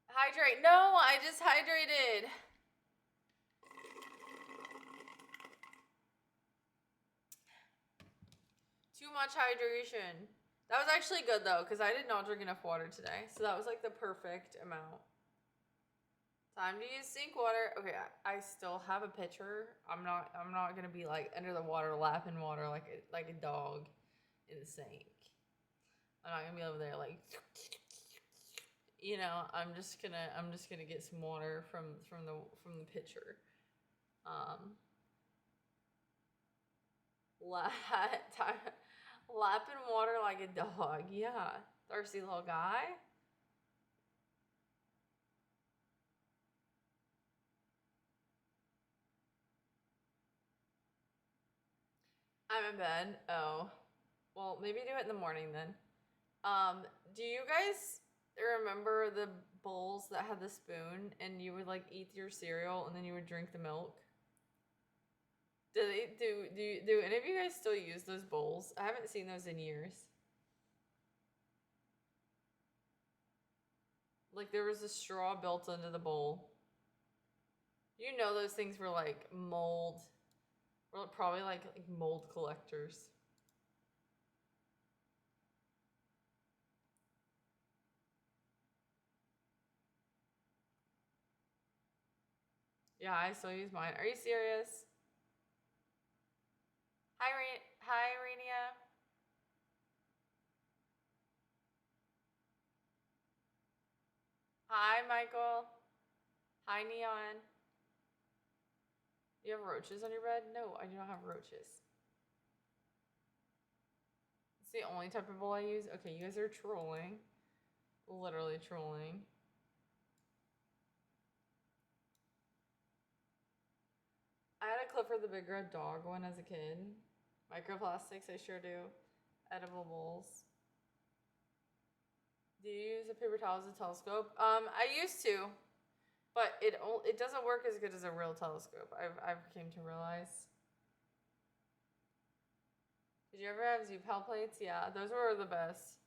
hydrate. No, I just hydrated. Too much hydration. That was actually good though, because I did not drink enough water today. So that was like the perfect amount. Time to use sink water. Okay, I still have a pitcher. I'm not gonna be like under the water lapping water like a dog in the sink. I'm not gonna be over there like, you know. I'm just gonna get some water from the pitcher. Lapping water like a dog. Yeah, thirsty little guy. I'm in bed. Oh. Well, maybe do it in the morning then. Do you guys remember the bowls that had the spoon and you would like eat your cereal and then you would drink the milk? Do any of you guys still use those bowls? I haven't seen those in years. Like there was a straw built into the bowl. You know those things were like mold. Or probably like mold collectors. Yeah, I still use mine. Are you serious? Hi, Rania. Hi, Michael. Hi, Neon. You have roaches on your bed? No, I do not have roaches. It's the only type of bowl I use. Okay, you guys are trolling. Literally trolling. I had a Clifford the Big Red Dog one as a kid. Microplastics, I sure do. Edible bowls. Do you use a paper towel as a telescope? I used to, but it doesn't work as good as a real telescope. I've came to realize. Did you ever have Zupal plates? Yeah, those were the best.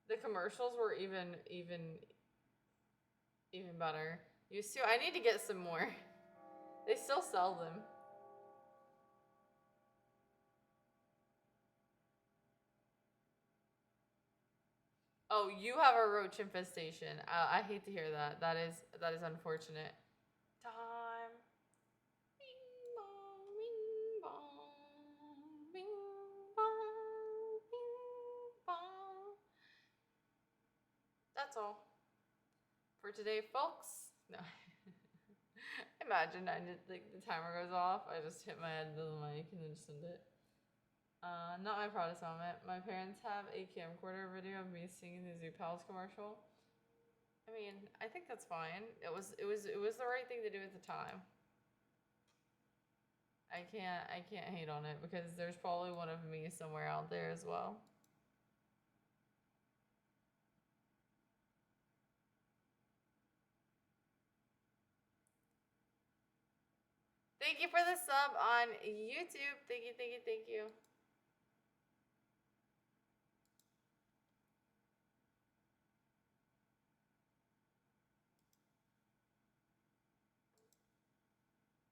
The commercials were even better. Used to. I need to get some more. They still sell them. Oh, you have a roach infestation. I hate to hear that. That is unfortunate. Time. Bing bong, bing bong, bing bong, bing bong. That's all for today, folks. No. Imagine I just like the timer goes off. I just hit my head into the mic and then just send it. Not my proudest moment. My parents have a camcorder video of me singing the Zoo Pals commercial. I mean, I think that's fine. It was the right thing to do at the time. I can't hate on it because there's probably one of me somewhere out there as well. Thank you for the sub on YouTube. Thank you, thank you, thank you.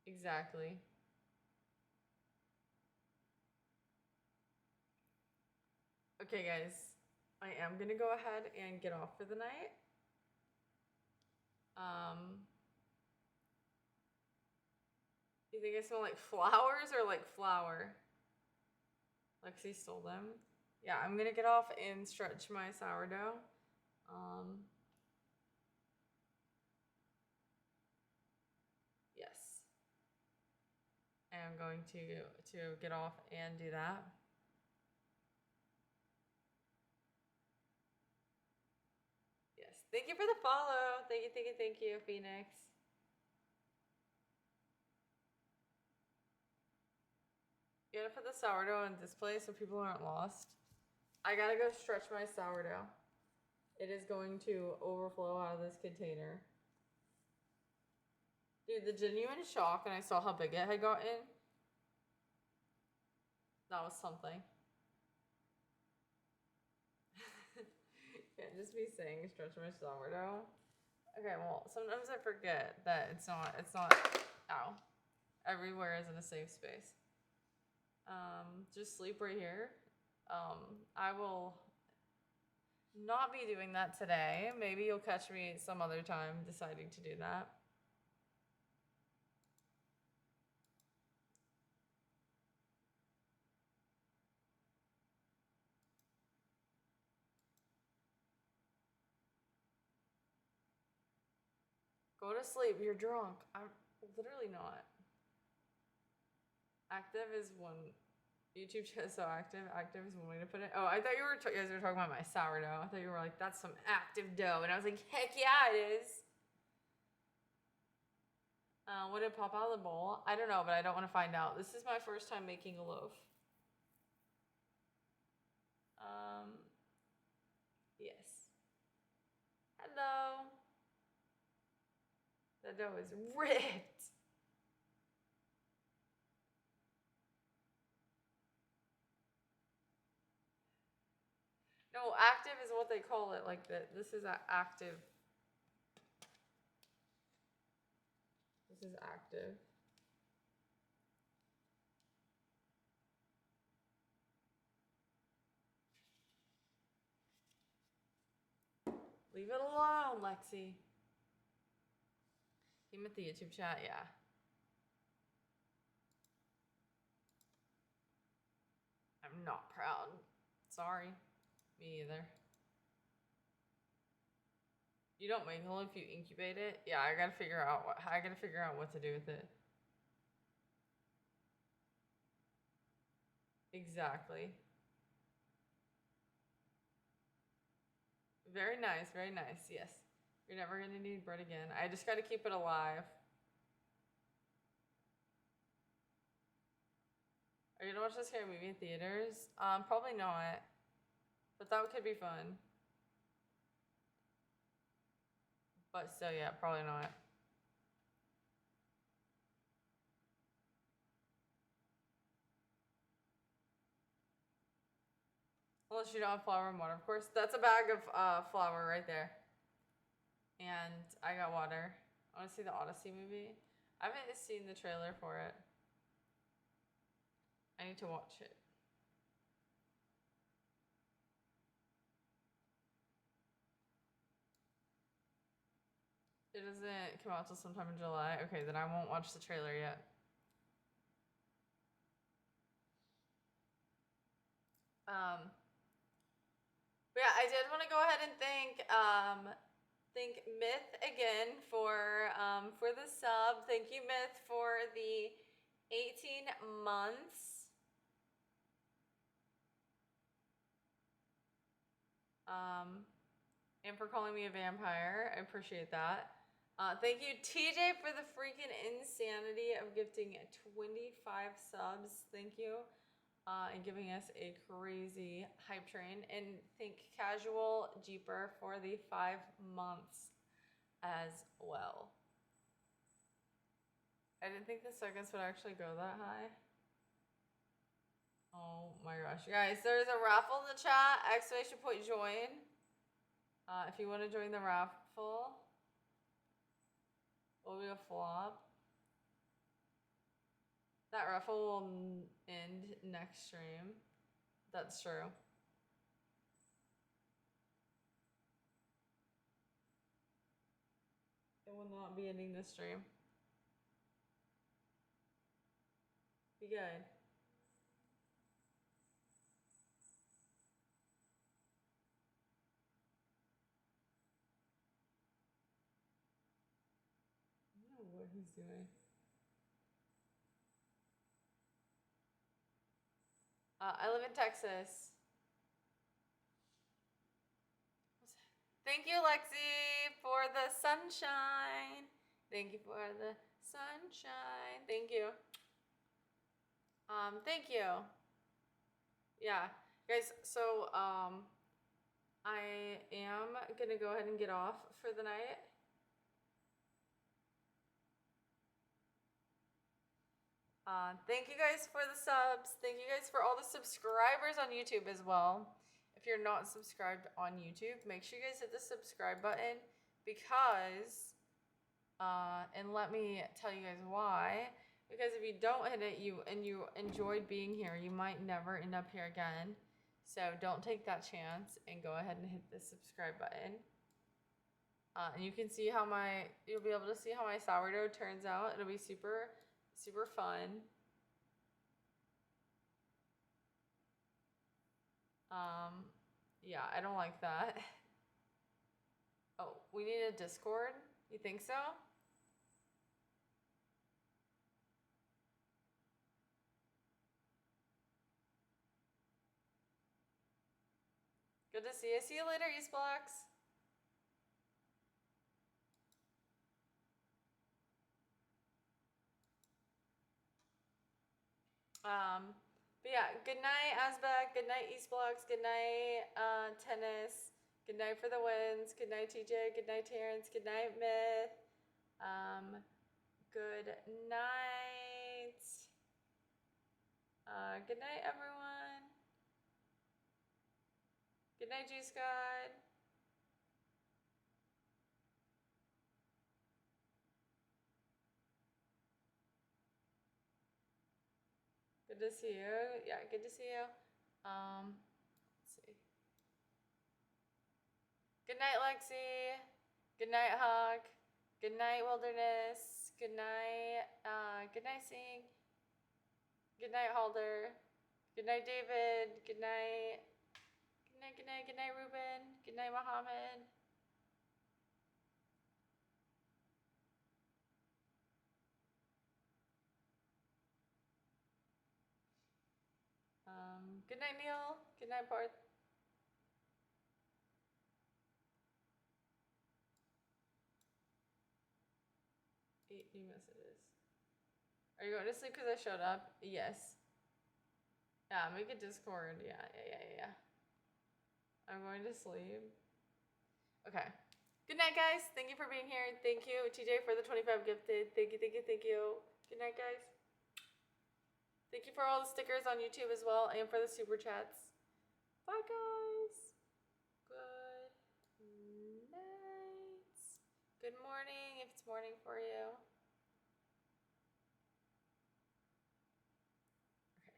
Exactly. Okay, guys. I am gonna go ahead and get off for the night. You think I smell like flowers or like flour? Lexi stole them. Yeah, I'm gonna get off and stretch my sourdough. Yes. I'm going to get off and do that. Yes. Thank you for the follow. Thank you, thank you, thank you, Phoenix. You gotta put the sourdough in display so people aren't lost. I gotta go stretch my sourdough. It is going to overflow out of this container. Dude, the genuine shock when I saw how big it had gotten. That was something. Can't just be saying stretch my sourdough. Okay, well, sometimes I forget that it's not, ow. Everywhere isn't a safe space. Just sleep right here. I will not be doing that today. Maybe you'll catch me some other time deciding to do that. Go to sleep. You're drunk. I'm literally not. Active is one. YouTube chat so active. Active is one way to put it. Oh, I thought you guys were talking about my sourdough. I thought you were like, that's some active dough. And I was like, heck yeah, it is. Would it pop out of the bowl? I don't know, but I don't want to find out. This is my first time making a loaf. Yes. Hello. The dough is ripped. No, active is what they call it. Like that. This is active. This is active. Leave it alone, Lexi. Him at the YouTube chat, yeah. I'm not proud. Sorry. Me either. You don't make it if you incubate it? Yeah, I gotta figure out what to do with it. Exactly. Very nice, very nice. Yes. You're never gonna need bread again. I just gotta keep it alive. Are you gonna watch this scary movie in theaters? Probably not. But that could be fun. But still, yeah, probably not. Unless you don't have flour and water, of course. That's a bag of flour right there. And I got water. I want to see the Odyssey movie. I haven't seen the trailer for it. I need to watch it. It doesn't come out till sometime in July. Okay, then I won't watch the trailer yet. But yeah, I did want to go ahead and thank Myth again for the sub. Thank you, Myth, for the 18 months. And for calling me a vampire. I appreciate that. Thank you, TJ, for the freaking insanity of gifting 25 subs. Thank you. And giving us a crazy hype train. And thank Casual Jeeper for the 5 months as well. I didn't think the seconds would actually go that high. Oh my gosh. Guys, there's a raffle in the chat. ! Join. If you want to join the raffle. Will be a flop. That raffle will end next stream. That's true. It will not be ending this stream. Be good. I don't know what he's doing. I live in Texas. Thank you, Lexi, for the sunshine. Thank you for the sunshine. Thank you. Thank you. Yeah, guys, so, I am gonna go ahead and get off for the night. Thank you guys for the subs. Thank you guys for all the subscribers on YouTube as well. If you're not subscribed on YouTube, make sure you guys hit the subscribe button because, and let me tell you guys why. Because if you don't hit it, you enjoyed being here, you might never end up here again. So don't take that chance and go ahead and hit the subscribe button. And you can see how you'll be able to see how my sourdough turns out. It'll be super, super fun. Yeah, I don't like that. Oh, we need a Discord? You think so? Good to see you. See you later, Eastblocks. But yeah, good night, Asbeck. Good night, East Blocks. Good night, Tennis. Good night for the wins. Good night, TJ. Good night, Terrence. Good night, Myth. Good night. Good night, everyone. Good night, G Scott. Good to see you. Yeah, good to see you. Let's see. Good night, Lexi. Good night, Hawk. Good night, Wilderness. Good night, Sing. Good night, Halder. Good night, David. Good night. Good night, good night, good night, Ruben. Good night, Mohammed. Good night, Neil. Good night, Parth. 8 new messages. Are you going to sleep because I showed up? Yes. Yeah, make a Discord. Yeah. I'm going to sleep. Okay. Good night, guys. Thank you for being here. Thank you, TJ, for the 25 gifted. Thank you. Good night, guys. Thank you for all the stickers on YouTube as well and for the super chats. Bye, guys. Good night. Good morning if it's morning for you. Okay.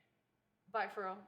Bye, for real.